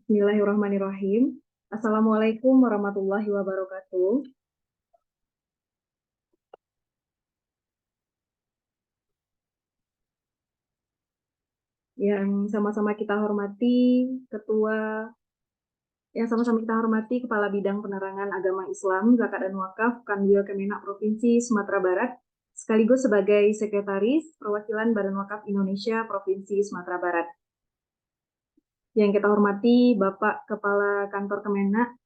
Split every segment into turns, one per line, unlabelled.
Bismillahirrahmanirrahim. Assalamualaikum warahmatullahi wabarakatuh. Yang sama-sama kita hormati Kepala Bidang Penerangan Agama Islam, Zakat dan Wakaf, Kanwil Kemenak Provinsi Sumatera Barat, sekaligus sebagai Sekretaris Perwakilan Badan Wakaf Indonesia Provinsi Sumatera Barat. Yang kita hormati Bapak Kepala Kantor Kemenak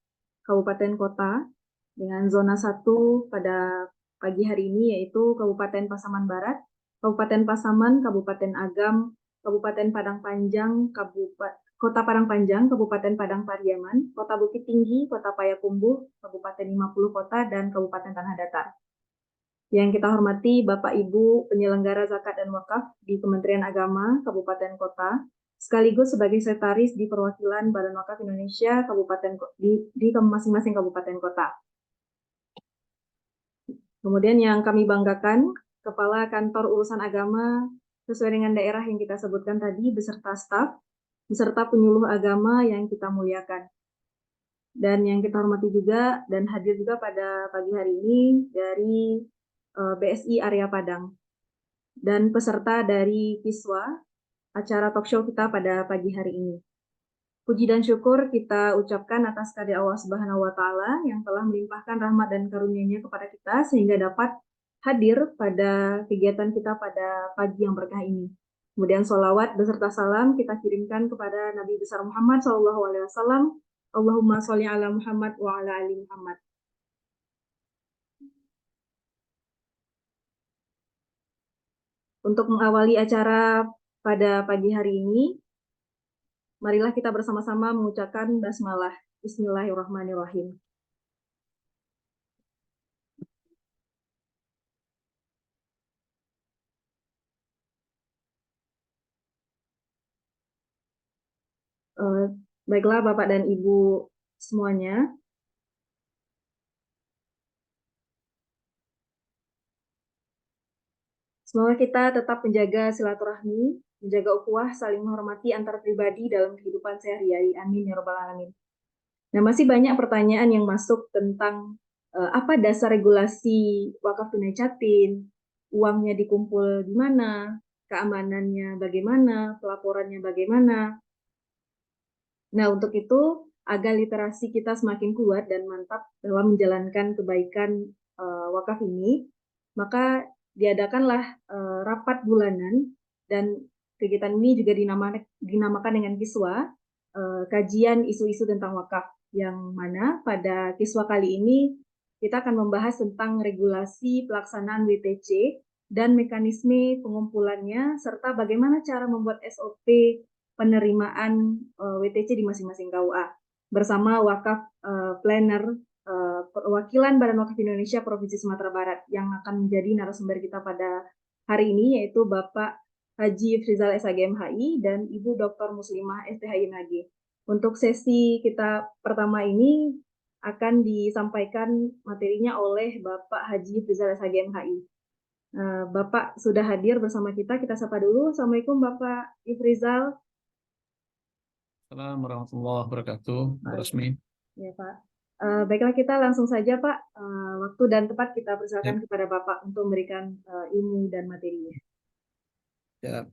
Kabupaten Kota dengan zona 1 pada pagi hari ini, yaitu Kabupaten Pasaman Barat, Kabupaten Pasaman, Kabupaten Agam, Kabupaten Padang Panjang, Kota Padang Panjang, Kabupaten Padang Pariaman, Kota Bukit Tinggi, Kota Payakumbuh, Kabupaten 50 Kota, dan Kabupaten Tanah Datar. Yang kita hormati Bapak Ibu penyelenggara zakat dan wakaf di Kementerian Agama Kabupaten Kota, sekaligus sebagai sekretaris di perwakilan Badan Wakaf Indonesia di masing-masing kabupaten kota. Kemudian yang kami banggakan, Kepala Kantor Urusan Agama sesuai dengan daerah yang kita sebutkan tadi, beserta staf, beserta penyuluh agama yang kita muliakan. Dan yang kita hormati juga dan hadir juga pada pagi hari ini dari BSI Area Padang. Dan peserta dari Kiswa, acara talk show kita pada pagi hari ini. Puji dan syukur kita ucapkan atas kehadirat Allah Subhanahu wa Ta'ala yang telah melimpahkan rahmat dan karunia-Nya kepada kita sehingga dapat hadir pada kegiatan kita pada pagi yang berkah ini. Kemudian sholawat beserta salam kita kirimkan kepada Nabi besar Muhammad SAW. Allahumma sholli ala Muhammad wa ala ali Muhammad. Untuk mengawali acara pada pagi hari ini, marilah kita bersama-sama mengucapkan basmalah. Bismillahirrahmanirrahim. Baiklah Bapak dan Ibu semuanya, semoga kita tetap menjaga silaturahmi, menjaga ukhuwah, saling menghormati antar pribadi dalam kehidupan sehari-hari. Amin ya rabbal alamin. Nah, masih banyak pertanyaan yang masuk tentang apa dasar regulasi wakaf tunai catin, uangnya dikumpul di mana, keamanannya bagaimana, pelaporannya bagaimana. Nah, untuk itu, agar literasi kita semakin kuat dan mantap dalam menjalankan kebaikan wakaf ini, maka diadakanlah rapat bulanan, dan kegiatan ini juga dinamakan dengan Kiswa, kajian isu-isu tentang wakaf, yang mana pada Kiswa kali ini kita akan membahas tentang regulasi pelaksanaan WTC dan mekanisme pengumpulannya, serta bagaimana cara membuat SOP penerimaan WTC di masing-masing KUA bersama wakaf planner perwakilan Badan Wakaf Indonesia Provinsi Sumatera Barat yang akan menjadi narasumber kita pada hari ini, yaitu Bapak Haji Frizal SAG MHI dan Ibu Dr. Muslimah STHI MHG. Untuk sesi kita pertama ini akan disampaikan materinya oleh Bapak Haji Frizal SAG MHI. Bapak sudah hadir bersama kita sapa dulu. Assalamualaikum Bapak Ifrizal.
Assalamualaikum warahmatullahi wabarakatuh, Rasmi.
Ya Pak. Baiklah, kita langsung saja Pak. Waktu dan tempat kita persilakan kepada Bapak untuk memberikan ilmu dan materinya.
Ya.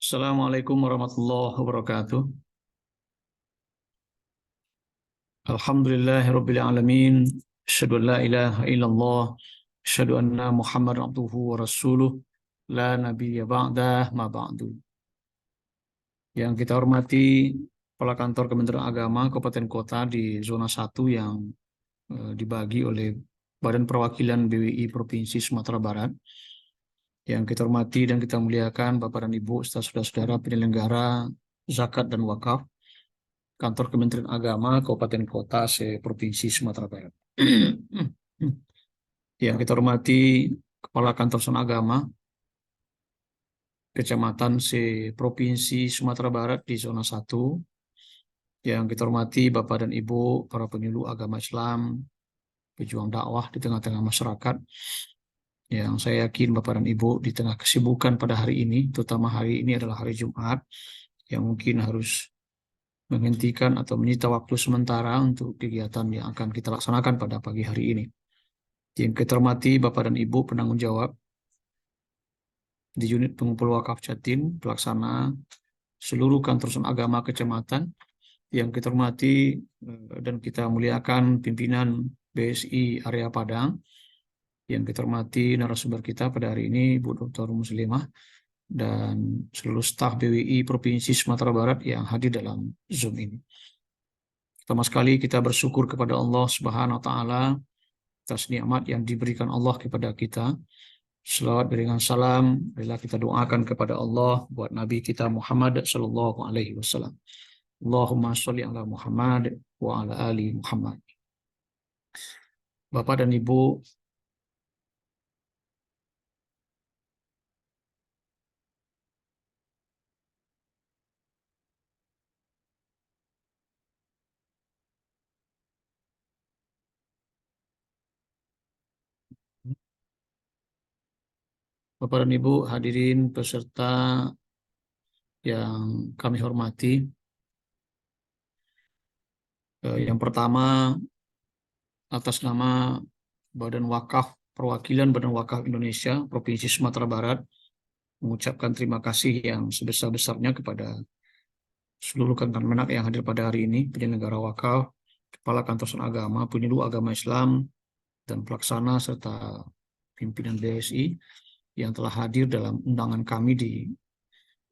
Assalamualaikum warahmatullahi wabarakatuh. Alhamdulillahirabbil alamin. Asyhadu an la ilaha illallah, asyhadu anna Muhammadan abduhu wa rasuluh, la nabiyya ba'dah ma ba'du. Yang kita hormati Kepala Kantor Kementerian Agama Kabupaten Kota di zona 1 yang dibagi oleh Badan Perwakilan BWI Provinsi Sumatera Barat. Yang kita hormati dan kita muliakan Bapak dan Ibu serta saudara-saudara penyelenggara zakat dan wakaf Kantor Kementerian Agama Kabupaten Kota se-Provinsi Sumatera Barat. Yang kita hormati Kepala Kantor Son Agama Kecamatan se-Provinsi Sumatera Barat di zona 1. Yang kita hormati Bapak dan Ibu para penyuluh agama Islam, pejuang dakwah di tengah-tengah masyarakat. Yang saya yakin Bapak dan Ibu di tengah kesibukan pada hari ini, terutama hari ini adalah hari Jumat, yang mungkin harus menghentikan atau menyita waktu sementara untuk kegiatan yang akan kita laksanakan pada pagi hari ini. Yang kita hormati Bapak dan Ibu penanggung jawab di unit pengumpul wakaf Jatim, pelaksana seluruh kantor urusan agama kecamatan, yang kita hormati dan kita muliakan pimpinan BSI area Padang, yang kita hormati narasumber kita pada hari ini Bu Dr. Muslimah, dan seluruh staf BWI Provinsi Sumatera Barat yang hadir dalam Zoom ini. Pertama sekali kita bersyukur kepada Allah Subhanahu wa taala atas nikmat yang diberikan Allah kepada kita. Selawat dengan salam bila kita doakan kepada Allah buat Nabi kita Muhammad sallallahu alaihi wasallam. Allahumma sholli ala Muhammad wa ala ali Muhammad. Bapak dan Ibu, Bapak dan Ibu hadirin peserta yang kami hormati. Yang pertama, atas nama Badan Wakaf Perwakilan Badan Wakaf Indonesia Provinsi Sumatera Barat, mengucapkan terima kasih yang sebesar-besarnya kepada seluruh Kemenag yang hadir pada hari ini, penyelenggara wakaf, kepala kantor agama, penyuluh agama Islam, dan pelaksana serta pimpinan BSI yang telah hadir dalam undangan kami di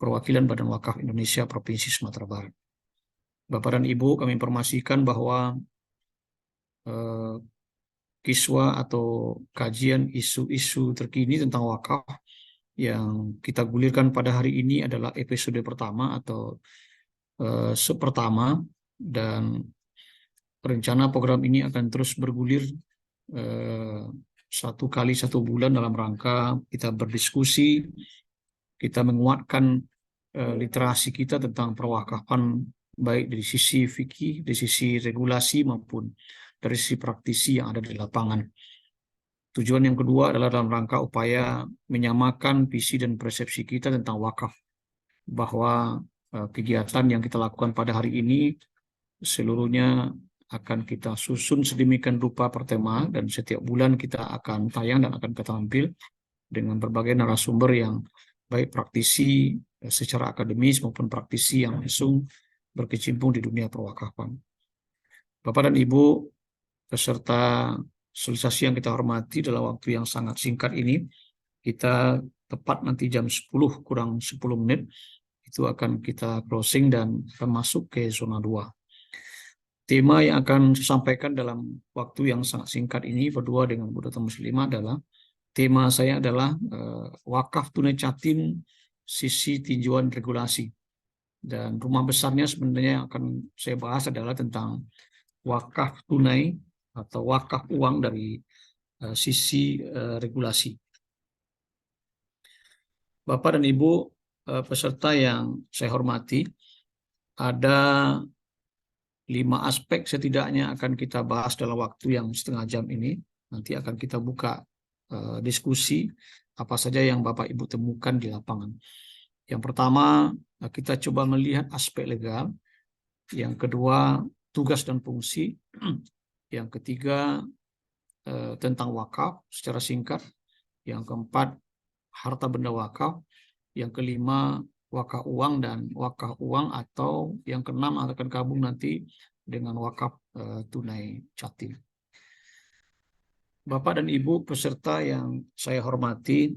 Perwakilan Badan Wakaf Indonesia Provinsi Sumatera Barat. Bapak dan Ibu, kami informasikan bahwa kiswa atau kajian isu-isu terkini tentang wakaf yang kita gulirkan pada hari ini adalah episode pertama atau sepertama, dan rencana program ini akan terus bergulir 1 kali 1 bulan dalam rangka kita berdiskusi, kita menguatkan literasi kita tentang perwakafan, baik dari sisi fikih, dari sisi regulasi, maupun dari sisi praktisi yang ada di lapangan. Tujuan yang kedua adalah dalam rangka upaya menyamakan visi dan persepsi kita tentang wakaf, bahwa kegiatan yang kita lakukan pada hari ini seluruhnya akan kita susun sedemikian rupa per tema, dan setiap bulan kita akan tayang dan akan kita tampil dengan berbagai narasumber yang baik praktisi secara akademis maupun praktisi yang langsung berkecimpung di dunia perwakafan. Bapak dan Ibu peserta sosialisasi yang kita hormati, dalam waktu yang sangat singkat ini, kita tepat nanti jam 10 kurang 10 menit itu akan kita closing dan akan masuk ke zona 2. Tema yang akan saya sampaikan dalam waktu yang sangat singkat ini berdua dengan Bu Dr. Muslimah adalah, tema saya adalah wakaf tunai Jatim sisi tinjauan regulasi. Dan rumah besarnya sebenarnya yang akan saya bahas adalah tentang wakaf tunai atau wakaf uang dari sisi regulasi. Bapak dan Ibu peserta yang saya hormati, ada 5 aspek setidaknya akan kita bahas dalam waktu yang setengah jam ini. Nanti akan kita buka diskusi apa saja yang Bapak Ibu temukan di lapangan. Yang pertama, kita coba melihat aspek legal. Yang kedua, tugas dan fungsi. Yang ketiga, tentang wakaf secara singkat. Yang keempat, harta benda wakaf. Yang kelima, wakaf uang dan wakaf uang, atau yang keenam akan gabung nanti dengan wakaf tunai Jatim. Bapak dan Ibu peserta yang saya hormati,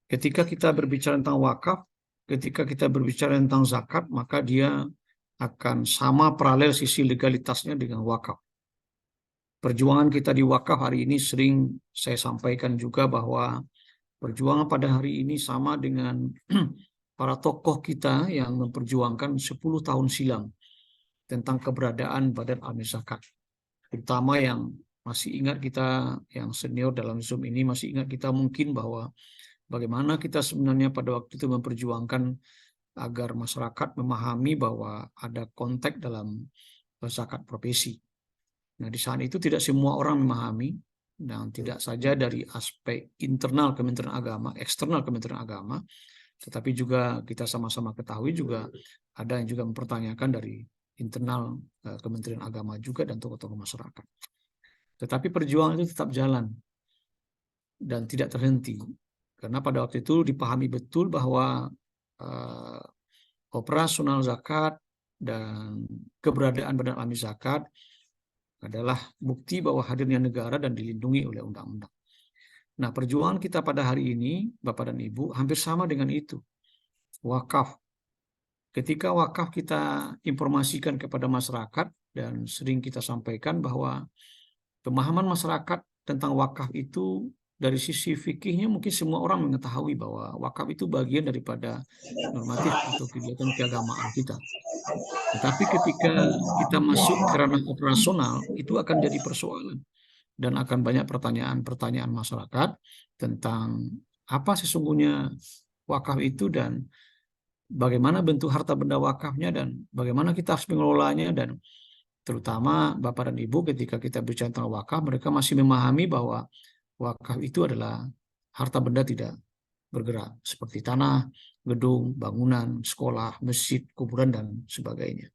ketika kita berbicara tentang wakaf, ketika kita berbicara tentang zakat, maka dia akan sama paralel sisi legalitasnya dengan wakaf. Perjuangan kita di wakaf hari ini sering saya sampaikan juga bahwa perjuangan pada hari ini sama dengan para tokoh kita yang memperjuangkan 10 tahun silam tentang keberadaan Badan Amil Zakat. Terutama yang masih ingat kita, yang senior dalam Zoom ini masih ingat kita mungkin bahwa bagaimana kita sebenarnya pada waktu itu memperjuangkan agar masyarakat memahami bahwa ada konteks dalam zakat profesi. Nah, di saat itu tidak semua orang memahami, dan tidak saja dari aspek internal Kementerian Agama, eksternal Kementerian Agama, Tetapi juga kita sama-sama ketahui juga ada yang juga mempertanyakan dari internal Kementerian Agama juga dan tokoh-tokoh masyarakat. Tetapi perjuangan itu tetap jalan dan tidak terhenti. Karena pada waktu itu dipahami betul bahwa operasional zakat dan keberadaan badan amin zakat adalah bukti bahwa hadirnya negara dan dilindungi oleh undang-undang. Nah, perjuangan kita pada hari ini, Bapak dan Ibu, hampir sama dengan itu. Wakaf. Ketika wakaf kita informasikan kepada masyarakat dan sering kita sampaikan bahwa pemahaman masyarakat tentang wakaf itu dari sisi fikihnya mungkin semua orang mengetahui bahwa wakaf itu bagian daripada normatif atau kegiatan keagamaan kita. Tetapi ketika kita masuk ke ranah operasional, itu akan jadi persoalan. Dan akan banyak pertanyaan-pertanyaan masyarakat tentang apa sesungguhnya wakaf itu dan bagaimana bentuk harta benda wakafnya dan bagaimana kita harus mengelolanya, dan terutama Bapak dan Ibu ketika kita bicara tentang wakaf, mereka masih memahami bahwa wakaf itu adalah harta benda tidak bergerak seperti tanah, gedung, bangunan, sekolah, masjid, kuburan, dan sebagainya.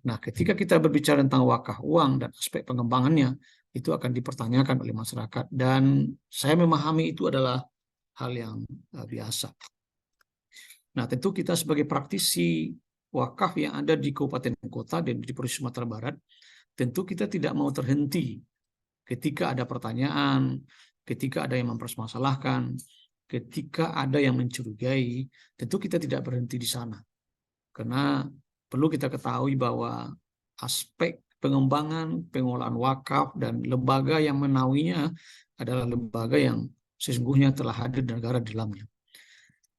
Nah, ketika kita berbicara tentang wakaf uang dan aspek pengembangannya, itu akan dipertanyakan oleh masyarakat. Dan saya memahami itu adalah hal yang biasa. Nah, tentu kita sebagai praktisi wakaf yang ada di kabupaten kota dan di Provinsi Sumatera Barat, tentu kita tidak mau terhenti ketika ada pertanyaan, ketika ada yang mempermasalahkan, ketika ada yang mencurigai, tentu kita tidak berhenti di sana. Karena perlu kita ketahui bahwa aspek pengembangan, pengelolaan wakaf, dan lembaga yang menaunginya adalah lembaga yang sesungguhnya telah hadir negara di dalamnya.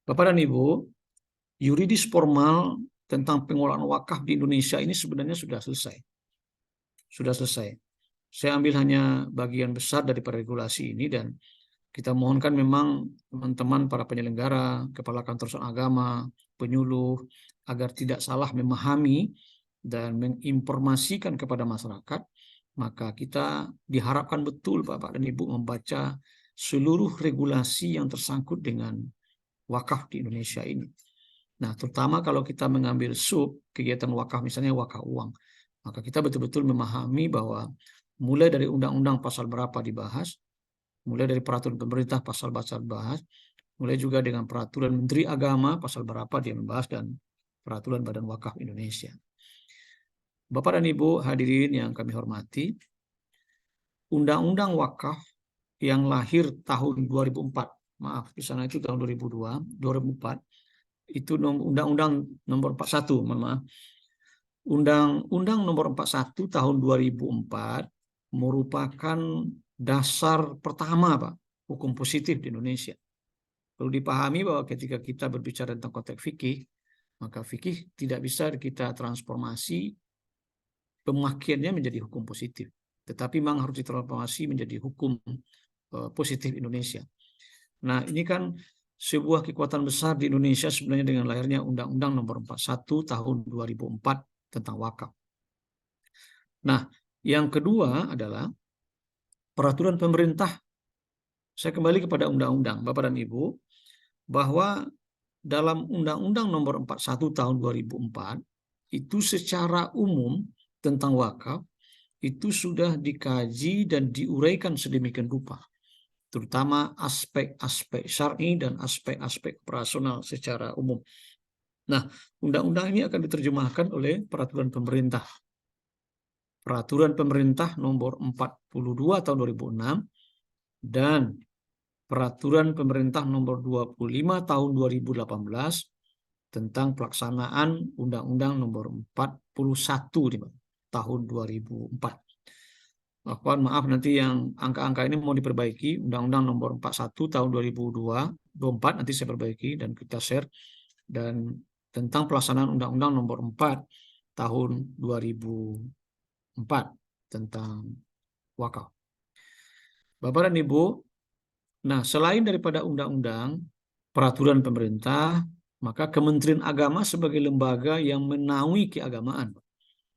Bapak dan Ibu, yuridis formal tentang pengelolaan wakaf di Indonesia ini sebenarnya sudah selesai. Sudah selesai. Saya ambil hanya bagian besar daripada regulasi ini dan kita mohonkan memang teman-teman para penyelenggara, kepala kantor agama, penyuluh, agar tidak salah memahami dan menginformasikan kepada masyarakat, maka kita diharapkan betul Bapak dan Ibu membaca seluruh regulasi yang tersangkut dengan wakaf di Indonesia ini. Nah, terutama kalau kita mengambil sub kegiatan wakaf, misalnya wakaf uang, maka kita betul-betul memahami bahwa mulai dari undang-undang pasal berapa dibahas, mulai dari peraturan pemerintah pasal-pasal bahas, mulai juga dengan peraturan Menteri Agama pasal berapa dia membahas, dan peraturan Badan Wakaf Indonesia. Bapak dan Ibu hadirin yang kami hormati, Undang-Undang Wakaf yang lahir tahun 2004, maaf di sana itu tahun 2004, itu Undang-Undang nomor 41, maaf. Undang-Undang nomor 41 tahun 2004 merupakan dasar pertama, Pak, hukum positif di Indonesia. Perlu dipahami bahwa ketika kita berbicara tentang konteks fikih, maka fikih tidak bisa kita transformasi pemakaiannya menjadi hukum positif. Tetapi memang harus ditransformasi menjadi hukum positif Indonesia. Nah, ini kan sebuah kekuatan besar di Indonesia sebenarnya dengan lahirnya Undang-Undang nomor 41 tahun 2004 tentang wakaf. Nah, yang kedua adalah peraturan pemerintah. Saya kembali kepada undang-undang, Bapak dan Ibu, bahwa dalam Undang-Undang nomor 41 tahun 2004, itu secara umum tentang wakaf, itu sudah dikaji dan diuraikan sedemikian rupa, terutama aspek-aspek syar'i dan aspek-aspek operasional secara umum. Nah, undang-undang ini akan diterjemahkan oleh peraturan pemerintah. Peraturan pemerintah nomor 42 tahun 2006 dan peraturan pemerintah nomor 25 tahun 2018 tentang pelaksanaan Undang-Undang nomor 41 tahun 2004. Maaf nanti yang angka-angka ini mau diperbaiki. Undang-Undang nomor 41 tahun 2024 nanti saya perbaiki dan kita share. Dan tentang pelaksanaan Undang-Undang nomor 4 tahun 2004 tentang wakaf. Bapak dan Ibu, nah selain daripada undang-undang, peraturan pemerintah, maka Kementerian Agama sebagai lembaga yang menaungi keagamaan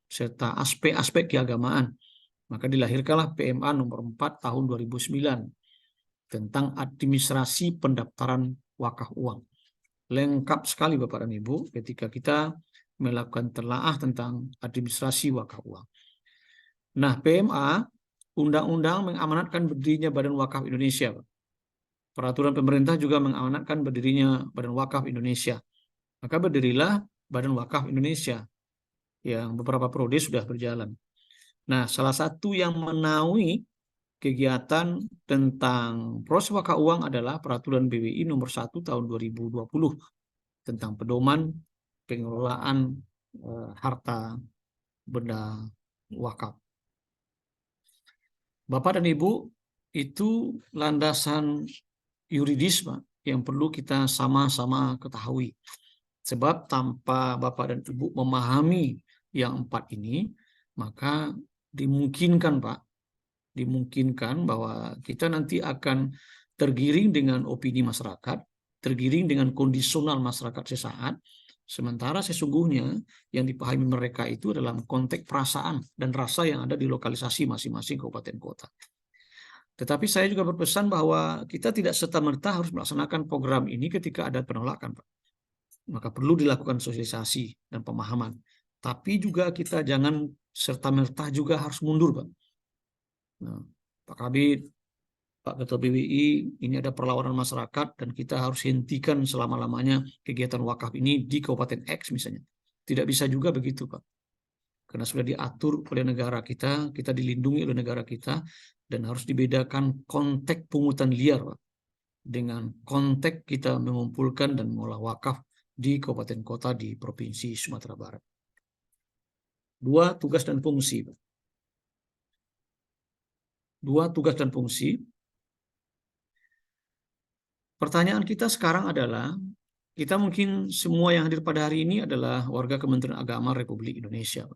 serta aspek-aspek keagamaan, maka dilahirkanlah PMA nomor 4 tahun 2009 tentang administrasi pendaftaran wakaf uang. lengkap sekali Bapak dan Ibu ketika kita melakukan telaah tentang administrasi wakaf uang. Nah, PMA, undang-undang mengamanatkan berdirinya Badan Wakaf Indonesia. Peraturan pemerintah juga mengamanatkan berdirinya Badan Wakaf Indonesia. Maka berdirilah Badan Wakaf Indonesia yang beberapa periode sudah berjalan. Nah, salah satu yang menaungi kegiatan tentang proses wakaf uang adalah Peraturan BWI nomor 1 tahun 2020 tentang pedoman pengelolaan harta benda wakaf. Bapak dan Ibu, itu landasan yuridis Pak, yang perlu kita sama-sama ketahui. Sebab tanpa Bapak dan Ibu memahami yang 4 ini, maka dimungkinkan Pak, dimungkinkan bahwa kita nanti akan tergiring dengan opini masyarakat, tergiring dengan kondisional masyarakat sesaat, sementara sesungguhnya yang dipahami mereka itu dalam konteks perasaan dan rasa yang ada di lokalisasi masing-masing kabupaten kota. Tetapi saya juga berpesan bahwa kita tidak serta-merta harus melaksanakan program ini ketika ada penolakan, Pak. Maka perlu dilakukan sosialisasi dan pemahaman. Tapi juga kita jangan serta-merta juga harus mundur, Pak. Nah, Pak Kabid, Pak Ketua BWI, ini ada perlawanan masyarakat dan kita harus hentikan selama-lamanya kegiatan wakaf ini di Kabupaten X misalnya. Tidak bisa juga begitu, Pak. Karena sudah diatur oleh negara kita dilindungi oleh negara kita, dan harus dibedakan konteks pungutan liar, Pak, dengan konteks kita mengumpulkan dan mengolah wakaf di kabupaten kota di Provinsi Sumatera Barat. 2, tugas dan fungsi. 2, tugas dan fungsi. Pertanyaan kita sekarang adalah, kita mungkin semua yang hadir pada hari ini adalah warga Kementerian Agama Republik Indonesia.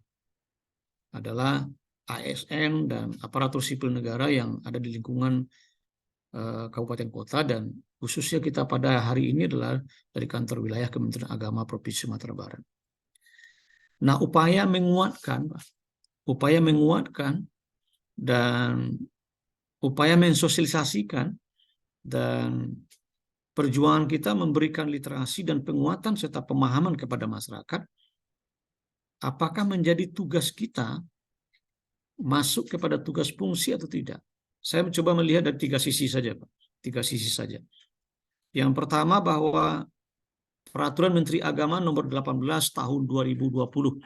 Adalah ASN dan aparatur sipil negara yang ada di lingkungan kabupaten kota, dan khususnya kita pada hari ini adalah dari kantor wilayah Kementerian Agama Provinsi Sumatera Barat. Nah, upaya menguatkan dan upaya mensosialisasikan dan perjuangan kita memberikan literasi dan penguatan serta pemahaman kepada masyarakat, apakah menjadi tugas kita masuk kepada tugas fungsi atau tidak? Saya mencoba melihat dari 3 sisi saja, Pak. 3 sisi saja. Yang pertama, bahwa Peraturan Menteri Agama nomor 18 tahun 2020.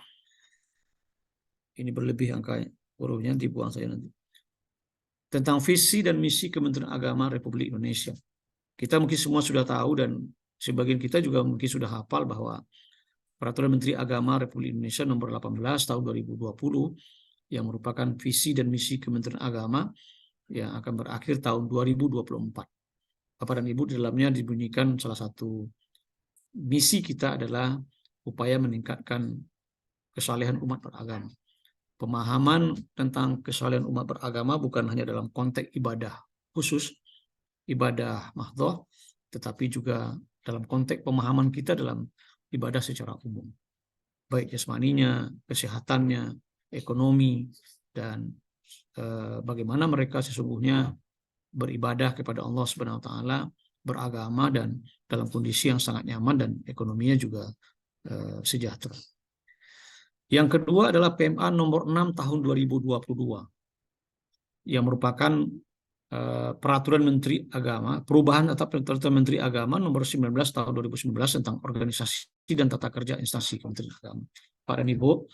Ini berlebih angkanya, hurufnya dibuang saya nanti. Tentang visi dan misi Kementerian Agama Republik Indonesia. Kita mungkin semua sudah tahu, dan sebagian kita juga mungkin sudah hafal bahwa Peraturan Menteri Agama Republik Indonesia nomor 18 tahun 2020 yang merupakan visi dan misi Kementerian Agama yang akan berakhir tahun 2024. Bapak dan Ibu, di dalamnya dibunyikan salah satu misi kita adalah upaya meningkatkan kesalehan umat beragama. Pemahaman tentang kesalehan umat beragama bukan hanya dalam konteks ibadah khusus, ibadah mahdhah, tetapi juga dalam konteks pemahaman kita dalam ibadah secara umum. Baik jasmaninya, kesehatannya, ekonomi, dan bagaimana mereka sesungguhnya beribadah kepada Allah Subhanahu wa taala, beragama dan dalam kondisi yang sangat nyaman dan ekonominya juga sejahtera. Yang kedua adalah PMA nomor 6 tahun 2022 yang merupakan Peraturan Menteri Agama, perubahan atau Peraturan Menteri Agama nomor 19 tahun 2019 tentang organisasi dan tata kerja instansi Kementerian Agama. Pak dan Ibu,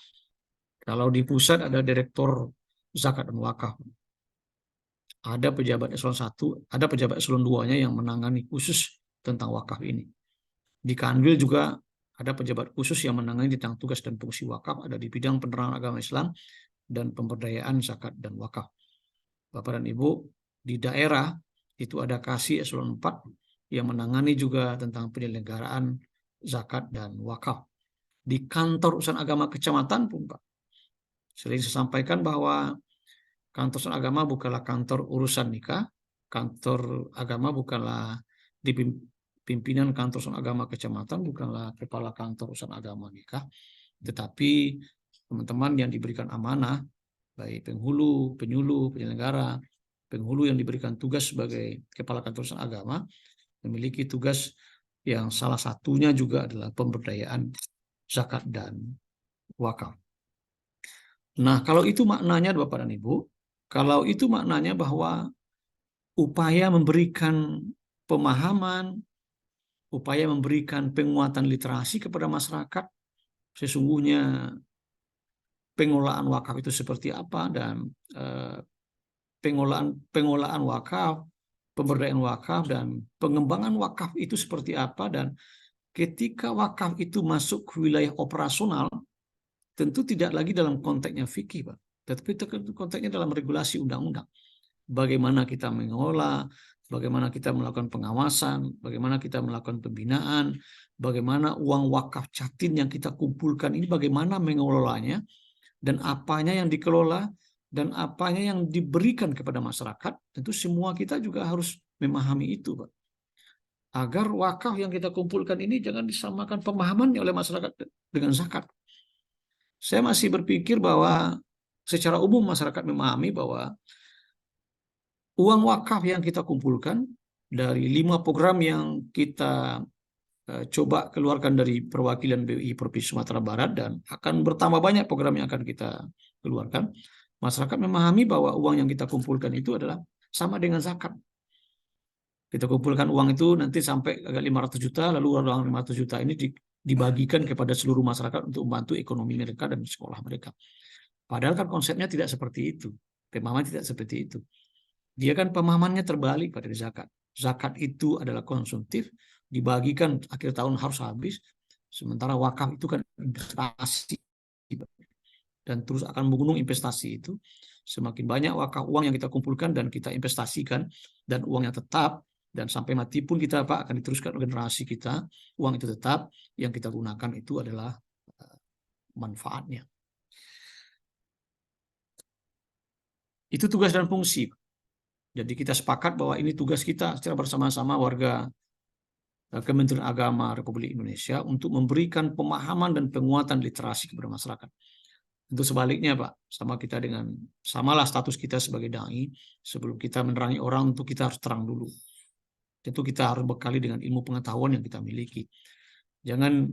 kalau di pusat ada Direktur Zakat dan Wakaf. Ada pejabat eselon 1, ada pejabat eselon 2-nya yang menangani khusus tentang wakaf ini. Di Kanwil juga ada pejabat khusus yang menangani tentang tugas dan fungsi wakaf, ada di bidang penerangan agama Islam dan pemberdayaan zakat dan wakaf. Bapak dan Ibu, di daerah itu ada Kasih eselon 4 yang menangani juga tentang penyelenggaraan zakat dan wakaf. Di kantor urusan agama kecamatan pun, Pak, sering saya sampaikan bahwa kantor urusan agama bukanlah kantor urusan nikah, kantor agama bukanlah di pimpinan kantor urusan agama kecamatan, bukanlah kepala kantor urusan agama nikah, tetapi teman-teman yang diberikan amanah, baik penghulu, penyuluh, penyelenggara, penghulu yang diberikan tugas sebagai kepala kantor urusan agama, memiliki tugas yang salah satunya juga adalah pemberdayaan zakat dan wakaf. Nah, kalau itu maknanya Bapak dan Ibu, kalau itu maknanya bahwa upaya memberikan pemahaman, upaya memberikan penguatan literasi kepada masyarakat, sesungguhnya pengelolaan wakaf itu seperti apa dan pengolahan wakaf, pemberdayaan wakaf dan pengembangan wakaf itu seperti apa, dan ketika wakaf itu masuk ke wilayah operasional, tentu tidak lagi dalam konteksnya fikih, Pak, tetapi konteksnya dalam regulasi undang-undang. Bagaimana kita mengelola, bagaimana kita melakukan pengawasan, bagaimana kita melakukan pembinaan, bagaimana uang wakaf Jatim yang kita kumpulkan ini bagaimana mengelolanya, dan apanya yang dikelola, dan apanya yang diberikan kepada masyarakat. Tentu semua kita juga harus memahami itu, Pak. Agar wakaf yang kita kumpulkan ini jangan disamakan pemahamannya oleh masyarakat dengan zakat. Saya masih berpikir bahwa secara umum masyarakat memahami bahwa uang wakaf yang kita kumpulkan dari 5 program yang kita coba keluarkan dari perwakilan BUI Provinsi Sumatera Barat, dan akan bertambah banyak program yang akan kita keluarkan, masyarakat memahami bahwa uang yang kita kumpulkan itu adalah sama dengan zakat. Kita kumpulkan uang itu nanti sampai 500 juta, lalu uang 500 juta ini dibagikan kepada seluruh masyarakat untuk membantu ekonomi mereka dan sekolah mereka. Padahal kan konsepnya tidak seperti itu. Pemahaman tidak seperti itu. Dia kan pemahamannya terbalik pada zakat. Zakat itu adalah konsumtif, dibagikan akhir tahun harus habis, sementara wakaf itu kan investasi dan terus akan menggunung investasi itu. Semakin banyak wakaf uang yang kita kumpulkan dan kita investasikan, dan uangnya tetap, dan sampai mati pun kita Pak akan diteruskan generasi kita, uang itu tetap, yang kita gunakan itu adalah manfaatnya. Itu tugas dan fungsi. Jadi kita sepakat bahwa ini tugas kita secara bersama-sama warga Kementerian Agama Republik Indonesia untuk memberikan pemahaman dan penguatan literasi kepada masyarakat. Tentu sebaliknya Pak, samalah status kita sebagai dai, sebelum kita menerangi orang tentu kita harus terang dulu. Tentu kita harus bekali dengan ilmu pengetahuan yang kita miliki. Jangan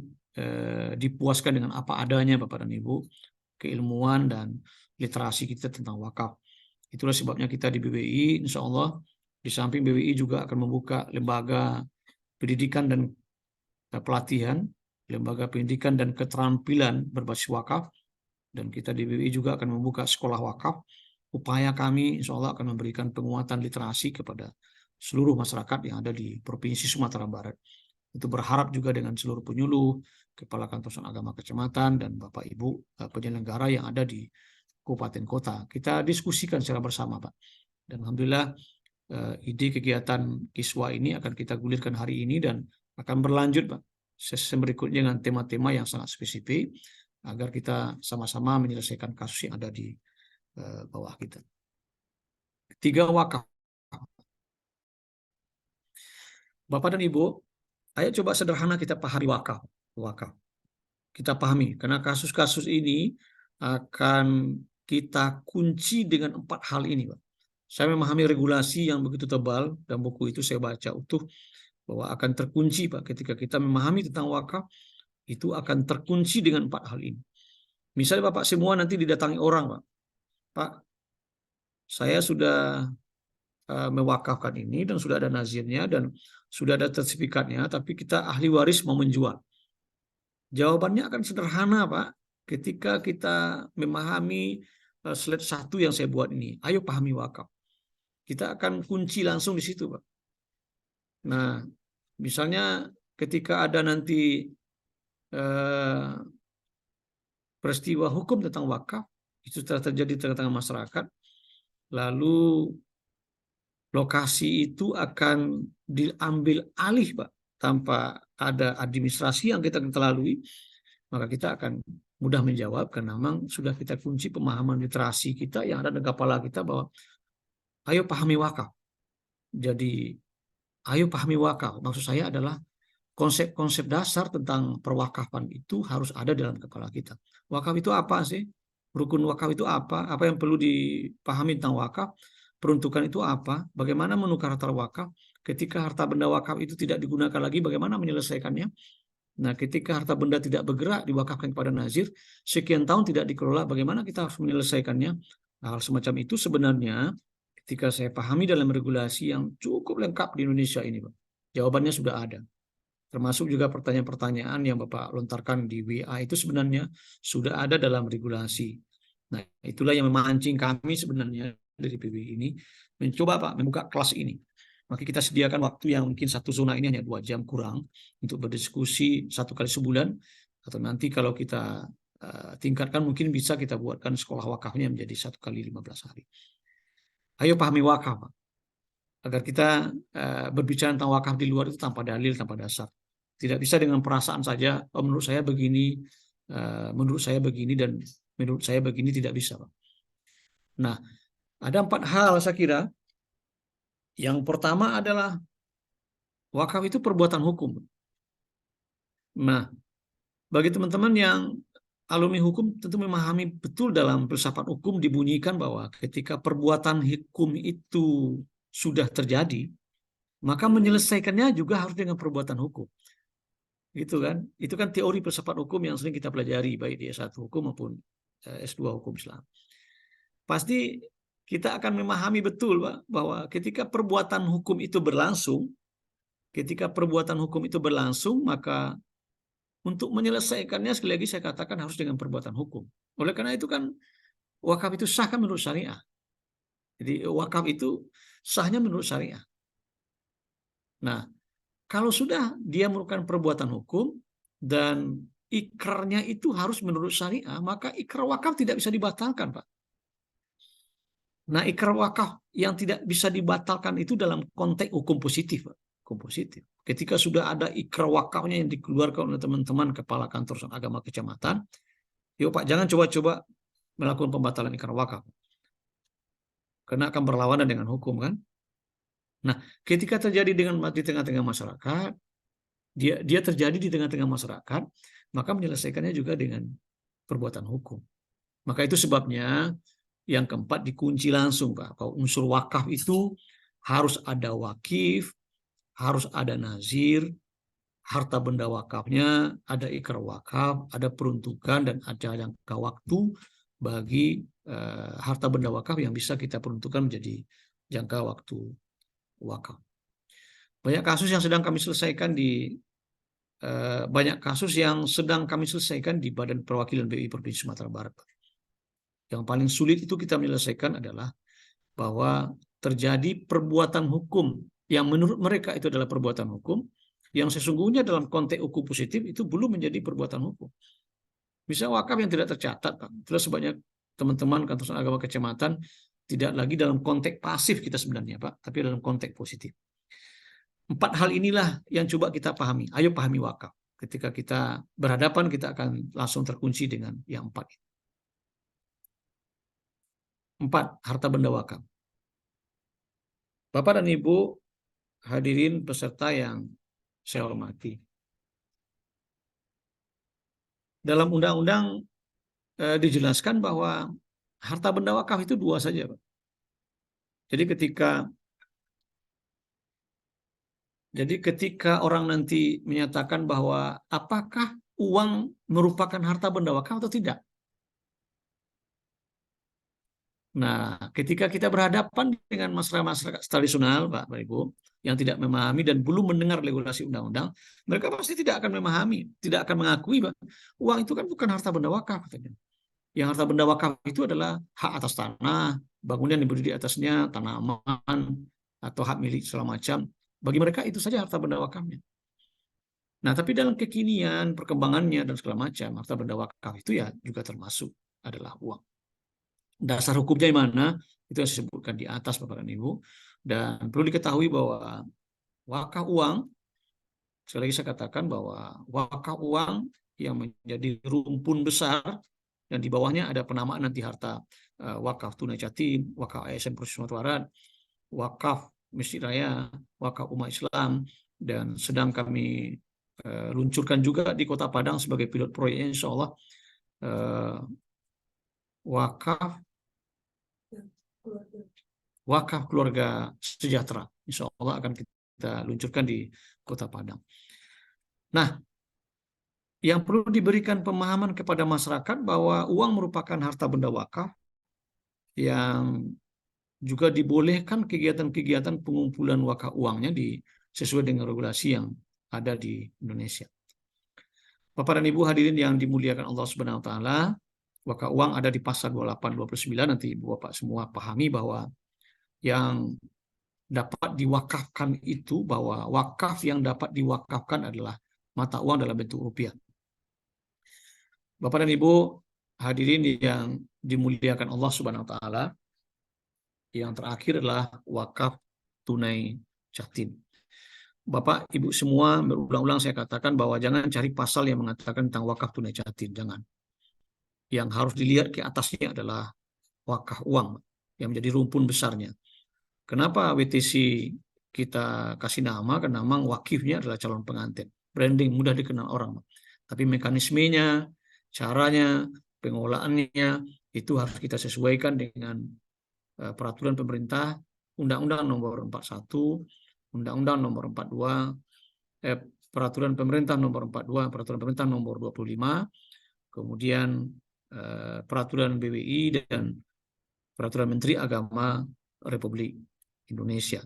dipuaskan dengan apa adanya Bapak dan Ibu, keilmuan dan literasi kita tentang wakaf. Itulah sebabnya kita di BBI, insya Allah, di samping BBI juga akan membuka lembaga pendidikan dan pelatihan, lembaga pendidikan dan keterampilan berbasis wakaf, dan kita di BBI juga akan membuka sekolah wakaf. Upaya kami insya Allah akan memberikan penguatan literasi kepada seluruh masyarakat yang ada di Provinsi Sumatera Barat. Itu berharap juga dengan seluruh penyuluh, Kepala Kantor Agama Kecamatan, dan Bapak Ibu penyelenggara yang ada di kabupaten kota. Kita diskusikan secara bersama, Pak. Dan Alhamdulillah ide kegiatan Kiswa ini akan kita gulirkan hari ini dan akan berlanjut, Pak, sesi berikutnya dengan tema-tema yang sangat spesifik agar kita sama-sama menyelesaikan kasus yang ada di bawah kita. 3 wakaf. Bapak dan Ibu, ayo coba sederhana kita pahami wakaf. Kita pahami, karena kasus-kasus ini akan kita kunci dengan 4 hal ini, Pak. Saya memahami regulasi yang begitu tebal, dan buku itu saya baca utuh, bahwa akan terkunci, Pak, ketika kita memahami tentang wakaf, itu akan terkunci dengan 4 hal ini. Misalnya Bapak semua nanti didatangi orang, Pak. Pak, saya sudah mewakafkan ini, dan sudah ada nazirnya, dan sudah ada sertifikatnya, tapi kita ahli waris mau menjual. Jawabannya akan sederhana, Pak, ketika kita memahami slide 1 yang saya buat ini. Ayo pahami wakaf. Kita akan kunci langsung di situ, Pak. Nah, misalnya ketika ada nanti peristiwa hukum tentang wakaf, itu telah terjadi di tengah-tengah masyarakat, lalu lokasi itu akan diambil alih, Pak, tanpa ada administrasi yang kita lalui, maka kita akan mudah menjawab karena memang sudah kita kunci pemahaman literasi kita yang ada di kepala kita bahwa ayo pahami wakaf. Jadi ayo pahami wakaf. Maksud saya adalah konsep-konsep dasar tentang perwakafan itu harus ada dalam kepala kita. Wakaf itu apa sih? Rukun wakaf itu apa? Apa yang perlu dipahami tentang wakaf? Peruntukan itu apa? Bagaimana menukar harta wakaf? ketika harta benda wakaf itu tidak digunakan lagi, bagaimana menyelesaikannya? Nah, ketika harta benda tidak bergerak diwakafkan kepada nazir, sekian tahun tidak dikelola, bagaimana kita harus menyelesaikannya? Hal semacam itu sebenarnya ketika saya pahami dalam regulasi yang cukup lengkap di Indonesia ini, Pak. Jawabannya sudah ada. Termasuk juga pertanyaan-pertanyaan yang Bapak lontarkan di WA itu sebenarnya sudah ada dalam regulasi. Nah, itulah yang memancing kami sebenarnya dari PBI ini mencoba Pak membuka kelas ini. Maka kita sediakan waktu yang mungkin satu zona ini hanya 2 jam kurang untuk berdiskusi 1 kali sebulan, atau nanti kalau kita tingkatkan mungkin bisa kita buatkan sekolah wakafnya menjadi 1 kali 15 hari. Ayo pahami wakaf, Pak, agar kita berbicara tentang wakaf di luar itu tanpa dalil, tanpa dasar. Tidak bisa dengan perasaan saja, oh, menurut saya begini, dan menurut saya begini, tidak bisa, Pak. Nah, ada 4 hal saya kira. Yang pertama adalah wakaf itu perbuatan hukum. Nah, bagi teman-teman yang alumni hukum tentu memahami betul dalam filsafat hukum dibunyikan bahwa ketika perbuatan hukum itu sudah terjadi, maka menyelesaikannya juga harus dengan perbuatan hukum. Gitu kan? Itu kan teori filsafat hukum yang sering kita pelajari baik di S1 hukum maupun S2 hukum Islam. Pasti kita akan memahami betul, Pak, bahwa ketika perbuatan hukum itu berlangsung, maka untuk menyelesaikannya, sekali lagi saya katakan, harus dengan perbuatan hukum. Oleh karena itu kan wakaf itu sah kan menurut syariah. Jadi wakaf itu sahnya menurut syariah. Nah, kalau sudah dia merupakan perbuatan hukum dan ikrarnya itu harus menurut syariah, maka ikrar wakaf tidak bisa dibatalkan, Pak. Nah, ikrar wakaf yang tidak bisa dibatalkan itu dalam konteks hukum positif, Pak. Hukum positif. Ketika sudah ada ikrar wakafnya yang dikeluarkan oleh teman-teman kepala kantor agama kecamatan, yuk Pak, jangan coba-coba melakukan pembatalan ikrar wakaf. Karena akan berlawanan dengan hukum kan. Nah, ketika terjadi di tengah-tengah masyarakat, dia terjadi di tengah-tengah masyarakat, maka menyelesaikannya juga dengan perbuatan hukum. Maka itu sebabnya yang keempat dikunci langsung, Pak. Kalau unsur wakaf itu harus ada wakif, harus ada nazir, harta benda wakafnya, ada ikrar wakaf, ada peruntukan, dan ada jangka waktu bagi harta benda wakaf yang bisa kita peruntukkan menjadi jangka waktu wakaf. Banyak kasus yang sedang kami selesaikan di Badan Perwakilan BI Provinsi Sumatera Barat. Yang paling sulit itu kita menyelesaikan adalah bahwa terjadi perbuatan hukum yang menurut mereka itu adalah perbuatan hukum, yang sesungguhnya dalam konteks hukum positif itu belum menjadi perbuatan hukum. Misalnya wakaf yang tidak tercatat, Pak. Terus sebanyak teman-teman kantor agama kecamatan tidak lagi dalam konteks pasif kita sebenarnya, Pak, tapi dalam konteks positif. 4 hal inilah yang coba kita pahami. Ayo pahami wakaf. Ketika kita berhadapan, kita akan langsung terkunci dengan yang 4. 4, harta benda wakaf. Bapak dan Ibu hadirin peserta yang saya hormati. Dalam undang-undang dijelaskan bahwa harta benda wakaf itu 2 saja, Pak. Jadi ketika orang nanti menyatakan bahwa apakah uang merupakan harta benda wakaf atau tidak. Nah, ketika kita berhadapan dengan masyarakat tradisional, Pak, Ibu, yang tidak memahami dan belum mendengar regulasi undang-undang, mereka pasti tidak akan memahami, tidak akan mengakui, Pak, uang itu kan bukan harta benda wakaf, katanya. Yang harta benda wakaf itu adalah hak atas tanah, bangunan yang berdiri di atasnya, tanaman, atau hak milik segala macam. Bagi mereka itu saja harta benda wakafnya. Nah, tapi dalam kekinian, perkembangannya, dan segala macam, harta benda wakaf itu ya juga termasuk adalah uang. Dasar hukumnya di mana? Itu yang disebutkan di atas, Bapak dan Ibu. Dan perlu diketahui bahwa wakaf uang, sekali lagi saya katakan bahwa wakaf uang yang menjadi rumpun besar, dan di bawahnya ada penamaan nanti harta wakaf tunai jatim, wakaf ASN Provinsi Sumatera Barat, wakaf Masjid Raya, wakaf umat Islam, dan sedang kami luncurkan juga di Kota Padang sebagai pilot proyek, insya Allah wakaf keluarga sejahtera, insya Allah akan kita kita luncurkan di Kota Padang. Nah, yang perlu diberikan pemahaman kepada masyarakat bahwa uang merupakan harta benda wakaf yang juga dibolehkan kegiatan-kegiatan pengumpulan wakaf uangnya sesuai dengan regulasi yang ada di Indonesia. Bapak dan Ibu hadirin yang dimuliakan Allah Subhanahu wa taala, wakaf uang ada di pasal 28 29, nanti Ibu Bapak semua pahami bahwa yang dapat diwakafkan itu, bahwa wakaf yang dapat diwakafkan adalah mata uang dalam bentuk rupiah. Bapak dan Ibu hadirin yang dimuliakan Allah Subhanahu wa taala, yang terakhir adalah wakaf tunai jatim. Bapak Ibu semua, berulang-ulang saya katakan bahwa jangan cari pasal yang mengatakan tentang wakaf tunai jatim, jangan. Yang harus dilihat ke atasnya adalah wakaf uang yang menjadi rumpun besarnya. Kenapa WTC kita kasih nama? Karena memang wakifnya adalah calon pengantin. Branding mudah dikenal orang. Tapi mekanismenya, caranya, pengelolaannya itu harus kita sesuaikan dengan peraturan pemerintah, Undang-Undang Nomor 41, Undang-Undang Nomor 42, Peraturan Pemerintah Nomor 42, Peraturan Pemerintah Nomor 25, kemudian Peraturan BWI dan Peraturan Menteri Agama Republik Indonesia.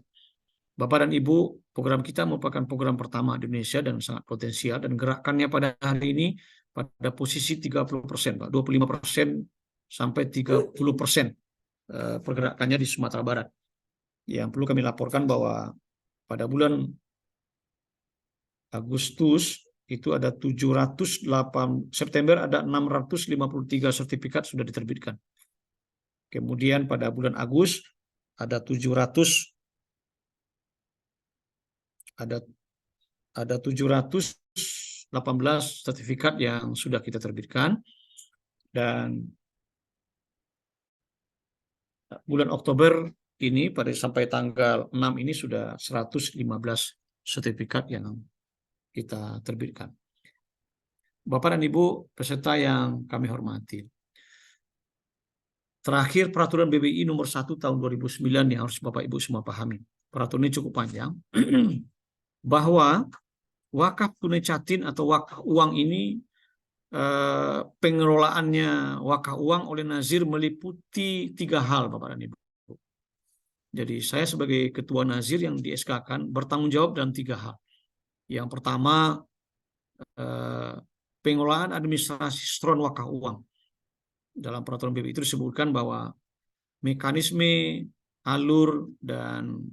Bapak dan Ibu, program kita merupakan program pertama di Indonesia dan sangat potensial, dan gerakannya pada hari ini pada posisi 30%, Pak, 25% sampai 30% pergerakannya di Sumatera Barat. Yang perlu kami laporkan bahwa pada bulan Agustus itu ada 708, September ada 653 sertifikat sudah diterbitkan. Kemudian pada bulan Agustus ada 718 sertifikat yang sudah kita terbitkan, dan bulan Oktober ini sampai tanggal 6 ini sudah 115 sertifikat yang kita terbitkan. Bapak dan Ibu peserta yang kami hormati, terakhir peraturan BBI nomor 1 tahun 2009 yang harus Bapak Ibu semua pahami. Peraturan ini cukup panjang bahwa wakaf tunai jatim atau wakaf uang ini pengelolaannya wakaf uang oleh Nazir meliputi 3 hal, Bapak dan Ibu. Jadi saya sebagai ketua Nazir yang di-SK-kan bertanggung jawab dalam 3 hal. Yang pertama, pengelolaan administrasi setoran wakaf uang. Dalam peraturan BBI itu disebutkan bahwa mekanisme, alur, dan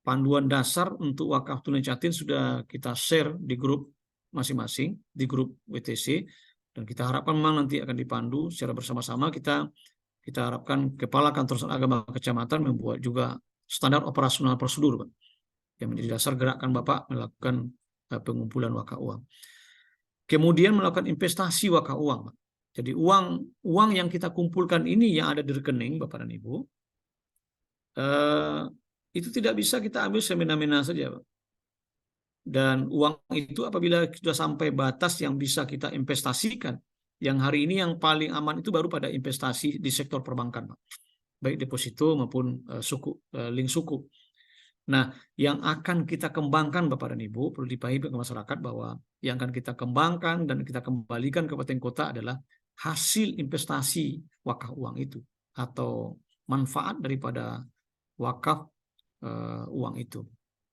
panduan dasar untuk wakaf tunai jatim sudah kita share di grup masing-masing, di grup WTC, dan kita harapkan memang nanti akan dipandu secara bersama-sama. Kita harapkan Kepala Kantor Agama Kecamatan membuat juga standar operasional prosedur, Pak, yang menjadi dasar gerakan Bapak melakukan pengumpulan wakaf uang. Kemudian melakukan investasi wakaf uang, Pak. Jadi uang yang kita kumpulkan ini yang ada di rekening Bapak dan Ibu, itu tidak bisa kita ambil semena-mena saja, Pak. Dan uang itu apabila sudah sampai batas yang bisa kita investasikan, yang hari ini yang paling aman itu baru pada investasi di sektor perbankan, Pak. Baik deposito maupun link suku. Nah, yang akan kita kembangkan Bapak dan Ibu, perlu dipahami ke masyarakat bahwa yang akan kita kembangkan dan kita kembalikan ke kabupaten kota adalah hasil investasi wakaf uang itu atau manfaat daripada wakaf uang itu.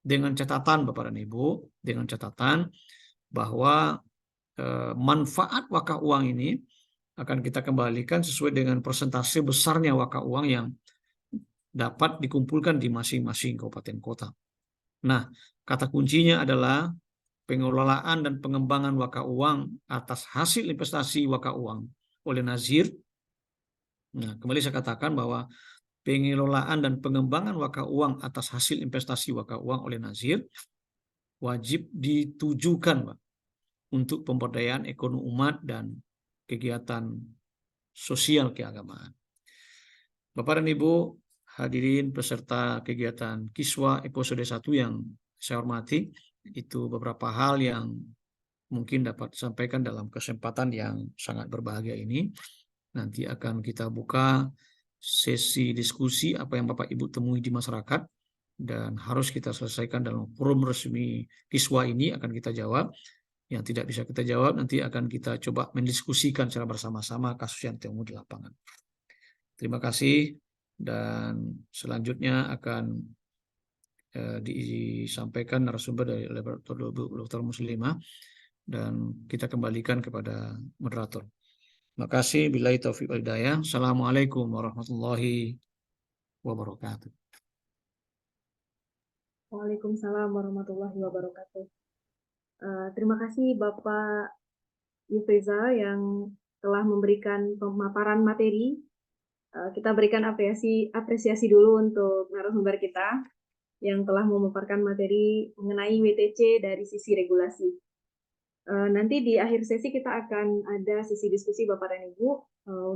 Dengan catatan Bapak dan Ibu, dengan catatan bahwa manfaat wakaf uang ini akan kita kembalikan sesuai dengan persentase besarnya wakaf uang yang dapat dikumpulkan di masing-masing kabupaten kota. Nah, kata kuncinya adalah pengelolaan dan pengembangan wakaf uang atas hasil investasi wakaf uang oleh Nazir. Nah, kembali saya katakan bahwa pengelolaan dan pengembangan wakaf uang atas hasil investasi wakaf uang oleh Nazir wajib ditujukan, Pak, untuk pemberdayaan ekonomi umat dan kegiatan sosial keagamaan. Bapak dan Ibu hadirin peserta kegiatan Kiswa episode 1 yang saya hormati, itu beberapa hal yang mungkin dapat disampaikan dalam kesempatan yang sangat berbahagia ini. Nanti akan kita buka sesi diskusi apa yang Bapak Ibu temui di masyarakat dan harus kita selesaikan dalam forum resmi Kiswa ini akan kita jawab. Yang tidak bisa kita jawab nanti akan kita coba mendiskusikan secara bersama-sama kasus yang temu di lapangan. Terima kasih dan selanjutnya akan disampaikan narasumber dari Dr. Muslimah dan kita kembalikan kepada moderator. Terima kasih. Billahi taufiq wal hidayah. Assalamualaikum warahmatullahi wabarakatuh.
Waalaikumsalam warahmatullahi wabarakatuh. Terima kasih Bapak Yufriza yang telah memberikan pemaparan materi. Kita berikan apresiasi dulu untuk narasumber kita yang telah memaparkan materi mengenai WTC dari sisi regulasi. Nanti di akhir sesi kita akan ada sesi diskusi Bapak dan Ibu.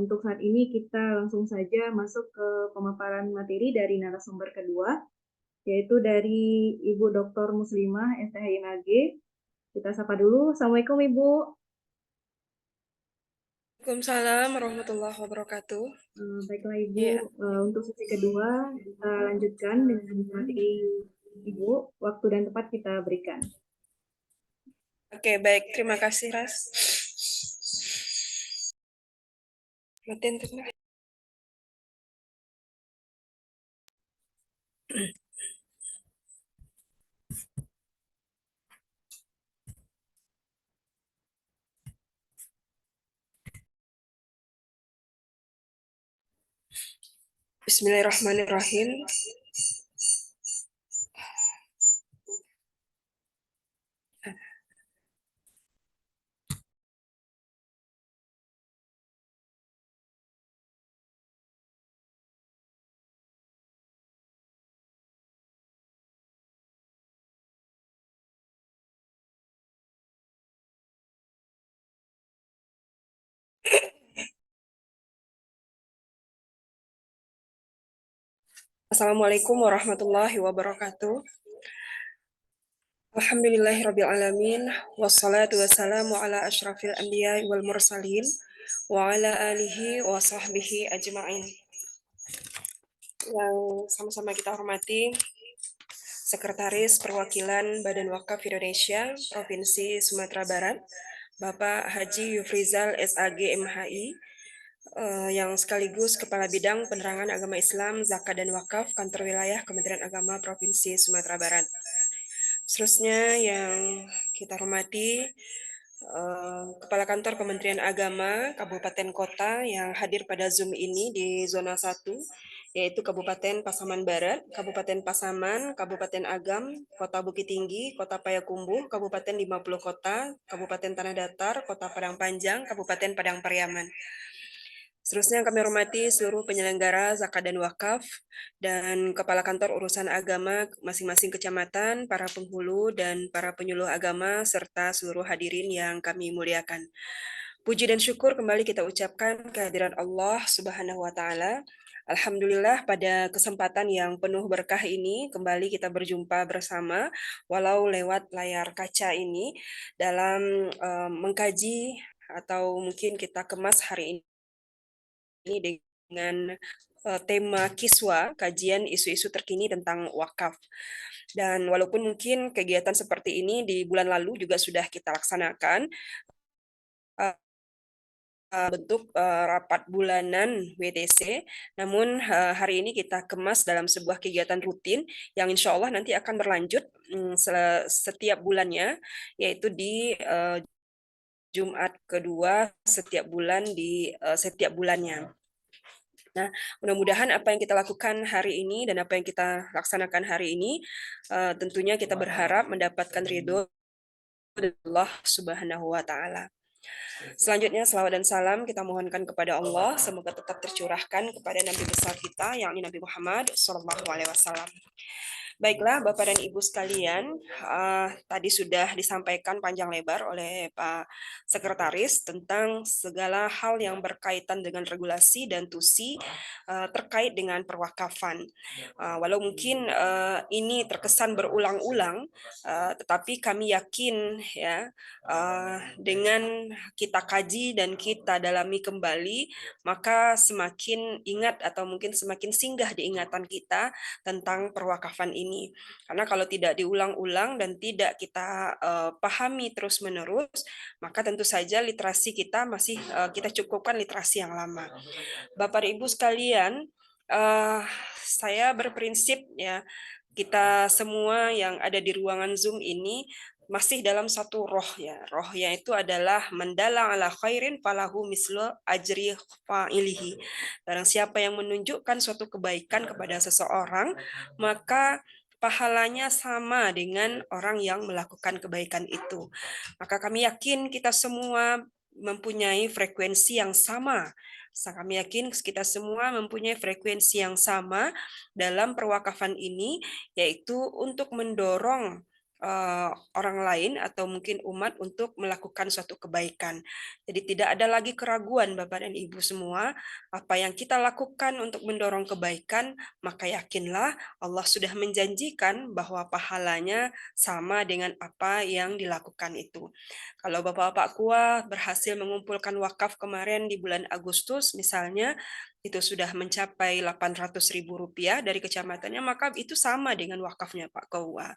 Untuk saat ini kita langsung saja masuk ke pemaparan materi dari narasumber kedua, yaitu dari Ibu Dr. Muslimah, STHIMAG. Kita sapa dulu. Assalamualaikum Ibu.
Waalaikumsalam warahmatullahi wabarakatuh.
Baiklah Ibu,
Ya.
untuk sesi kedua kita lanjutkan dengan materi Ibu. Waktu dan tempat kita berikan.
Oke, baik. Terima kasih, Ras. Matiin tuh, Mbak. Bismillahirrahmanirrahim. Assalamualaikum warahmatullahi wabarakatuh. Alhamdulillahirrabbilalamin. Wassalatu wassalamu ala ashrafil anbiya wal mursalin. Wa ala alihi wa sahbihi ajma'in. Yang sama-sama kita hormati, Sekretaris Perwakilan Badan Wakaf Indonesia Provinsi Sumatera Barat, Bapak Haji Yufrizal SAG MHI, yang sekaligus Kepala Bidang Penerangan Agama Islam, Zakat dan Wakaf, Kantor Wilayah Kementerian Agama Provinsi Sumatera Barat. Seterusnya yang kita hormati, Kepala Kantor Kementerian Agama Kabupaten Kota yang hadir pada Zoom ini di zona 1, yaitu Kabupaten Pasaman Barat, Kabupaten Pasaman, Kabupaten Agam, Kota Bukit Tinggi, Kota Payakumbuh, Kabupaten 50 Kota, Kabupaten Tanah Datar, Kota Padang Panjang, Kabupaten Padang Pariaman. Seterusnya kami hormati seluruh penyelenggara zakat dan wakaf dan kepala kantor urusan agama masing-masing kecamatan, para penghulu dan para penyuluh agama serta seluruh hadirin yang kami muliakan. Puji dan syukur kembali kita ucapkan kehadiran Allah Subhanahu wa taala. Alhamdulillah pada kesempatan yang penuh berkah ini kembali kita berjumpa bersama walau lewat layar kaca ini dalam mengkaji atau mungkin kita kemas hari ini dengan tema Kiswa, kajian isu-isu terkini tentang wakaf. Dan walaupun mungkin kegiatan seperti ini di bulan lalu juga sudah kita laksanakan, bentuk rapat bulanan WTC, namun hari ini kita kemas dalam sebuah kegiatan rutin yang insya Allah nanti akan berlanjut setiap bulannya, yaitu di Jumat kedua setiap bulan di setiap bulannya. Nah, mudah-mudahan apa yang kita lakukan hari ini dan apa yang kita laksanakan hari ini, tentunya kita berharap mendapatkan ridho dari Allah Subhanahu wa Ta'ala. Selanjutnya, selawat dan salam kita mohonkan kepada Allah, semoga tetap tercurahkan kepada Nabi besar kita, yakni Nabi Muhammad SAW. Baiklah, Bapak dan Ibu sekalian, tadi sudah disampaikan panjang lebar oleh Pak Sekretaris tentang segala hal yang berkaitan dengan regulasi dan TUSI terkait dengan perwakafan. Walau mungkin ini terkesan berulang-ulang, tetapi kami yakin ya dengan kita kaji dan kita dalami kembali, maka semakin ingat atau mungkin semakin singgah di ingatan kita tentang perwakafan ini ini. Karena kalau tidak diulang-ulang dan tidak kita pahami terus-menerus, maka tentu saja literasi kita masih kita cukupkan literasi yang lama. Bapak dan Ibu sekalian, saya berprinsip ya, kita semua yang ada di ruangan Zoom ini masih dalam satu roh ya. Rohnya itu adalah mendalang ala khairin falahu mislu ajri fa'ilihi. Barang siapa yang menunjukkan suatu kebaikan kepada seseorang, maka pahalanya sama dengan orang yang melakukan kebaikan itu. Maka kami yakin kita semua mempunyai frekuensi yang sama. Kami yakin kita semua mempunyai frekuensi yang sama dalam perwakafan ini, yaitu untuk mendorong orang lain atau mungkin umat untuk melakukan suatu kebaikan. Jadi tidak ada lagi keraguan Bapak dan Ibu semua, apa yang kita lakukan untuk mendorong kebaikan, maka yakinlah Allah sudah menjanjikan bahwa pahalanya sama dengan apa yang dilakukan itu. Kalau Bapak-Bapak KUA berhasil mengumpulkan wakaf kemarin di bulan Agustus misalnya, itu sudah mencapai Rp800.000 dari kecamatannya, maka itu sama dengan wakafnya Pak KUA.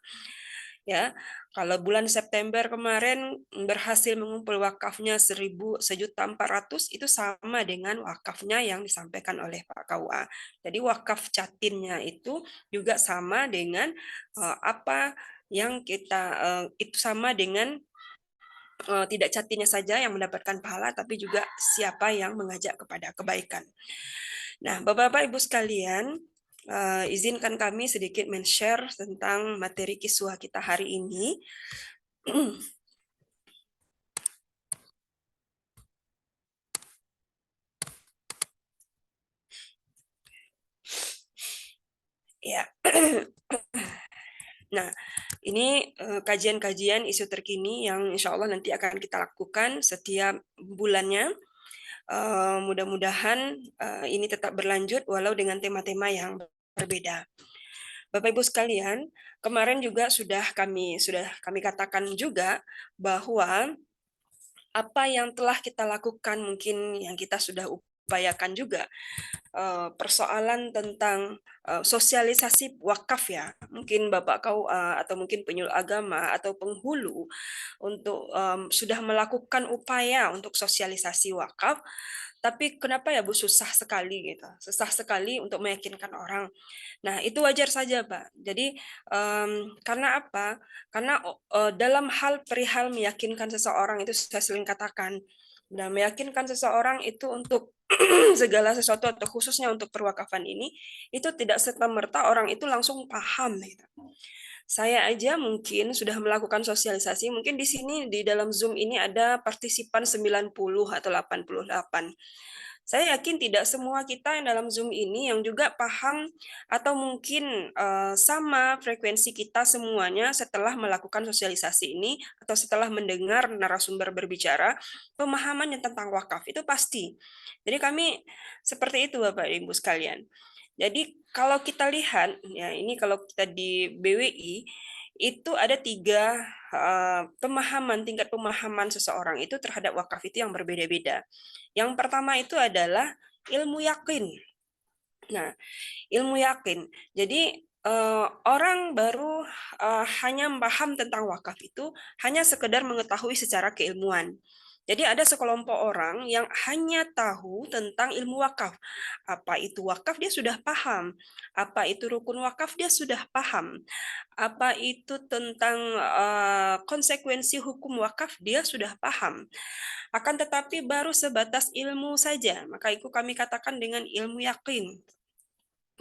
Ya, kalau bulan September kemarin berhasil mengumpul wakafnya 1.400.000 itu sama dengan wakafnya yang disampaikan oleh Pak KUA. Jadi wakaf catinnya itu juga sama dengan apa yang kita itu sama dengan tidak catinnya saja yang mendapatkan pahala, tapi juga siapa yang mengajak kepada kebaikan. Nah, Bapak-Bapak Ibu sekalian, izinkan kami sedikit men-share tentang materi kiswah kita hari ini. Ya. Nah, ini kajian-kajian isu terkini yang insya Allah nanti akan kita lakukan setiap bulannya. Mudah-mudahan ini tetap berlanjut walau dengan tema-tema yang berbeda. Bapak Ibu sekalian, kemarin juga sudah kami katakan juga bahwa apa yang telah kita lakukan mungkin yang kita sudah upayakan juga persoalan tentang sosialisasi wakaf ya, mungkin Bapak KUA atau mungkin penyuluh agama atau penghulu untuk sudah melakukan upaya untuk sosialisasi wakaf, tapi kenapa ya Bu susah sekali gitu, susah sekali untuk meyakinkan orang. Nah itu wajar saja Pak. Jadi karena apa? Karena dalam hal perihal meyakinkan seseorang itu saya sering katakan, nah meyakinkan seseorang itu untuk segala sesuatu atau khususnya untuk perwakafan ini itu tidak serta-merta orang itu langsung paham gitu. Saya aja mungkin sudah melakukan sosialisasi, mungkin di sini di dalam Zoom ini ada partisipan 90 atau 88. Saya yakin tidak semua kita yang dalam Zoom ini yang juga paham atau mungkin sama frekuensi kita semuanya setelah melakukan sosialisasi ini atau setelah mendengar narasumber berbicara, pemahamannya tentang wakaf itu pasti. Jadi kami seperti itu Bapak Ibu sekalian. Jadi kalau kita lihat ya ini kalau kita di BWI itu ada 3 tingkat pemahaman seseorang itu terhadap wakaf itu yang berbeda-beda. Yang pertama itu adalah ilmu yakin. Nah, ilmu yakin. Jadi orang baru hanya paham tentang wakaf itu hanya sekedar mengetahui secara keilmuan. Jadi ada sekelompok orang yang hanya tahu tentang ilmu wakaf. Apa itu wakaf dia sudah paham. Apa itu rukun wakaf dia sudah paham. Apa itu tentang konsekuensi hukum wakaf dia sudah paham. Akan tetapi baru sebatas ilmu saja. Maka itu kami katakan dengan ilmu yakin.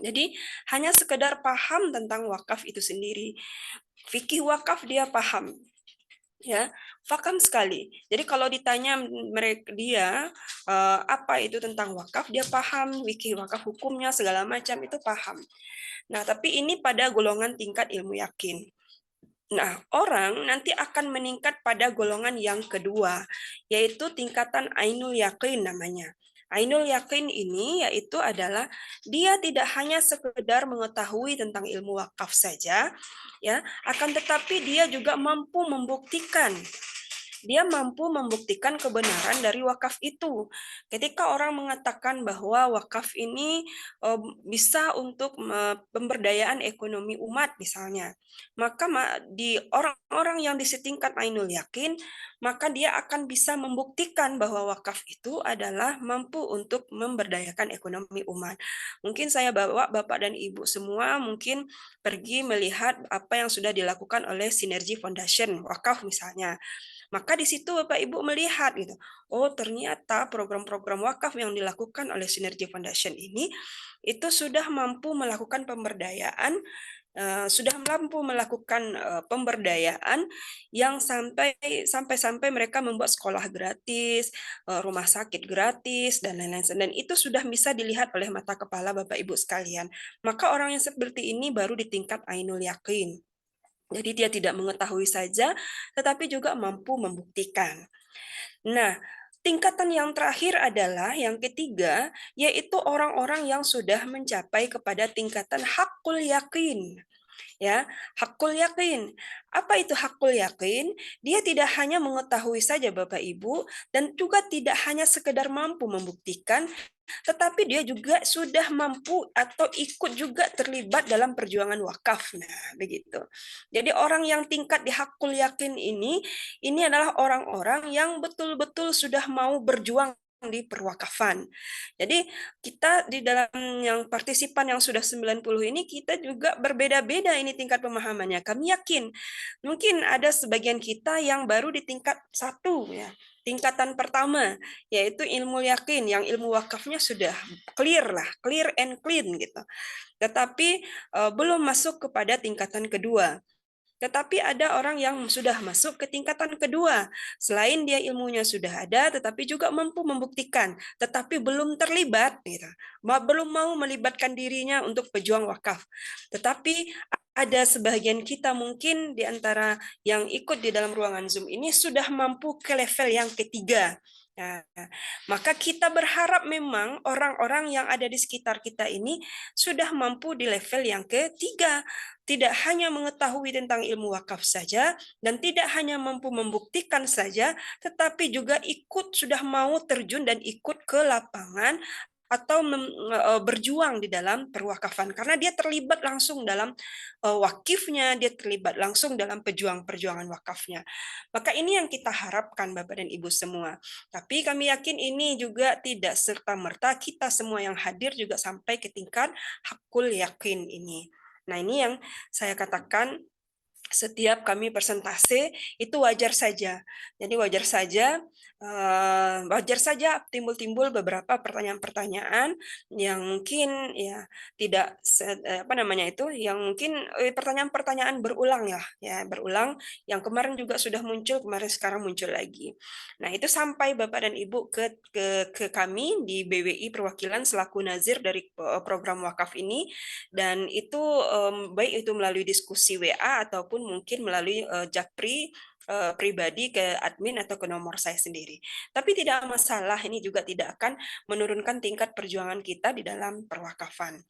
Jadi hanya sekedar paham tentang wakaf itu sendiri. Fikih wakaf dia paham. Ya, paham sekali. Jadi kalau ditanya dia apa itu tentang wakaf, dia paham, fikih wakaf hukumnya segala macam itu paham. Nah, tapi ini pada golongan tingkat ilmu yakin. Nah, orang nanti akan meningkat pada golongan yang kedua, yaitu tingkatan ainul yakin namanya. Ainul yakin ini yaitu adalah dia tidak hanya sekedar mengetahui tentang ilmu wakaf saja, ya, akan tetapi dia juga mampu membuktikan dia mampu membuktikan kebenaran dari wakaf itu. Ketika orang mengatakan bahwa wakaf ini bisa untuk pemberdayaan ekonomi umat misalnya, maka di orang-orang yang di setingkat ainul yakin, maka dia akan bisa membuktikan bahwa wakaf itu adalah mampu untuk memberdayakan ekonomi umat. Mungkin saya bawa Bapak dan Ibu semua mungkin pergi melihat apa yang sudah dilakukan oleh Synergy Foundation wakaf misalnya. Maka di situ Bapak Ibu melihat gitu, oh ternyata program-program wakaf yang dilakukan oleh Synergy Foundation ini itu sudah mampu melakukan pemberdayaan, pemberdayaan yang sampai mereka membuat sekolah gratis, rumah sakit gratis dan lain-lain. Dan itu sudah bisa dilihat oleh mata kepala Bapak Ibu sekalian. Maka orang yang seperti ini baru di tingkat ainul yakin. Jadi dia tidak mengetahui saja, tetapi juga mampu membuktikan. Nah, tingkatan yang terakhir adalah yang ketiga, yaitu orang-orang yang sudah mencapai kepada tingkatan hakul yakin. Ya, hakul yakin. Apa itu hakul yakin? Dia tidak hanya mengetahui saja Bapak Ibu dan juga tidak hanya sekedar mampu membuktikan, tetapi dia juga sudah mampu atau ikut juga terlibat dalam perjuangan wakaf. Nah, begitu. Jadi orang yang tingkat di hakul yakin ini adalah orang-orang yang betul-betul sudah mau berjuang di perwakafan. Jadi kita di dalam yang partisipan yang sudah 90 ini kita juga berbeda-beda ini tingkat pemahamannya. Kami yakin mungkin ada sebagian kita yang baru di tingkat 1 ya. Tingkatan pertama yaitu ilmu yakin yang ilmu wakafnya sudah clear and clean gitu. Tetapi belum masuk kepada tingkatan kedua. Tetapi ada orang yang sudah masuk ke tingkatan kedua. Selain dia ilmunya sudah ada, tetapi juga mampu membuktikan, tetapi belum terlibat, gitu. Belum mau melibatkan dirinya untuk pejuang wakaf. Tetapi ada sebagian kita mungkin di antara yang ikut di dalam ruangan Zoom ini sudah mampu ke level yang ketiga. Nah, maka kita berharap memang orang-orang yang ada di sekitar kita ini sudah mampu di level yang ketiga. Tidak hanya mengetahui tentang ilmu wakaf saja, dan tidak hanya mampu membuktikan saja, tetapi juga sudah mau terjun dan ikut ke lapangan atau berjuang di dalam perwakafan. Karena dia terlibat langsung dalam wakifnya, dia terlibat langsung dalam perjuangan wakafnya. Maka ini yang kita harapkan Bapak dan Ibu semua. Tapi kami yakin ini juga tidak serta-merta kita semua yang hadir juga sampai ke tingkat hakul yakin ini. Nah, ini yang saya katakan setiap kami presentasi itu wajar saja. Jadi wajar saja timbul-timbul beberapa pertanyaan-pertanyaan yang mungkin ya tidak yang mungkin pertanyaan-pertanyaan berulang berulang yang kemarin juga sudah muncul, sekarang muncul lagi. Nah, itu sampai Bapak dan Ibu ke kami di BWI perwakilan selaku nazir dari program wakaf ini, dan itu baik itu melalui diskusi WA ataupun mungkin melalui japri pribadi ke admin atau ke nomor saya sendiri. Tapi tidak masalah, ini juga tidak akan menurunkan tingkat perjuangan kita di dalam perwakafan.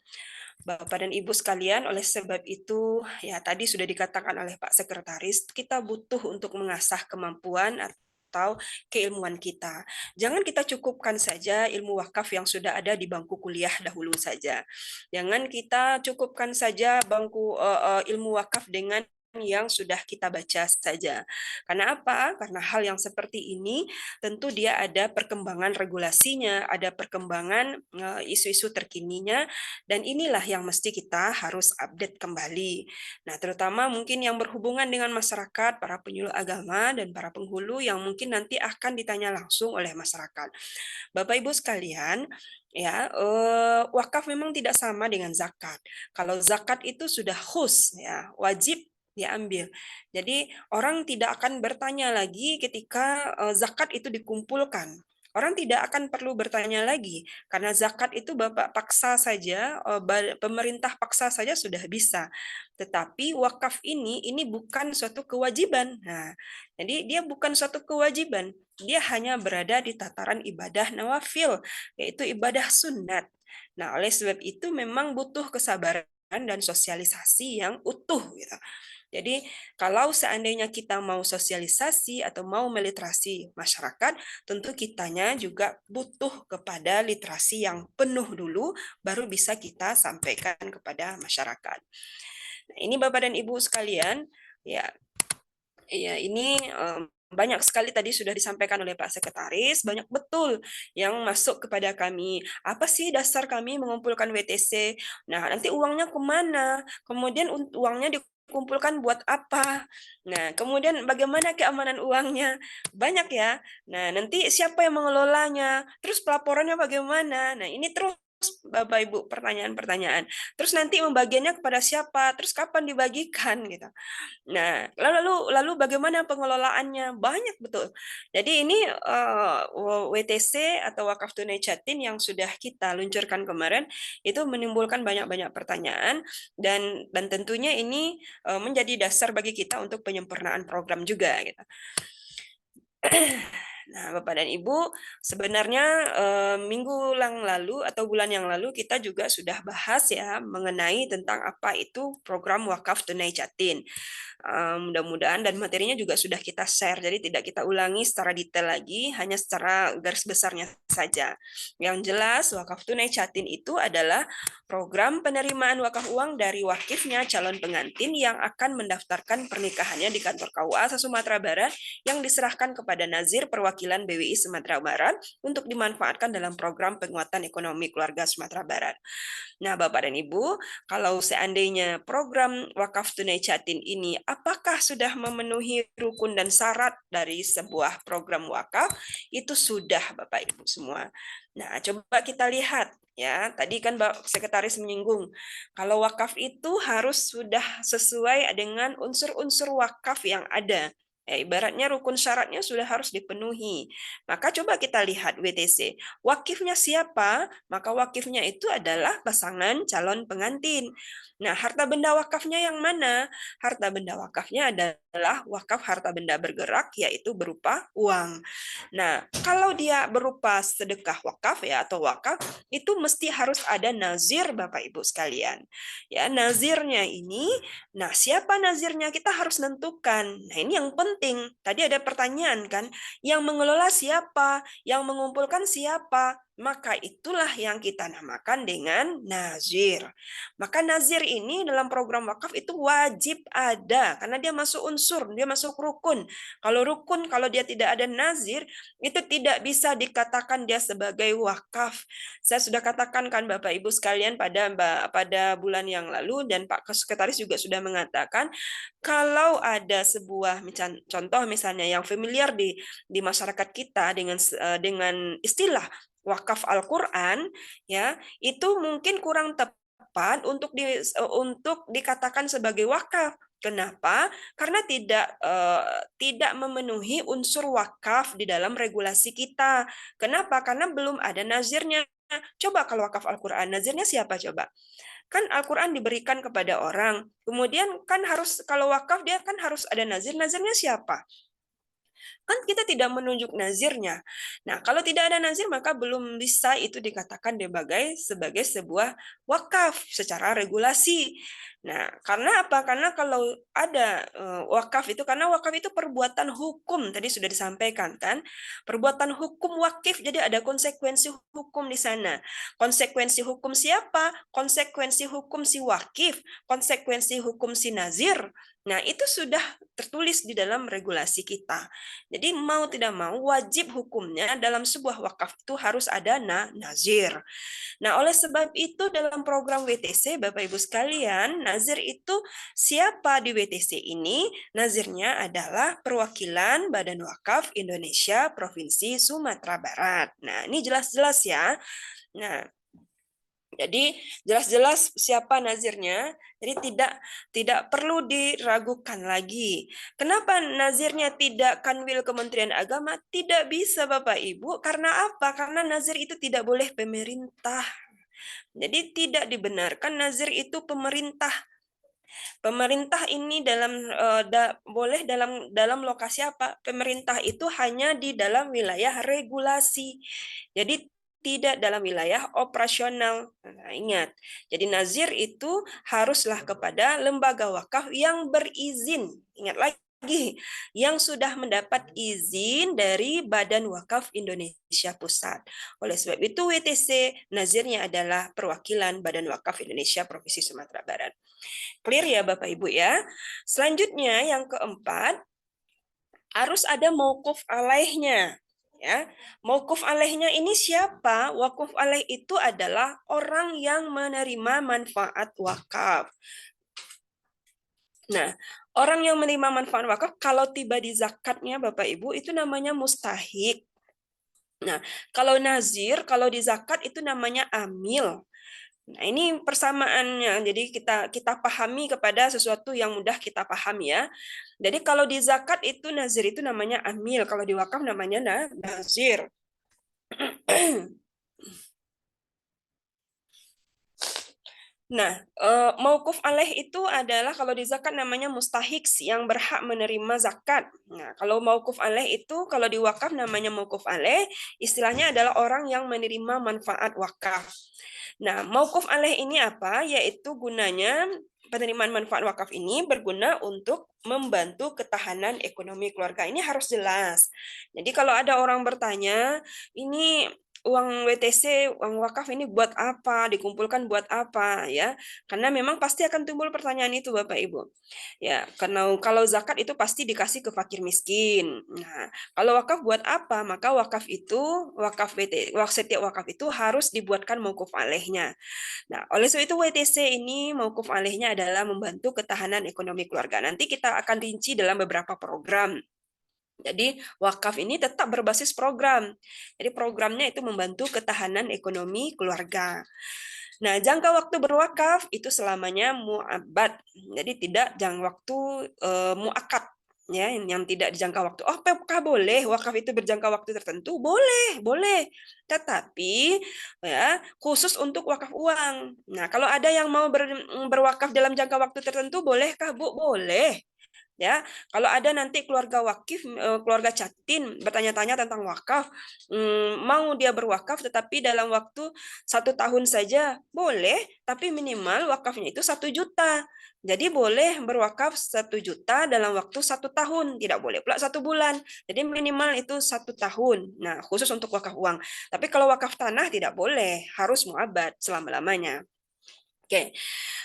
Bapak dan Ibu sekalian, oleh sebab itu, ya tadi sudah dikatakan oleh Pak Sekretaris, kita butuh untuk mengasah kemampuan atau keilmuan kita. Jangan kita cukupkan saja ilmu wakaf yang sudah ada di bangku kuliah dahulu saja. Jangan kita cukupkan saja bangku ilmu wakaf dengan yang sudah kita baca saja. Karena apa? Karena hal yang seperti ini tentu dia ada perkembangan regulasinya, ada perkembangan isu-isu terkininya, dan inilah yang mesti kita harus update kembali. Nah, terutama mungkin yang berhubungan dengan masyarakat, para penyuluh agama dan para penghulu yang mungkin nanti akan ditanya langsung oleh masyarakat. Bapak Ibu sekalian, ya, wakaf memang tidak sama dengan zakat. Kalau zakat itu sudah khus, ya, wajib diambil. Jadi orang tidak akan bertanya lagi ketika zakat itu dikumpulkan. Orang tidak akan perlu bertanya lagi karena zakat itu Bapak paksa saja, pemerintah paksa saja sudah bisa. Tetapi wakaf ini bukan suatu kewajiban. Nah, jadi dia bukan suatu kewajiban. Dia hanya berada di tataran ibadah nawafil, yaitu ibadah sunat. Nah, oleh sebab itu memang butuh kesabaran dan sosialisasi yang utuh gitu. Jadi kalau seandainya kita mau sosialisasi atau mau meliterasi masyarakat, tentu kitanya juga butuh kepada literasi yang penuh dulu, baru bisa kita sampaikan kepada masyarakat. Nah, ini Bapak dan Ibu sekalian, ya, ini banyak sekali tadi sudah disampaikan oleh Pak Sekretaris, banyak betul yang masuk kepada kami. Apa sih dasar kami mengumpulkan WTC? Nah, nanti uangnya kemana? Kemudian uangnya dikumpulkan buat apa? Nah, kemudian bagaimana keamanan uangnya? Banyak ya. Nah, nanti siapa yang mengelolanya? Terus pelaporannya bagaimana? Nah, ini terus Bapak Ibu pertanyaan-pertanyaan. Terus nanti membagiannya kepada siapa? Terus kapan dibagikan gitu. Nah, lalu bagaimana pengelolaannya? Banyak betul. Jadi ini WTC atau Wakaf Tunai Jatim yang sudah kita luncurkan kemarin itu menimbulkan banyak-banyak pertanyaan dan tentunya ini menjadi dasar bagi kita untuk penyempurnaan program juga gitu. Nah, Bapak dan Ibu, sebenarnya minggu yang lalu atau bulan yang lalu kita juga sudah bahas ya mengenai tentang apa itu program Wakaf Tunai Jatim. Mudah-mudahan dan materinya juga sudah kita share, jadi tidak kita ulangi secara detail lagi, hanya secara garis besarnya saja. Yang jelas, Wakaf Tunai Jatim itu adalah program penerimaan wakaf uang dari wakifnya calon pengantin yang akan mendaftarkan pernikahannya di kantor KUA Sumatera Barat yang diserahkan kepada Nazir Perwakilan BWI Sumatera Barat untuk dimanfaatkan dalam program penguatan ekonomi keluarga Sumatera Barat. Nah, Bapak dan Ibu, kalau seandainya program Wakaf Tunai Jatim ini apakah sudah memenuhi rukun dan syarat dari sebuah program wakaf? Itu sudah, Bapak Ibu semua. Nah, coba kita lihat ya. Tadi kan Bapak Sekretaris menyinggung kalau wakaf itu harus sudah sesuai dengan unsur-unsur wakaf yang ada. Ibaratnya rukun syaratnya sudah harus dipenuhi. Maka coba kita lihat WTC. Wakifnya siapa? Maka wakifnya itu adalah pasangan calon pengantin. Nah, harta benda wakafnya yang mana? Harta benda wakafnya adalah wakaf harta benda bergerak, yaitu berupa uang. Nah, kalau dia berupa sedekah wakaf ya atau wakaf, itu mesti harus ada nazir Bapak Ibu sekalian. Ya, nazirnya ini, nah siapa nazirnya? Kita harus nentukan. Nah, ini yang penting. Tadi ada pertanyaan kan, yang mengelola siapa? Yang mengumpulkan siapa? Maka itulah yang kita namakan dengan nazir. Maka nazir ini dalam program wakaf itu wajib ada karena dia masuk unsur, dia masuk rukun. Kalau rukun, kalau dia tidak ada nazir, itu tidak bisa dikatakan dia sebagai wakaf. Saya sudah katakan kan Bapak Ibu sekalian pada bulan yang lalu dan Pak Sekretaris juga sudah mengatakan kalau ada sebuah contoh misalnya yang familiar di masyarakat kita dengan istilah wakaf Al-Qur'an ya, itu mungkin kurang tepat untuk dikatakan sebagai wakaf. Kenapa? Karena tidak memenuhi unsur wakaf di dalam regulasi kita. Kenapa? Karena belum ada nazirnya. Coba kalau wakaf Al-Qur'an, nazirnya siapa coba? Kan Al-Qur'an diberikan kepada orang. Kemudian kan harus kalau wakaf dia kan harus ada nazir. Nazirnya siapa? Kan kita tidak menunjuk nazirnya. Nah, kalau tidak ada nazir maka belum bisa itu dikatakan sebagai sebuah wakaf secara regulasi. Nah, karena apa? Karena kalau ada wakaf itu karena wakaf itu perbuatan hukum tadi sudah disampaikan kan? Perbuatan hukum wakif jadi ada konsekuensi hukum di sana. Konsekuensi hukum siapa? Konsekuensi hukum si wakif, konsekuensi hukum si nazir. Nah, itu sudah tertulis di dalam regulasi kita. Jadi mau tidak mau wajib hukumnya dalam sebuah wakaf itu harus ada nazir. Nah, oleh sebab itu dalam program WTC Bapak Ibu sekalian, nazir itu siapa di WTC ini? Nazirnya adalah perwakilan Badan Wakaf Indonesia Provinsi Sumatera Barat. Nah, ini jelas-jelas ya. Nah, jadi jelas-jelas siapa nazirnya, jadi tidak perlu diragukan lagi. Kenapa nazirnya tidak Kanwil Kementerian Agama? Tidak bisa Bapak Ibu, karena apa? Karena nazir itu tidak boleh pemerintah. Jadi tidak dibenarkan nazir itu pemerintah. Pemerintah ini boleh dalam lokasi apa? Pemerintah itu hanya di dalam wilayah regulasi. Jadi tidak dalam wilayah operasional. Nah, ingat, jadi nazir itu haruslah kepada lembaga wakaf yang berizin. Ingat lagi, yang sudah mendapat izin dari Badan Wakaf Indonesia Pusat. Oleh sebab itu WTC nazirnya adalah perwakilan Badan Wakaf Indonesia Provinsi Sumatera Barat. Clear ya Bapak Ibu ya. Selanjutnya yang keempat, harus ada mauquf alaihnya. Ya, mauquf alaihnya ini siapa? Wakuf alaih itu adalah orang yang menerima manfaat wakaf. Nah, orang yang menerima manfaat wakaf kalau tiba di zakatnya Bapak Ibu itu namanya mustahik. Nah, kalau nazir, kalau di zakat itu namanya amil. Nah, ini persamaannya. Jadi kita pahami kepada sesuatu yang mudah kita pahami ya. Jadi kalau di zakat itu nazir itu namanya amil, kalau di wakaf namanya nazir. Nah, mauquf alaih itu adalah kalau di zakat namanya mustahiks yang berhak menerima zakat. Nah, kalau mauquf alaih itu kalau di wakaf namanya mauquf alaih, istilahnya adalah orang yang menerima manfaat wakaf. Nah, mauquf alaih ini apa? Yaitu gunanya penerimaan manfaat wakaf ini berguna untuk membantu ketahanan ekonomi keluarga. Ini harus jelas. Jadi kalau ada orang bertanya, ini uang WTC, uang wakaf ini buat apa? Dikumpulkan buat apa? Ya, karena memang pasti akan timbul pertanyaan itu, Bapak Ibu. Ya, karena kalau zakat itu pasti dikasih ke fakir miskin. Nah, kalau wakaf buat apa? Maka wakaf itu, setiap wakaf itu harus dibuatkan mauquf alaihnya. Nah, oleh sebab itu WTC ini mauquf alaihnya adalah membantu ketahanan ekonomi keluarga. Nanti kita akan rinci dalam beberapa program. Jadi wakaf ini tetap berbasis program. Jadi programnya itu membantu ketahanan ekonomi keluarga. Nah, jangka waktu berwakaf itu selamanya mu'abbad. Jadi tidak jangka waktu mu'akkad ya, yang tidak dijangka waktu. Oh, apakah boleh wakaf itu berjangka waktu tertentu? Boleh, boleh. Tetapi ya, khusus untuk wakaf uang. Nah, kalau ada yang mau berwakaf dalam jangka waktu tertentu, bolehkah, Bu? Boleh. Ya, kalau ada nanti keluarga wakif, keluarga Catin bertanya-tanya tentang wakaf, mau dia berwakaf tetapi dalam waktu 1 tahun saja, boleh, tapi minimal wakafnya itu 1 juta. Jadi boleh berwakaf 1 juta dalam waktu 1 tahun, tidak boleh pula 1 bulan. Jadi minimal itu 1 tahun. Nah, khusus untuk wakaf uang. Tapi kalau wakaf tanah tidak boleh, harus mu'abbad selama-lamanya. Oke.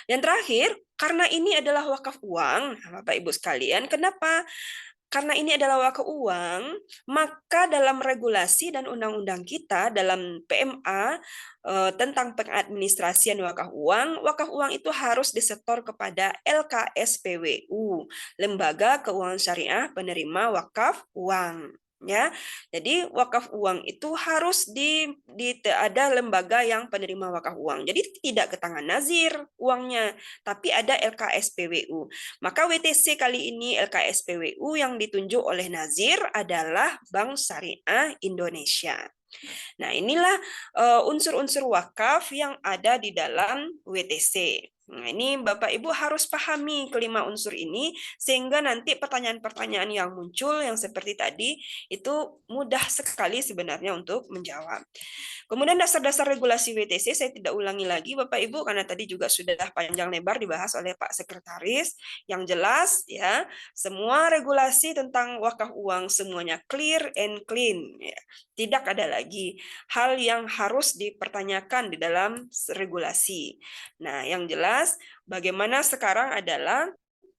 Yang terakhir, karena ini adalah wakaf uang, Bapak Ibu sekalian, kenapa? Karena ini adalah wakaf uang, maka dalam regulasi dan undang-undang kita dalam PMA tentang pengadministrasian wakaf uang itu harus disetor kepada LKSPWU, Lembaga Keuangan Syariah Penerima Wakaf Uang. Ya, jadi wakaf uang itu harus ada lembaga yang penerima wakaf uang. Jadi tidak ke tangan nazir uangnya, tapi ada LKSPWU. Maka WTC kali ini LKSPWU yang ditunjuk oleh nazir adalah Bank Syariah Indonesia. Nah, inilah unsur-unsur wakaf yang ada di dalam WTC. Nah, ini Bapak Ibu harus pahami kelima unsur ini sehingga nanti pertanyaan-pertanyaan yang muncul yang seperti tadi itu mudah sekali sebenarnya untuk menjawab. Kemudian dasar-dasar regulasi WTC saya tidak ulangi lagi Bapak Ibu karena tadi juga sudah panjang lebar dibahas oleh Pak Sekretaris. Yang jelas ya, semua regulasi tentang wakaf uang semuanya clear and clean ya. Tidak ada lagi hal yang harus dipertanyakan di dalam regulasi. Nah, yang jelas bagaimana sekarang adalah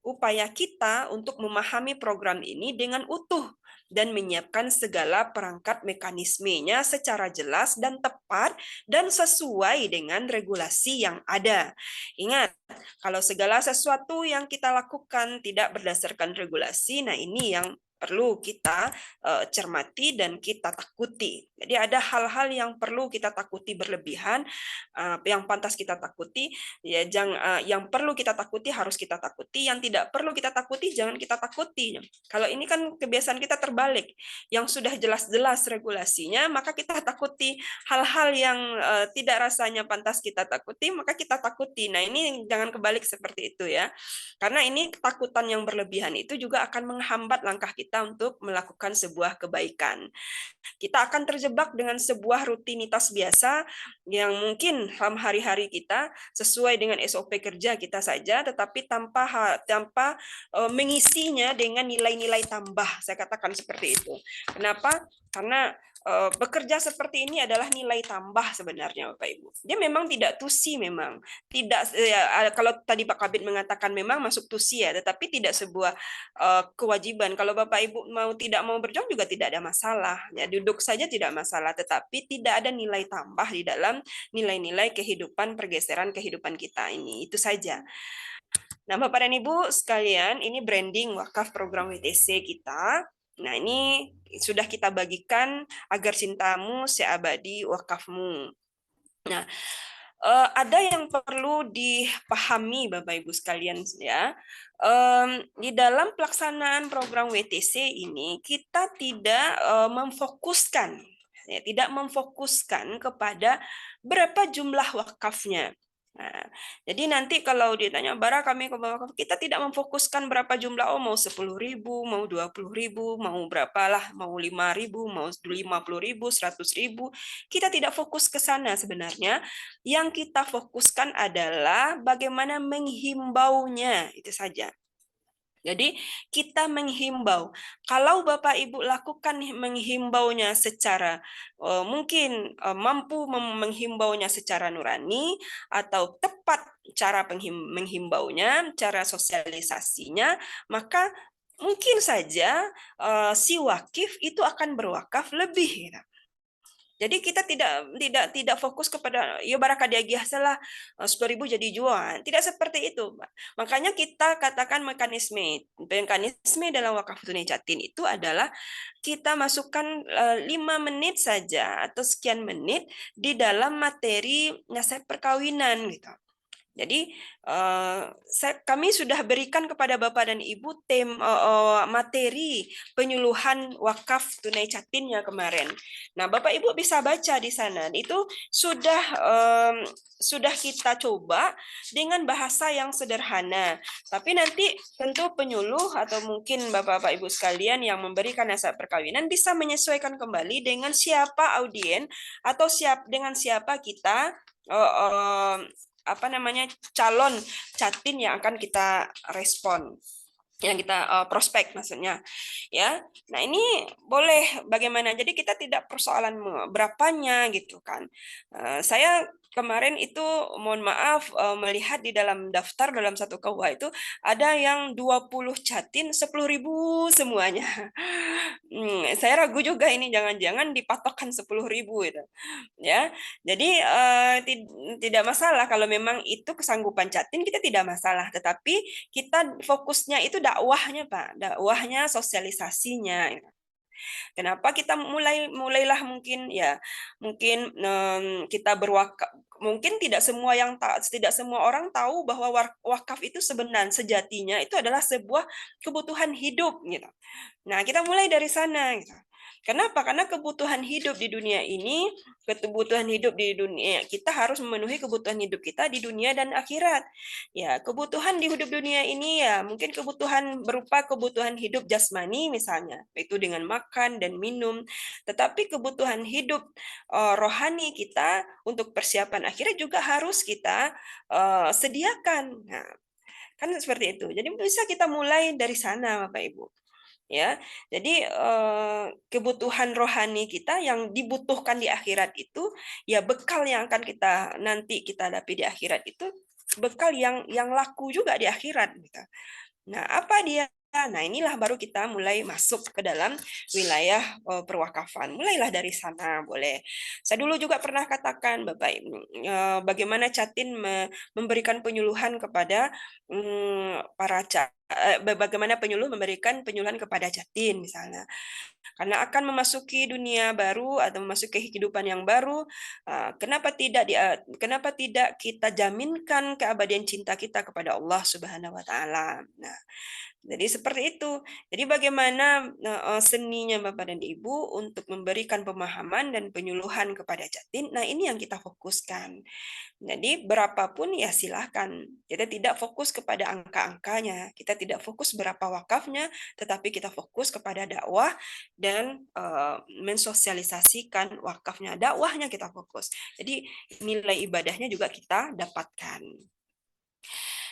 upaya kita untuk memahami program ini dengan utuh dan menyiapkan segala perangkat mekanismenya secara jelas dan tepat dan sesuai dengan regulasi yang ada. Ingat, kalau segala sesuatu yang kita lakukan tidak berdasarkan regulasi, nah ini yang perlu kita cermati dan kita takuti. Jadi ada hal-hal yang perlu kita takuti berlebihan, yang pantas kita takuti, ya yang perlu kita takuti harus kita takuti, yang tidak perlu kita takuti jangan kita takuti. Kalau ini kan kebiasaan kita terbalik, yang sudah jelas-jelas regulasinya maka kita takuti, hal-hal hal-hal yang tidak rasanya pantas kita takuti, maka kita takuti. Nah, ini jangan kebalik seperti itu ya. Karena ini ketakutan yang berlebihan itu juga akan menghambat langkah kita untuk melakukan sebuah kebaikan. Kita akan terjebak dengan sebuah rutinitas biasa yang mungkin dalam hari-hari kita sesuai dengan SOP kerja kita saja, tetapi tanpa mengisinya dengan nilai-nilai tambah. Saya katakan seperti itu. Kenapa? Karena bekerja seperti ini adalah nilai tambah sebenarnya, Bapak Ibu. Dia memang tidak tusi, memang tidak kalau tadi Pak Kabid mengatakan memang masuk tusi ya, tetapi tidak sebuah kewajiban. Kalau Bapak Ibu tidak mau berjuang juga tidak ada masalah. Ya, duduk saja tidak masalah, tetapi tidak ada nilai tambah di dalam nilai-nilai kehidupan, pergeseran kehidupan kita ini. Itu saja. Nah, Bapak dan Ibu sekalian, ini branding wakaf program WTC kita. Nah, ini sudah kita bagikan agar cintamu seabadi wakafmu. Nah, ada yang perlu dipahami Bapak Ibu sekalian ya. Di dalam pelaksanaan program WTC ini kita tidak memfokuskan kepada berapa jumlah wakafnya. Nah, jadi nanti kalau ditanya bara kami ke wakaf, kita tidak memfokuskan berapa jumlah, mau 10.000, mau 20.000, mau berapalah, mau 5.000, mau 50.000, 100.000. Kita tidak fokus ke sana sebenarnya. Yang kita fokuskan adalah bagaimana menghimbaunya, itu saja. Jadi kita menghimbau. Kalau Bapak Ibu lakukan menghimbaunya secara mungkin mampu menghimbaunya secara nurani atau tepat cara menghimbaunya, cara sosialisasinya, maka mungkin saja si wakif itu akan berwakaf lebih. Jadi kita tidak fokus kepada ya barakadia salah 10.000 jadi jual. Tidak seperti itu, Mbak. Makanya kita katakan mekanisme dalam wakaf tunai jatin itu adalah kita masukkan 5 menit saja atau sekian menit di dalam materi nasihat perkawinan gitu. Jadi kami sudah berikan kepada Bapak dan Ibu materi penyuluhan wakaf tunai jatinnya kemarin. Nah, Bapak Ibu bisa baca di sana. Itu sudah kita coba dengan bahasa yang sederhana. Tapi nanti tentu penyuluh atau mungkin Bapak Ibu sekalian yang memberikan nasihat perkawinan bisa menyesuaikan kembali dengan siapa audien atau dengan siapa kita calon jatin yang akan kita respon, yang kita prospek maksudnya ya. Nah, ini boleh bagaimana, jadi kita tidak persoalan berapanya gitu kan. Saya kemarin itu mohon maaf melihat di dalam daftar dalam satu KUA itu ada yang 20 jatin 10.000 semuanya. Saya ragu juga ini jangan-jangan dipatokkan 10.000 itu ya. Jadi tidak masalah kalau memang itu kesanggupan jatin, kita tidak masalah, tetapi kita fokusnya itu dakwahnya, Pak, dakwahnya, sosialisasinya. Kenapa kita mulailah mungkin kita berwakaf, mungkin tidak semua orang tahu bahwa wakaf itu sebenarnya sejatinya itu adalah sebuah kebutuhan hidup gitu. Nah, kita mulai dari sana gitu. Kenapa? Karena kebutuhan hidup di dunia ini, kita harus memenuhi kebutuhan hidup kita di dunia dan akhirat. Ya, kebutuhan di hidup dunia ini ya mungkin kebutuhan berupa kebutuhan hidup jasmani misalnya, yaitu dengan makan dan minum. Tetapi kebutuhan hidup rohani kita untuk persiapan akhirat juga harus kita sediakan. Nah, kan seperti itu. Jadi bisa kita mulai dari sana, Bapak Ibu. Ya, jadi kebutuhan rohani kita yang dibutuhkan di akhirat itu ya bekal yang akan nanti kita hadapi di akhirat itu bekal yang laku juga di akhirat gitu. Nah, apa dia? Nah, inilah baru kita mulai masuk ke dalam wilayah perwakafan. Mulailah dari sana, boleh. Saya dulu juga pernah katakan, Bapak, bagaimana Catin memberikan penyuluhan kepada para bagaimana penyuluh memberikan penyuluhan kepada Jatin misalnya. Karena akan memasuki dunia baru atau memasuki kehidupan yang baru, kenapa tidak kita jaminkan keabadian cinta kita kepada Allah Subhanahu wa taala. Nah, jadi seperti itu. Jadi bagaimana seninya Bapak dan Ibu untuk memberikan pemahaman dan penyuluhan kepada Jatin. Nah, ini yang kita fokuskan. Jadi berapapun ya silahkan. Kita tidak fokus kepada angka-angkanya. Kita tidak fokus berapa wakafnya, tetapi kita fokus kepada dakwah dan mensosialisasikan wakafnya. Dakwahnya kita fokus. Jadi nilai ibadahnya juga kita dapatkan.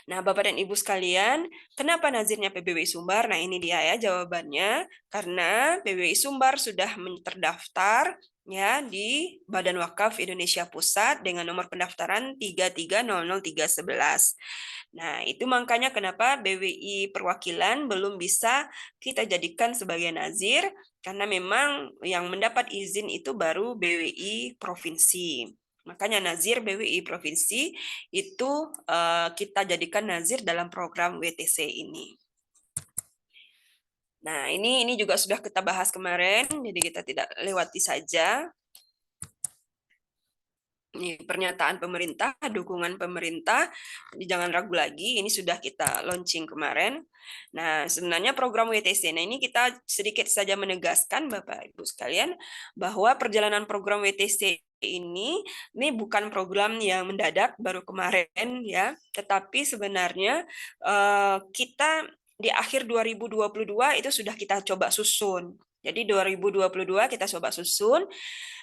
Nah, Bapak dan Ibu sekalian, kenapa nazirnya PBWI Sumbar? Nah, ini dia ya jawabannya. Karena PBWI Sumbar sudah terdaftar ya di Badan Wakaf Indonesia Pusat dengan nomor pendaftaran 3300311. Nah, itu makanya kenapa BWI perwakilan belum bisa kita jadikan sebagai nazir, karena memang yang mendapat izin itu baru BWI provinsi. Makanya nazir BWI provinsi itu kita jadikan nazir dalam program WTC ini. Nah, ini juga sudah kita bahas kemarin, jadi kita tidak lewati saja. Ini pernyataan pemerintah, dukungan pemerintah, jangan ragu lagi, ini sudah kita launching kemarin. Nah, sebenarnya program WTC, nah ini kita sedikit saja menegaskan Bapak Ibu sekalian, bahwa perjalanan program WTC ini bukan program yang mendadak baru kemarin ya, tetapi sebenarnya kita di akhir 2022 itu sudah kita coba susun. Jadi 2022 kita coba susun,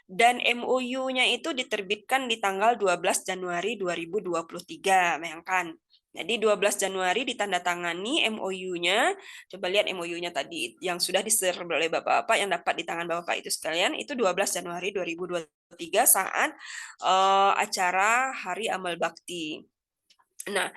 dan MOU-nya itu diterbitkan di tanggal 12 Januari 2023, bayangkan. Jadi 12 Januari ditandatangani MOU-nya. Coba lihat MOU-nya tadi yang sudah diserahkan oleh Bapak-bapak yang dapat di tangan Bapak itu sekalian, itu 12 Januari 2023 saat acara Hari Amal Bakti. Nah,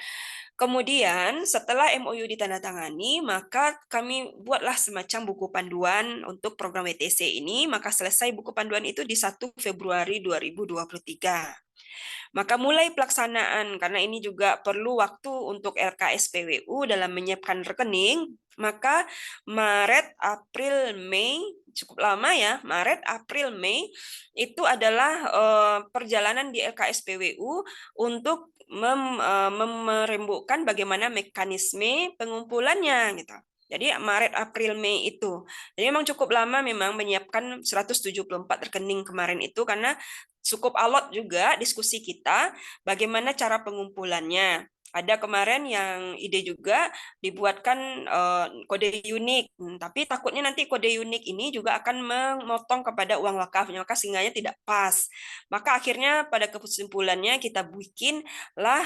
kemudian setelah MOU ditandatangani, maka kami buatlah semacam buku panduan untuk program WTC ini, maka selesai buku panduan itu di 1 Februari 2023. Maka mulai pelaksanaan, karena ini juga perlu waktu untuk LKSPWU dalam menyiapkan rekening, maka Maret, April, Mei, cukup lama ya, Maret, April, Mei, itu adalah perjalanan di LKSPWU untuk merembukkan bagaimana mekanisme pengumpulannya gitu. Jadi Maret, April, Mei itu. Jadi memang cukup lama memang menyiapkan 174 rekening kemarin itu, karena cukup alot juga diskusi kita bagaimana cara pengumpulannya. Ada kemarin yang ide juga dibuatkan kode unik, tapi takutnya nanti kode unik ini juga akan memotong kepada uang wakafnya, maka sehingganya tidak pas. Maka akhirnya pada kesimpulannya kita bikinlah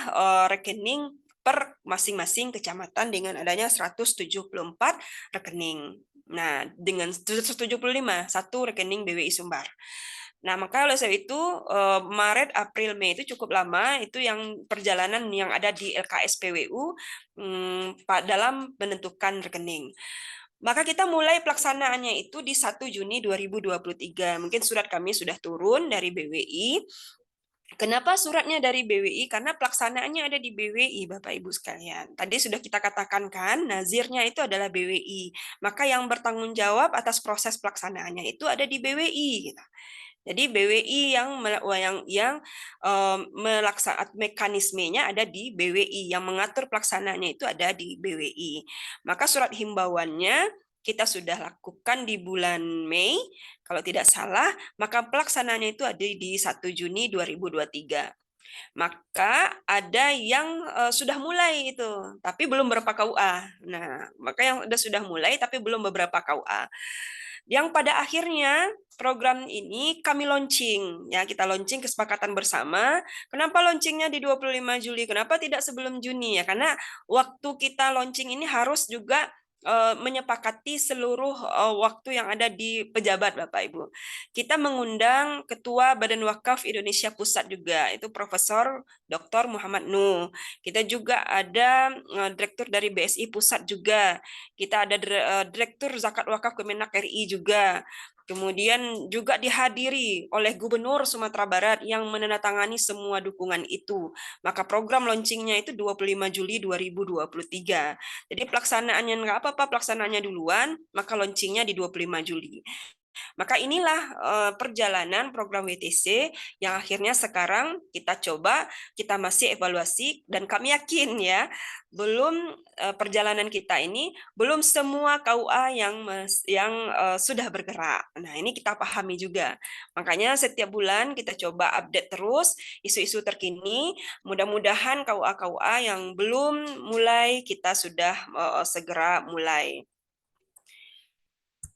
rekening per masing-masing kecamatan dengan adanya 174 rekening. Nah, dengan 175, satu rekening BWI Sumbar. Nah, maka oleh sebab itu Maret, April, Mei itu cukup lama, itu yang perjalanan yang ada di LKSPWU dalam menentukan rekening. Maka kita mulai pelaksanaannya itu di 1 Juni 2023. Mungkin surat kami sudah turun dari BWI. Kenapa suratnya dari BWI? Karena pelaksanaannya ada di BWI, Bapak Ibu sekalian. Tadi sudah kita katakan kan, nazirnya itu adalah BWI. Maka yang bertanggung jawab atas proses pelaksanaannya itu ada di BWI. Gitu. Jadi BWI yang melaksanakan mekanismenya ada di BWI, yang mengatur pelaksanaannya itu ada di BWI. Maka surat himbauannya kita sudah lakukan di bulan Mei, kalau tidak salah, maka pelaksanaannya itu ada di 1 Juni 2023. Maka ada yang sudah mulai itu, tapi belum berapa KUA. Nah, maka yang sudah mulai tapi belum beberapa KUA. Yang pada akhirnya program ini kami launching, ya kita launching kesepakatan bersama. Kenapa launchingnya di 25 Juli? Kenapa tidak sebelum Juni ya? Karena waktu kita launching ini harus juga menyepakati seluruh waktu yang ada di pejabat Bapak Ibu. Kita mengundang Ketua Badan Wakaf Indonesia Pusat juga, itu Profesor Dr. Muhammad Nuh. Kita juga ada Direktur dari BSI Pusat juga. Kita ada Direktur Zakat Wakaf Kemenak RI juga. Kemudian juga dihadiri oleh Gubernur Sumatera Barat yang menandatangani semua dukungan itu. Maka program launchingnya itu 25 Juli 2023. Jadi pelaksanaannya nggak apa-apa, pelaksanaannya duluan, maka launchingnya di 25 Juli. Maka inilah perjalanan program WTC yang akhirnya sekarang kita coba, kita masih evaluasi, dan kami yakin ya, belum perjalanan kita ini, belum semua KUA yang sudah bergerak. Nah, ini kita pahami juga. Makanya setiap bulan kita coba update terus isu-isu terkini. Mudah-mudahan KUA-KUA yang belum mulai, kita sudah segera mulai.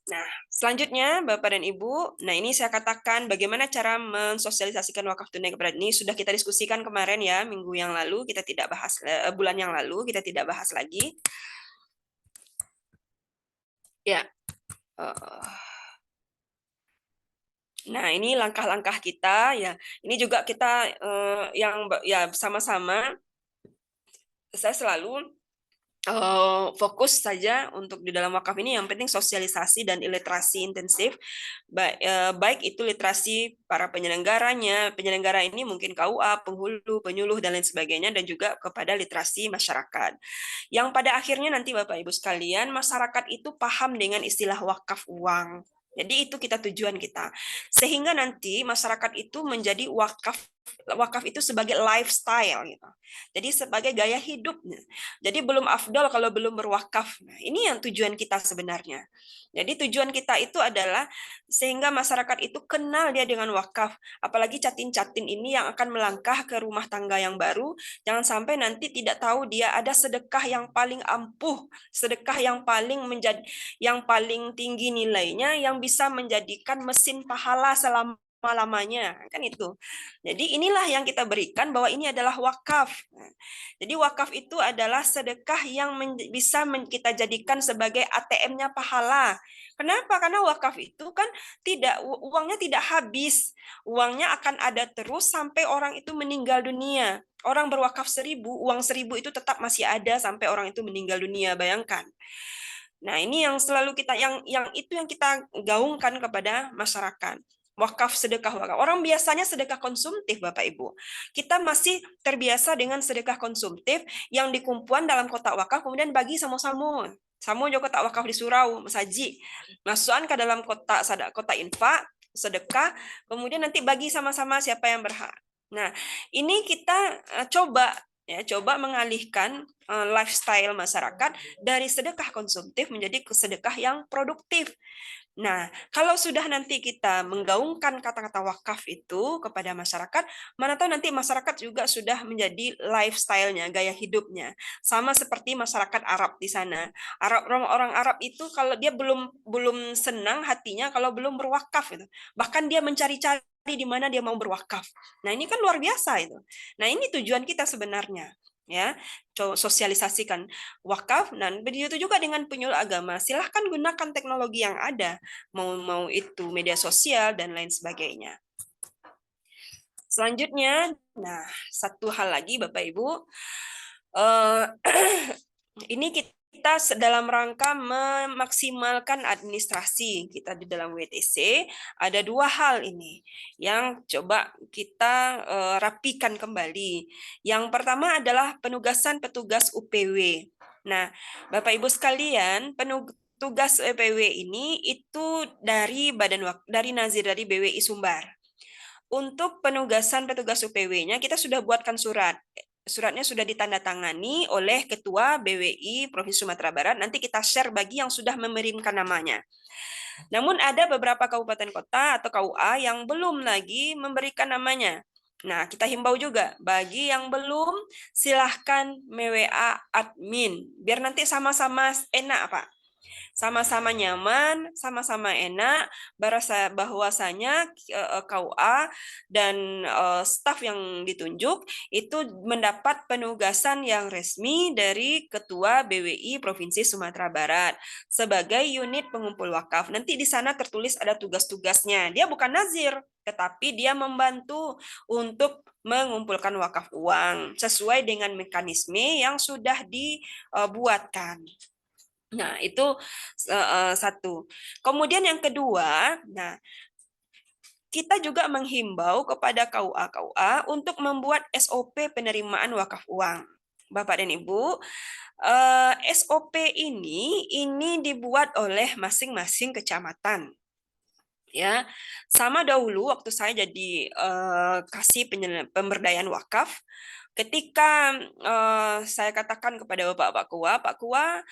Nah, selanjutnya Bapak dan Ibu, nah ini saya katakan bagaimana cara mensosialisasikan wakaf tunai kepada ini sudah kita diskusikan kemarin ya, minggu yang lalu kita tidak bahas, bulan yang lalu kita tidak bahas lagi. Ya, nah ini langkah-langkah kita ya. Ini juga kita yang ya sama-sama. Saya selalu fokus saja untuk di dalam wakaf ini, yang penting sosialisasi dan literasi intensif, baik itu literasi para penyelenggara ini mungkin KUA, penghulu, penyuluh, dan lain sebagainya, dan juga kepada literasi masyarakat. Yang pada akhirnya nanti Bapak Ibu sekalian, masyarakat itu paham dengan istilah wakaf uang. Jadi itu tujuan kita. Sehingga nanti masyarakat itu menjadi wakaf itu sebagai lifestyle gitu. Jadi sebagai gaya hidupnya. Jadi belum afdol kalau belum berwakaf. Nah, ini yang tujuan kita sebenarnya. Jadi tujuan kita itu adalah sehingga masyarakat itu kenal dia dengan wakaf. Apalagi catin-catin ini yang akan melangkah ke rumah tangga yang baru, jangan sampai nanti tidak tahu dia ada sedekah yang paling ampuh, sedekah yang paling tinggi nilainya, yang bisa menjadikan mesin pahala selama-lamanya, kan itu. Jadi inilah yang kita berikan, bahwa ini adalah wakaf. Jadi wakaf itu adalah sedekah yang bisa kita jadikan sebagai ATM-nya pahala. Kenapa? Karena wakaf itu kan uangnya tidak habis. Uangnya akan ada terus sampai orang itu meninggal dunia. Orang berwakaf 1.000, uang 1.000 itu tetap masih ada sampai orang itu meninggal dunia, bayangkan. Nah, ini yang selalu kita yang kita gaungkan kepada masyarakat. Wakaf, sedekah wakaf. Orang biasanya sedekah konsumtif, Bapak Ibu. Kita masih terbiasa dengan sedekah konsumtif yang dikumpulan dalam kotak wakaf kemudian bagi sama-sama. Samo juga kotak wakaf di surau, masaji. Masukkan ke dalam kotak infak, sedekah, kemudian nanti bagi sama-sama siapa yang berhak. Nah, ini kita coba mengalihkan lifestyle masyarakat dari sedekah konsumtif menjadi sedekah yang produktif. Nah, kalau sudah nanti kita menggaungkan kata-kata wakaf itu kepada masyarakat, mana tahu nanti masyarakat juga sudah menjadi lifestyle-nya, gaya hidupnya. Sama seperti masyarakat Arab di sana. Orang Arab itu kalau dia belum senang hatinya kalau belum berwakaf itu. Bahkan dia mencari-cari di mana dia mau berwakaf. Nah, ini kan luar biasa itu. Nah, ini tujuan kita sebenarnya. Ya, sosialisasikan wakaf, dan begitu juga dengan penyuluh agama. Silahkan gunakan teknologi yang ada, mau itu media sosial dan lain sebagainya. Selanjutnya, nah satu hal lagi Bapak Ibu, ini kita dalam rangka memaksimalkan administrasi kita di dalam WTC, ada 2 hal ini yang coba kita rapikan kembali. Yang pertama adalah penugasan petugas UPW. Nah, Bapak Ibu sekalian, petugas UPW ini itu dari Nazir dari BWI Sumbar. Untuk penugasan petugas UPW-nya kita sudah buatkan surat. Suratnya sudah ditandatangani oleh Ketua BWI Provinsi Sumatera Barat. Nanti kita share bagi yang sudah mengirimkan namanya. Namun ada beberapa kabupaten kota atau KUA yang belum lagi memberikan namanya. Nah, kita himbau juga bagi yang belum, silahkan me-WA admin. Biar nanti sama-sama enak, Pak. Sama-sama nyaman, sama-sama enak, berasa bahwasanya KUA dan staf yang ditunjuk itu mendapat penugasan yang resmi dari Ketua BWI Provinsi Sumatera Barat sebagai unit pengumpul wakaf. Nanti di sana tertulis ada tugas-tugasnya. Dia bukan nazir, tetapi dia membantu untuk mengumpulkan wakaf uang sesuai dengan mekanisme yang sudah dibuatkan. Nah, itu satu. Kemudian yang kedua, nah kita juga menghimbau kepada KUA untuk membuat SOP penerimaan wakaf uang. Bapak dan Ibu, SOP ini dibuat oleh masing-masing kecamatan. Ya, sama dahulu waktu saya jadi kasih pemberdayaan wakaf, ketika saya katakan kepada Bapak KUA, Pak KUA,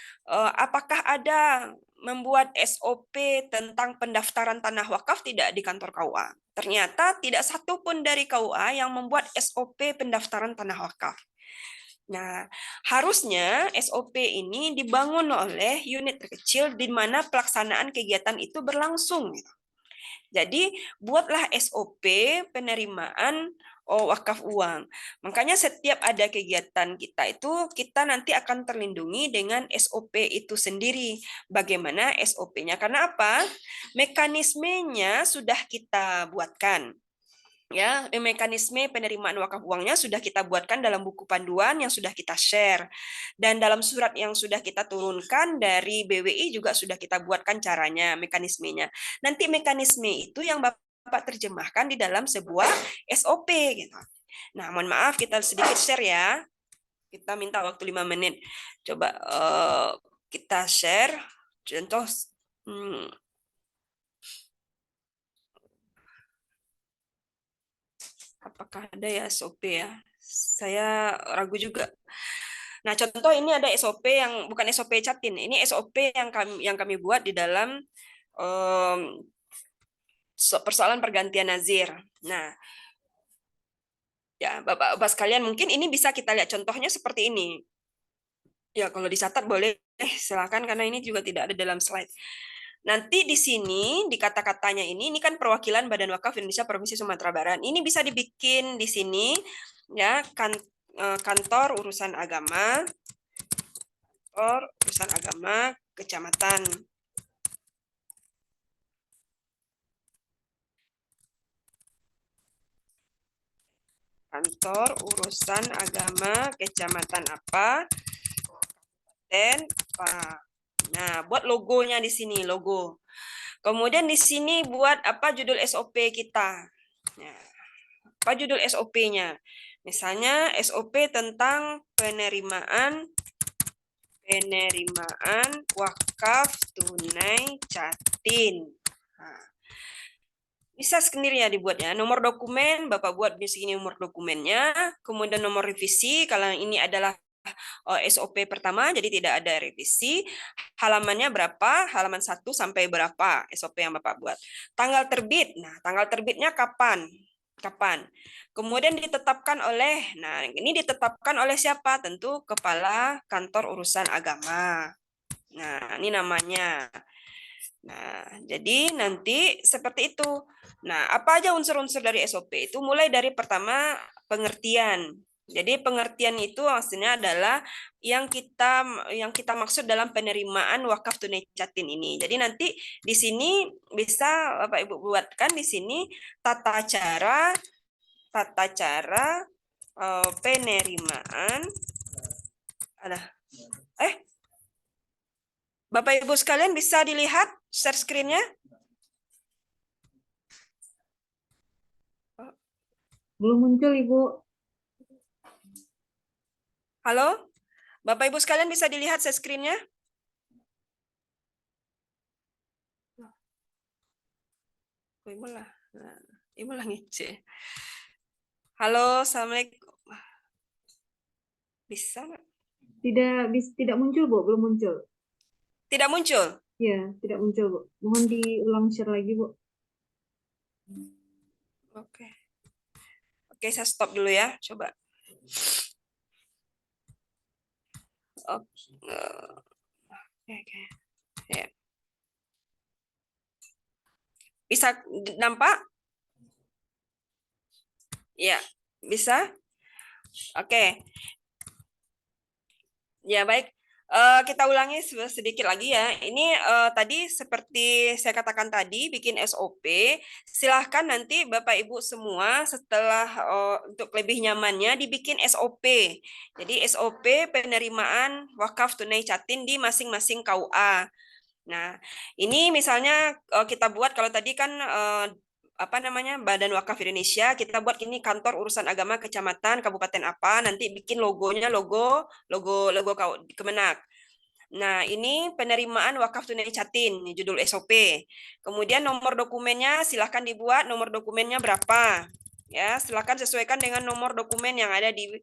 apakah ada membuat SOP tentang pendaftaran tanah wakaf tidak di kantor KUA? Ternyata tidak satu pun dari KUA yang membuat SOP pendaftaran tanah wakaf. Nah, harusnya SOP ini dibangun oleh unit terkecil di mana pelaksanaan kegiatan itu berlangsung. Jadi, buatlah SOP penerimaan wakaf uang. Makanya setiap ada kegiatan kita itu, kita nanti akan terlindungi dengan SOP itu sendiri. Bagaimana SOP-nya? Karena apa? Mekanismenya sudah kita buatkan. Ya, mekanisme penerimaan wakaf uangnya sudah kita buatkan dalam buku panduan yang sudah kita share. Dan dalam surat yang sudah kita turunkan dari BWI juga sudah kita buatkan caranya, mekanismenya. Nanti mekanisme itu yang Bapak terjemahkan di dalam sebuah SOP gitu. Nah, mohon maaf kita sedikit share ya. Kita minta waktu 5 menit. Coba kita share contoh apakah ada ya SOP ya? Saya ragu juga. Nah, contoh ini ada SOP yang bukan SOP Catin. Ini SOP yang kami buat di dalam persoalan pergantian nazir. Nah, ya Bapak-Bapak sekalian, mungkin ini bisa kita lihat contohnya seperti ini. Ya, kalau dicatat boleh, silakan karena ini juga tidak ada dalam slide. Nanti di sini, di kata-katanya ini kan perwakilan Badan Wakaf Indonesia Provinsi Sumatera Barat. Ini bisa dibikin di sini, ya, kantor urusan agama, kecamatan. Kantor urusan agama, kecamatan apa, dan apa. Nah, buat logonya di sini, logo. Kemudian di sini buat apa judul SOP kita. Nah, apa judul SOP-nya? Misalnya SOP tentang penerimaan wakaf tunai Catin. Nah, bisa sendiri ya dibuatnya. Nomor dokumen, Bapak buat di sini nomor dokumennya. Kemudian nomor revisi, kalau ini adalah SOP pertama, jadi tidak ada revisi. Halamannya berapa? Halaman 1 sampai berapa SOP yang Bapak buat. Tanggal terbit, nah tanggal terbitnya kapan? Kemudian ditetapkan oleh, nah ini ditetapkan oleh siapa? Tentu Kepala Kantor Urusan Agama. Nah, ini namanya. Nah, jadi nanti seperti itu. Nah, apa aja unsur-unsur dari SOP itu? Mulai dari pertama pengertian. Jadi pengertian itu maksudnya adalah yang kita maksud dalam penerimaan wakaf tunai Catin ini. Jadi nanti di sini bisa Bapak Ibu buatkan di sini tata cara penerimaan Bapak Ibu sekalian bisa dilihat share screen-nya?
Belum muncul, Ibu.
Halo? Bapak Ibu sekalian bisa dilihat share screen-nya? Ibu lah ngece. Halo, Assalamualaikum. Bisa nggak?
Tidak muncul, Bu. Belum muncul.
Tidak muncul?
Ya, tidak muncul, Bu. Mohon diulang share lagi, Bu.
Oke. Oke, saya stop dulu ya. Coba. Oke. Ya. Bisa nampak? Ya, bisa? Oke. Ya, baik. Kita ulangi sedikit lagi ya. Ini tadi seperti saya katakan tadi, bikin SOP. Silahkan nanti Bapak Ibu semua setelah untuk lebih nyamannya dibikin SOP. Jadi SOP penerimaan wakaf tunai Jatim di masing-masing KUA. Nah, ini misalnya kita buat kalau tadi kan apa namanya Badan Wakaf Indonesia, kita buat ini kantor urusan agama kecamatan kabupaten apa, nanti bikin logonya logo Kemenak. Nah, ini penerimaan wakaf tunai Jatim, ini judul SOP. Kemudian nomor dokumennya silahkan dibuat, nomor dokumennya berapa. Ya, silakan sesuaikan dengan nomor dokumen yang ada di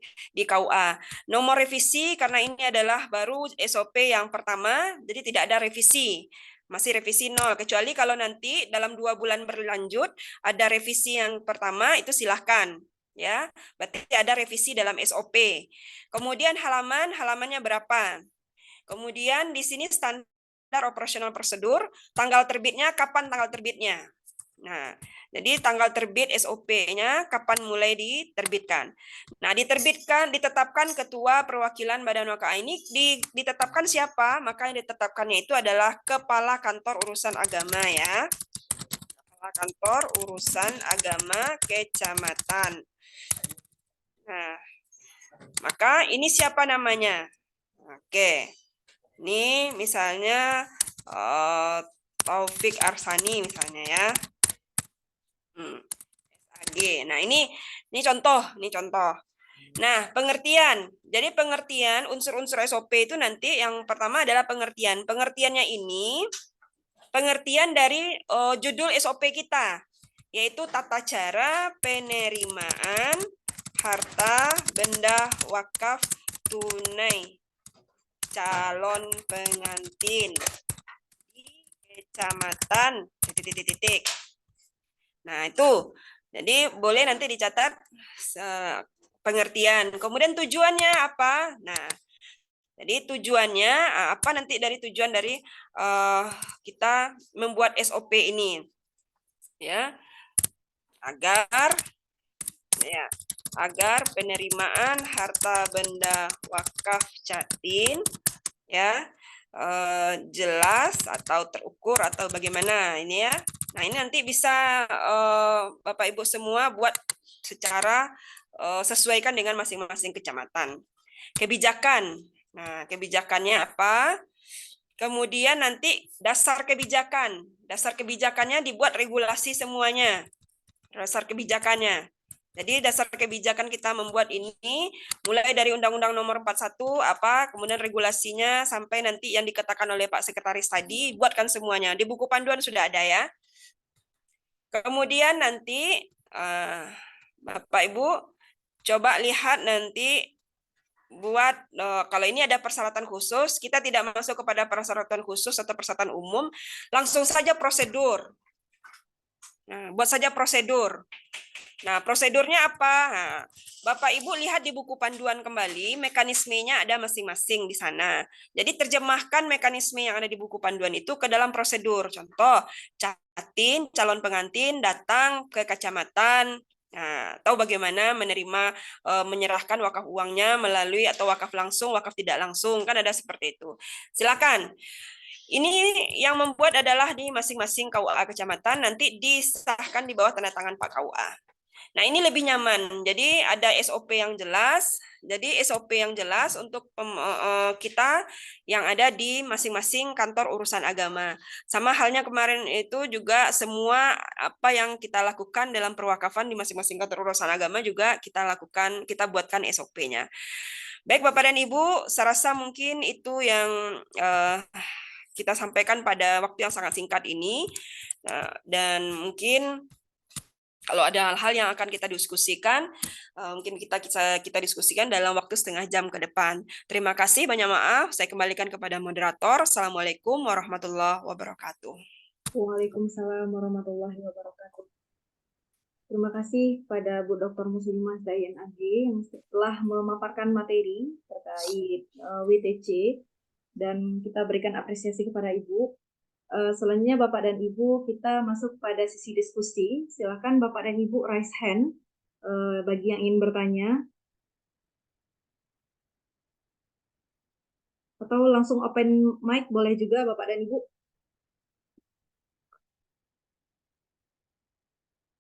KUA. Nomor revisi karena ini adalah baru SOP yang pertama, jadi tidak ada revisi. Masih revisi 0, kecuali kalau nanti dalam 2 bulan berlanjut ada revisi yang pertama, itu silahkan. Ya, berarti ada revisi dalam SOP. Kemudian halamannya berapa? Kemudian di sini standar operasional prosedur, tanggal terbitnya, kapan tanggal terbitnya. Nah, jadi tanggal terbit SOP-nya kapan mulai diterbitkan. Nah, ditetapkan ketua perwakilan Badan Wakaf ini ditetapkan siapa? Maka yang ditetapkannya itu adalah Kepala Kantor Urusan Agama ya. Kepala Kantor Urusan Agama Kecamatan. Nah, maka ini siapa namanya? Oke. Ini misalnya Taufik Arsani misalnya ya. SAG. Nah, ini contoh, Nah, pengertian. Jadi pengertian unsur-unsur SOP itu nanti yang pertama adalah pengertian. Pengertiannya ini pengertian dari judul SOP kita, yaitu tata cara penerimaan harta benda wakaf tunai calon pengantin di kecamatan titik. Nah, itu. Jadi boleh nanti dicatat pengertian. Kemudian tujuannya apa? Nah, jadi tujuannya apa nanti dari tujuan dari kita membuat SOP ini? Ya. Agar penerimaan harta benda wakaf Jatim ya jelas atau terukur atau bagaimana ini ya. Nah, ini nanti bisa Bapak Ibu semua buat secara sesuaikan dengan masing-masing kecamatan. Kebijakan. Nah, kebijakannya apa? Kemudian nanti dasar kebijakan. Dasar kebijakannya dibuat regulasi semuanya. Dasar kebijakannya. Jadi dasar kebijakan kita membuat ini mulai dari Undang-Undang Nomor 41 kemudian regulasinya sampai nanti yang dikatakan oleh Pak Sekretaris tadi, buatkan semuanya. Di buku panduan sudah ada ya. Kemudian nanti Bapak Ibu coba lihat nanti buat kalau ini ada persyaratan khusus, kita tidak masuk kepada persyaratan khusus atau persyaratan umum, langsung saja prosedur. Nah, buat saja prosedur. Nah, prosedurnya apa? Nah, Bapak Ibu lihat di buku panduan kembali, mekanismenya ada masing-masing di sana. Jadi terjemahkan mekanisme yang ada di buku panduan itu ke dalam prosedur. Contoh, Jatim, calon pengantin datang ke kecamatan, nah, tahu bagaimana menerima menyerahkan wakaf uangnya melalui atau wakaf langsung, wakaf tidak langsung, kan ada seperti itu. Silakan. Ini yang membuat adalah di masing-masing KUA kecamatan, nanti disahkan di bawah tanda tangan Pak KUA. Nah, ini lebih nyaman. Jadi ada SOP yang jelas. Jadi SOP yang jelas untuk kita yang ada di masing-masing kantor urusan agama. Sama halnya kemarin itu juga semua apa yang kita lakukan dalam perwakafan di masing-masing kantor urusan agama juga kita lakukan, kita buatkan SOP-nya. Baik Bapak dan Ibu, saya rasa mungkin itu yang kita sampaikan pada waktu yang sangat singkat ini. Dan mungkin kalau ada hal-hal yang akan kita diskusikan, mungkin kita diskusikan dalam waktu setengah jam ke depan. Terima kasih, banyak maaf. Saya kembalikan kepada moderator. Assalamualaikum warahmatullahi wabarakatuh.
Waalaikumsalam warahmatullahi wabarakatuh. Terima kasih pada Bu Dr. Muslimah Zain AG yang telah memaparkan materi terkait WTC dan kita berikan apresiasi kepada Ibu. Selanjutnya Bapak dan Ibu kita masuk pada sesi diskusi. Silakan Bapak dan Ibu raise hand bagi yang ingin bertanya. Atau langsung open mic boleh juga Bapak dan Ibu.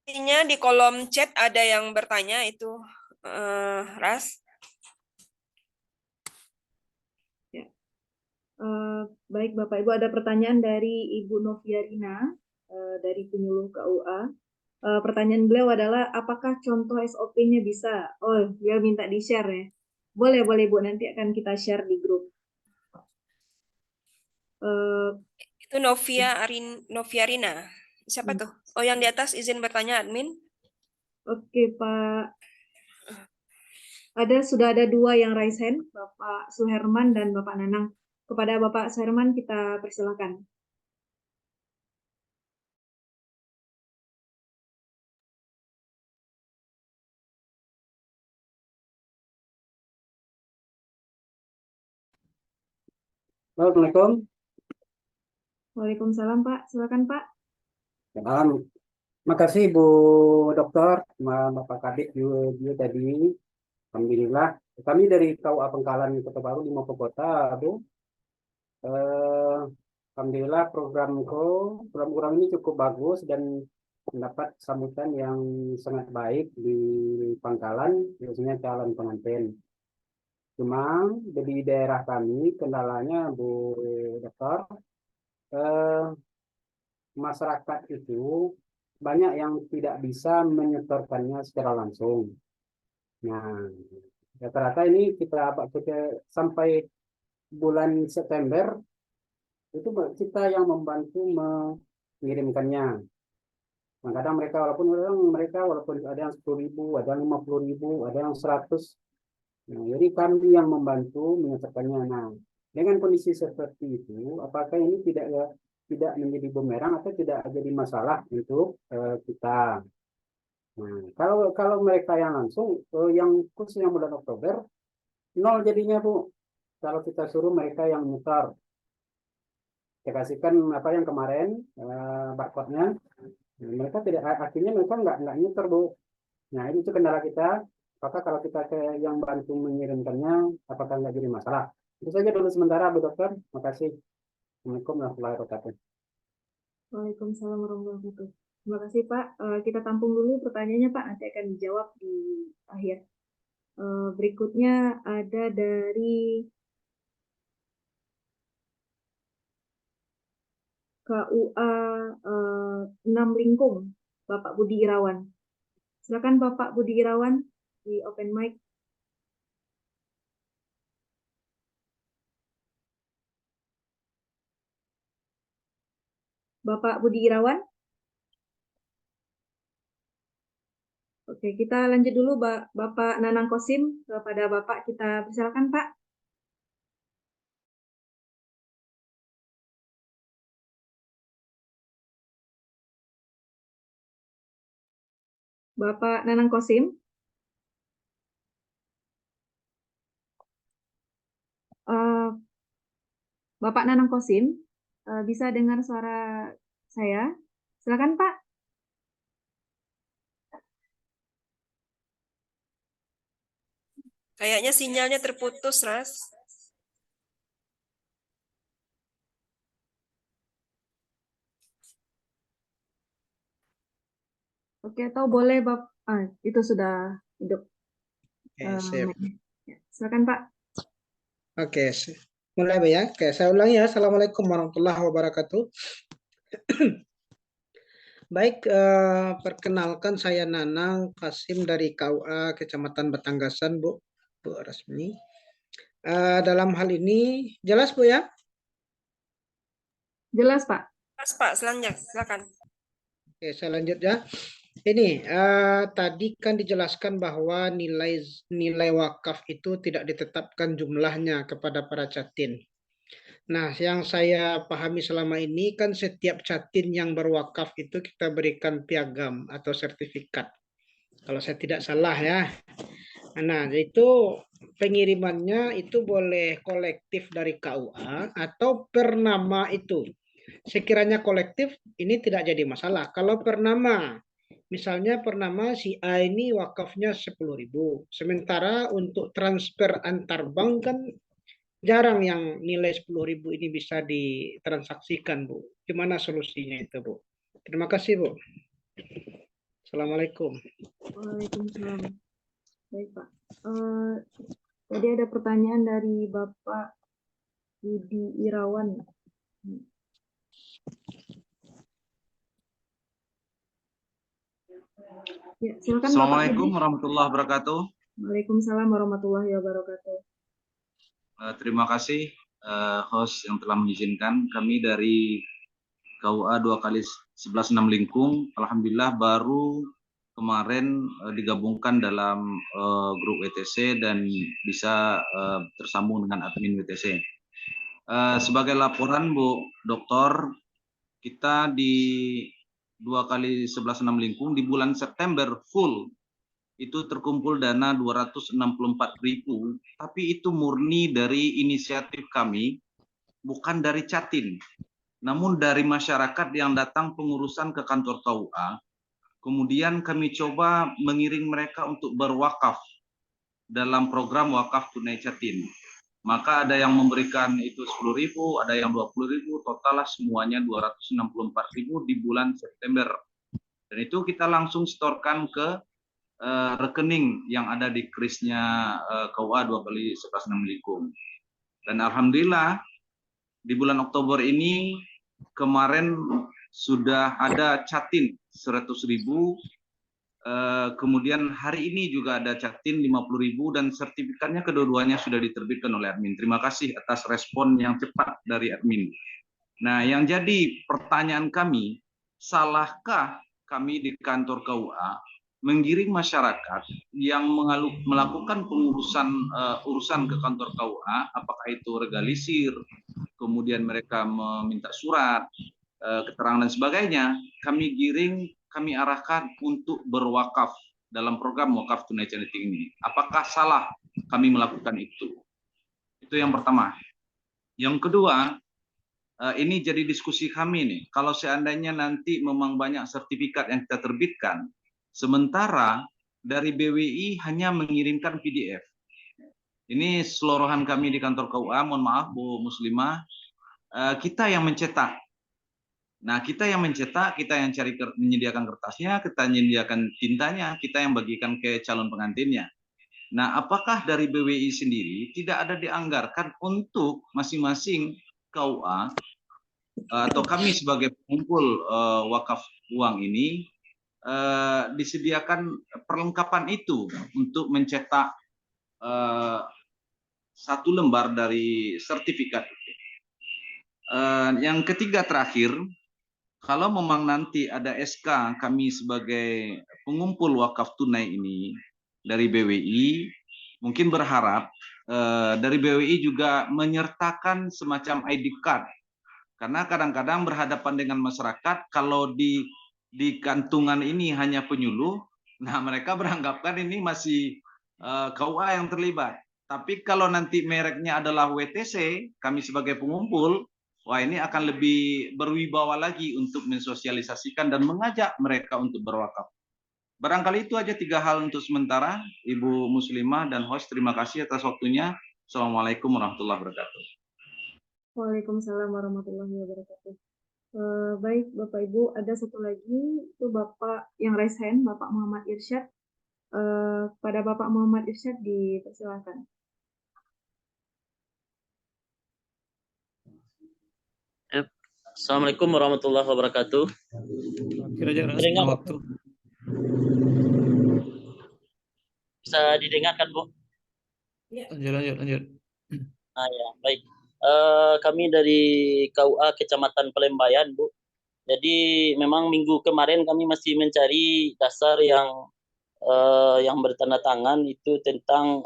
Intinya di kolom chat ada yang bertanya itu, Ras.
Ya. Baik Bapak Ibu, ada pertanyaan dari Ibu Noviarina dari penyuluh KUA. Pertanyaan beliau adalah apakah contoh SOP-nya bisa? Oh, beliau minta di-share ya. Boleh Bu, nanti akan kita share di grup.
Itu Noviarina. Siapa tuh? Oh, yang di atas izin bertanya admin.
Oke Pak. Sudah ada 2 yang raise hand, Bapak Suherman dan Bapak Nanang. Kepada Bapak Suherman kita persilakan.
Assalamualaikum.
Waalaikumsalam Pak, silakan Pak.
Malam. Makasih Bu Dokter, sama Bapak Kadek juga tadi. Alhamdulillah. Kami dari KUA Pengkalan Kota Baru di Mopo Kota, Bu. Alhamdulillah program ini cukup bagus dan mendapat sambutan yang sangat baik di Pangkalan, khususnya calon pengantin. Cuma di daerah kami kendalanya Bu Dokter, eh, masyarakat itu banyak yang tidak bisa menyetorkannya secara langsung. Nah, rata-rata ini kita sampai bulan September itu kita yang membantu mengirimkannya. Nah, kadang mereka walaupun ada yang 10.000, ada yang 50.000, ada yang 100. Nah, jadi kami yang membantu menyetorkannya. Nah, dengan kondisi seperti itu, apakah ini tidak menjadi bumerang atau tidak jadi masalah untuk kita? Nah, kalau mereka yang langsung, yang khusus yang bulan Oktober, nol jadinya Bu. Kalau kita suruh mereka yang mutar, kita kasihkan apa yang kemarin barcode-nya, mereka tidak, akhirnya mereka nggak nyetor Bu. Nah itu kendala kita. Apakah kalau kita yang bantu mengirimkannya, apakah nggak jadi masalah? Itu saja dulu sementara Bu Dokter. Terima kasih. Assalamualaikum warahmatullahi wabarakatuh.
Waalaikumsalam warahmatullahi wabarakatuh. Terima kasih Pak. Kita tampung dulu pertanyaannya Pak, nanti akan dijawab di akhir. Berikutnya ada dari KUA 6 Lingkung, Bapak Budi Irawan. Silakan Bapak Budi Irawan di open mic. Bapak Budi Irawan. Oke, kita lanjut dulu Bapak Nanang Kosim. Kepada Bapak kita persilakan Pak. Bapak Nanang Kosim. Bapak Nanang Kosim, bisa dengar suara saya? Silakan Pak.
Kayaknya sinyalnya terputus, Ras.
Oke, atau boleh itu sudah hidup.
Sip.
Ya, silakan Pak.
Oke, mulai ya. Oke, saya ulangi ya. Assalamualaikum warahmatullahi wabarakatuh. Baik, perkenalkan saya Nanang Kasim dari KUA Kecamatan Batanggasan, Bu Rasmi. Dalam hal ini jelas Bu ya?
Jelas Pak.
Jelas Pak, silakan.
Oke, saya lanjut ya. Ini tadi kan dijelaskan bahwa nilai wakaf itu tidak ditetapkan jumlahnya kepada para catin. Nah, yang saya pahami selama ini kan setiap catin yang berwakaf itu kita berikan piagam atau sertifikat. Kalau saya tidak salah ya. Nah, itu pengirimannya itu boleh kolektif dari KUA atau per nama itu. Sekiranya kolektif ini tidak jadi masalah. Kalau per nama, misalnya per nama si A ini wakafnya 10.000. Sementara untuk transfer antar bank kan jarang yang nilai 10.000 ini bisa ditransaksikan, Bu. Gimana solusinya itu, Bu? Terima kasih, Bu. Assalamualaikum.
Waalaikumsalam. Baik, Pak. Tadi ada pertanyaan dari Bapak Budi Irawan. Ya, silakan Bapak
Assalamualaikum
Budi.
warahmatullahi wabarakatuh.
Waalaikumsalam warahmatullahi wabarakatuh.
Terima kasih host yang telah mengizinkan kami dari KUA 2x11 6 Lingkung. Alhamdulillah baru kemarin digabungkan dalam grup WTC dan bisa tersambung dengan admin WTC. Sebagai laporan Bu Dokter, kita di 2x11 6 Lingkung di bulan September full itu terkumpul dana 264.000, tapi itu murni dari inisiatif kami, bukan dari Catin, namun dari masyarakat yang datang pengurusan ke kantor KUA. Kemudian kami coba mengiring mereka untuk berwakaf dalam program wakaf tunai Catin. Maka ada yang memberikan itu 10.000, ada yang 20.000, totalnya semuanya 264.000 di bulan September. Dan itu kita langsung setorkan ke rekening yang ada di krisnya KUA 2x11 6 Lingkung. Dan alhamdulillah di bulan Oktober ini kemarin sudah ada Catin 100.000, kemudian hari ini juga ada Catin 50.000 dan sertifikatnya kedua-duanya sudah diterbitkan oleh admin. Terima kasih atas respon yang cepat dari admin. Nah, yang jadi pertanyaan kami, salahkah kami di kantor KUA menggiring masyarakat yang melakukan urusan ke kantor KUA, apakah itu regalisir, kemudian mereka meminta surat, keterangan dan sebagainya, kami giring, kami arahkan untuk berwakaf dalam program wakaf tunai Catin ini. Apakah salah kami melakukan itu? Itu yang pertama. Yang kedua, ini jadi diskusi kami nih. Kalau seandainya nanti memang banyak sertifikat yang kita terbitkan, sementara dari BWI hanya mengirimkan PDF. Ini seluruhan kami di kantor KUA, mohon maaf Bu Muslimah, kita yang mencetak. Nah, kita yang mencetak, kita yang menyediakan kertasnya, kita menyediakan tintanya, kita yang bagikan ke calon pengantinnya. Nah, apakah dari BWI sendiri tidak ada dianggarkan untuk masing-masing KUA atau kami sebagai pengumpul wakaf uang ini disediakan perlengkapan itu untuk mencetak satu lembar dari sertifikat itu. Yang ketiga terakhir, kalau memang nanti ada SK kami sebagai pengumpul wakaf tunai ini dari BWI, mungkin berharap dari BWI juga menyertakan semacam ID card. Karena kadang-kadang berhadapan dengan masyarakat, kalau di kantungan ini hanya penyuluh, nah mereka beranggapan ini masih KUA yang terlibat. Tapi kalau nanti mereknya adalah WTC, kami sebagai pengumpul, wah ini akan lebih berwibawa lagi untuk mensosialisasikan dan mengajak mereka untuk berwakaf. Barangkali itu aja 3 hal untuk sementara. Ibu Muslimah dan host, terima kasih atas waktunya. Assalamualaikum warahmatullahi wabarakatuh.
Waalaikumsalam warahmatullahi wabarakatuh. Baik Bapak Ibu, ada satu lagi itu Bapak yang raise hand, Bapak Muhammad Irsyad. Pada Bapak Muhammad Irsyad dipersilakan.
Assalamualaikum warahmatullahi wabarakatuh.
Kira-kira waktu.
Bisa didengarkan, Bu?
Lanjut.
Ya, baik. Kami dari KUA Kecamatan Pelembayan, Bu. Jadi memang minggu kemarin kami masih mencari dasar yang bertanda tangan itu tentang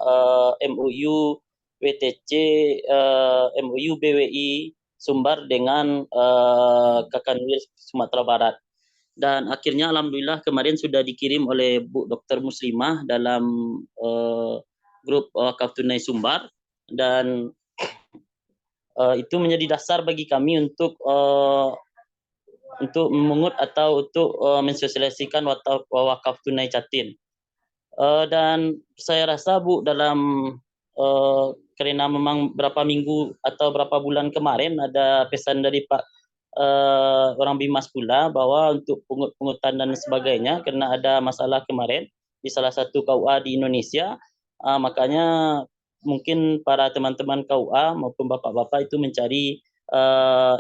MOU WTC, MOU BWI Sumbar dengan Kakanwil Sumatera Barat. Dan akhirnya alhamdulillah kemarin sudah dikirim oleh Bu Dr. Muslimah dalam grup wakaf tunai Sumbar, dan itu menjadi dasar bagi kami untuk memungut atau untuk mensosialisasikan wakaf tunai Catin. Dan saya rasa Bu, dalam karena memang berapa minggu atau berapa bulan kemarin ada pesan dari Pak orang Bimas pula bahwa untuk pungutan dan sebagainya karena ada masalah kemarin di salah satu KUA di Indonesia, makanya mungkin para teman-teman KUA maupun bapak-bapak itu mencari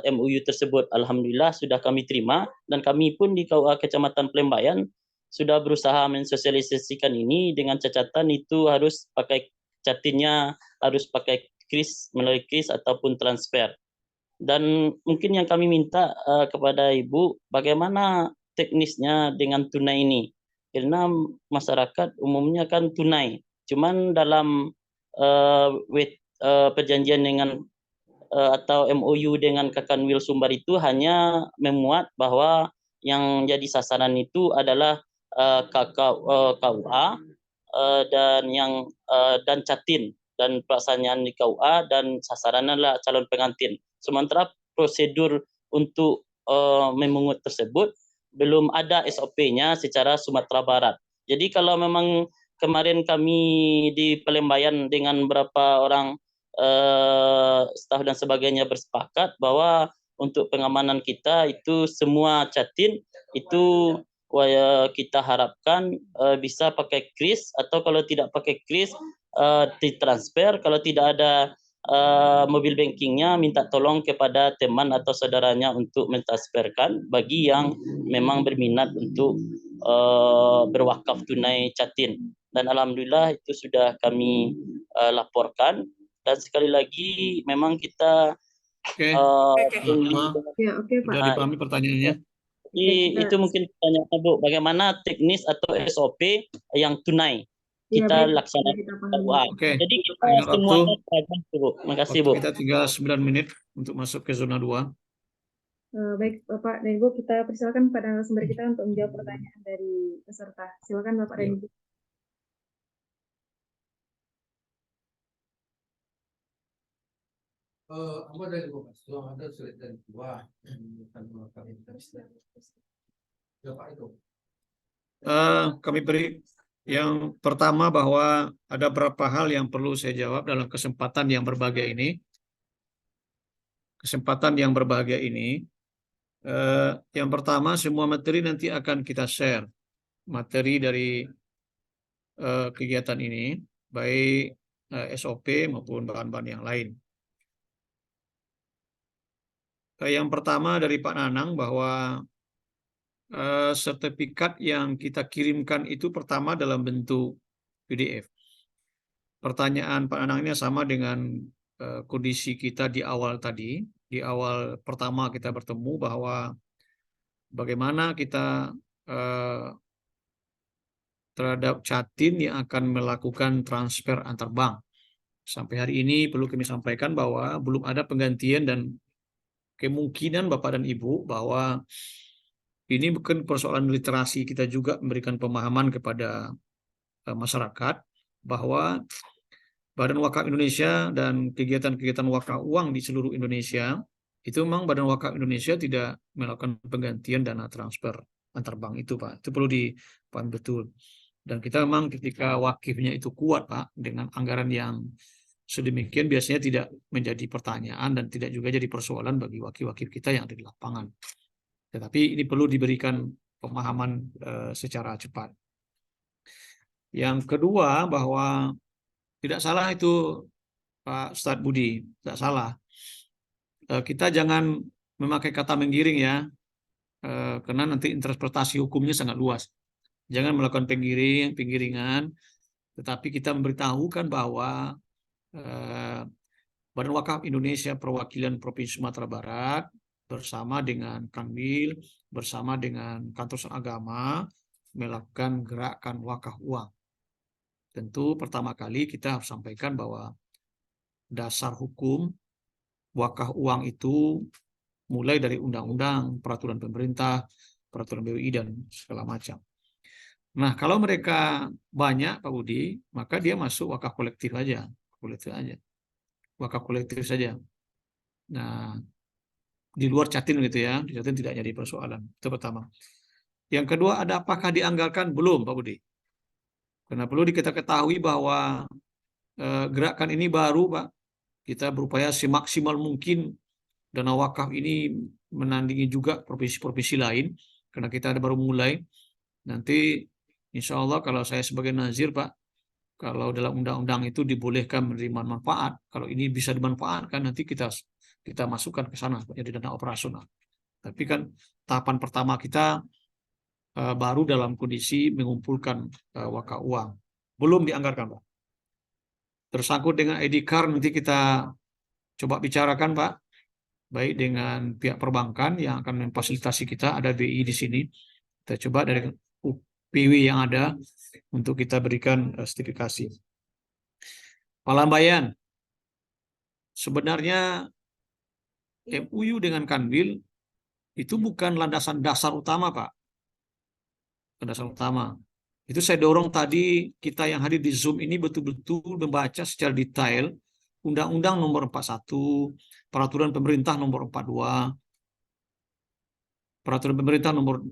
MOU tersebut. Alhamdulillah sudah kami terima dan kami pun di KUA Kecamatan Pelembayan sudah berusaha mensosialisasikan ini dengan catatan itu harus pakai catinnya, harus pakai kris, melalui kris ataupun transfer. Dan mungkin yang kami minta kepada Ibu, bagaimana teknisnya dengan tunai ini? Karena masyarakat umumnya kan tunai. Cuman dalam perjanjian dengan atau MOU dengan Kakanwil Sumbar itu hanya memuat bahwa yang jadi sasaran itu adalah KUA dan Catin dan pelaksanaan di KUA dan sasarannya adalah calon pengantin. Sementara prosedur untuk memungut tersebut belum ada SOP-nya secara Sumatera Barat. Jadi kalau memang kemarin kami di Pelembayan dengan beberapa orang staf dan sebagainya bersepakat bahwa untuk pengamanan kita itu semua Catin itu kita harapkan bisa pakai kris atau kalau tidak pakai kris ditransfer, kalau tidak ada mobil bankingnya minta tolong kepada teman atau saudaranya untuk mentransferkan bagi yang memang berminat untuk berwakaf tunai Catin. Dan alhamdulillah itu sudah kami laporkan dan sekali lagi memang kita
Ya, oke, Pak.
Sudah dipahami pertanyaannya.
Itu mungkin pertanyaannya Bu, bagaimana teknis atau SOP yang tunai kita laksanakan.
Oke.
Jadi kita
Ingat
semua
waktu.
Bu. Terima kasih Bu.
Kita tinggal 9 menit untuk masuk ke zona 2.
Baik, Bapak dan Ibu, kita persilakan pada narasumber kita untuk menjawab pertanyaan dari peserta. Silakan Bapak dan Ibu.
Kami beri yang pertama bahwa ada beberapa hal yang perlu saya jawab dalam kesempatan yang berbahagia ini. Yang pertama, semua materi nanti akan kita share. Materi dari kegiatan ini, baik SOP maupun bahan-bahan yang lain. Yang pertama dari Pak Nanang bahwa sertifikat yang kita kirimkan itu pertama dalam bentuk PDF. Pertanyaan Pak Nanang ini sama dengan kondisi kita di awal tadi. Di awal pertama kita bertemu bahwa bagaimana kita terhadap Catin yang akan melakukan transfer antar bank. Sampai hari ini perlu kami sampaikan bahwa belum ada penggantian dan kemungkinan Bapak dan Ibu bahwa ini bukan persoalan literasi, kita juga memberikan pemahaman kepada masyarakat bahwa Badan Wakaf Indonesia dan kegiatan-kegiatan wakaf uang di seluruh Indonesia itu memang Badan Wakaf Indonesia tidak melakukan penggantian dana transfer antar bank itu, Pak. Itu perlu dipahami betul. Dan kita memang ketika wakifnya itu kuat, Pak, dengan anggaran yang sedemikian biasanya tidak menjadi pertanyaan dan tidak juga jadi persoalan bagi wakil-wakil kita yang ada di lapangan. Tetapi ini perlu diberikan pemahaman secara cepat. Yang kedua bahwa tidak salah itu Pak Ustadz Budi, tidak salah. Kita jangan memakai kata menggiring ya, karena nanti interpretasi hukumnya sangat luas. Jangan melakukan penggiringan, tetapi kita memberitahukan bahwa Badan Wakaf Indonesia Perwakilan Provinsi Sumatera Barat bersama dengan Kanwil, bersama dengan Kantor Agama melakukan gerakan wakaf uang. Tentu pertama kali kita harus sampaikan bahwa dasar hukum wakaf uang itu mulai dari undang-undang, peraturan pemerintah, peraturan BUI, dan segala macam. Nah, kalau mereka banyak, Pak Budi, maka dia masuk wakaf kolektif aja. Wakaf kolektif saja. Nah, di luar Catin gitu ya, di Catin tidak jadi persoalan. Itu pertama. Yang kedua, ada apakah dianggarkan? Belum, Pak Budi. Karena perlu kita ketahui bahwa gerakan ini baru, Pak. Kita berupaya semaksimal mungkin dana wakaf ini menandingi juga provinsi-provinsi lain, karena kita baru mulai. Nanti insya Allah kalau saya sebagai nazir, Pak, kalau dalam undang-undang itu dibolehkan menerima manfaat, kalau ini bisa dimanfaatkan, nanti kita masukkan ke sana jadi dana operasional. Tapi kan tahapan pertama kita baru dalam kondisi mengumpulkan wakaf uang, belum dianggarkan, Pak. Tersangkut dengan ID card nanti kita coba bicarakan, Pak, baik dengan pihak perbankan yang akan memfasilitasi kita, ada BI di sini. Kita coba dari UPW yang ada untuk kita berikan sertifikasi. Pak Lambayan, sebenarnya MUU dengan Kanwil itu bukan landasan dasar utama, Pak. Landasan utama. Itu saya dorong tadi kita yang hadir di Zoom ini betul-betul membaca secara detail Undang-Undang nomor 41, Peraturan Pemerintah nomor 42, Peraturan Pemerintah nomor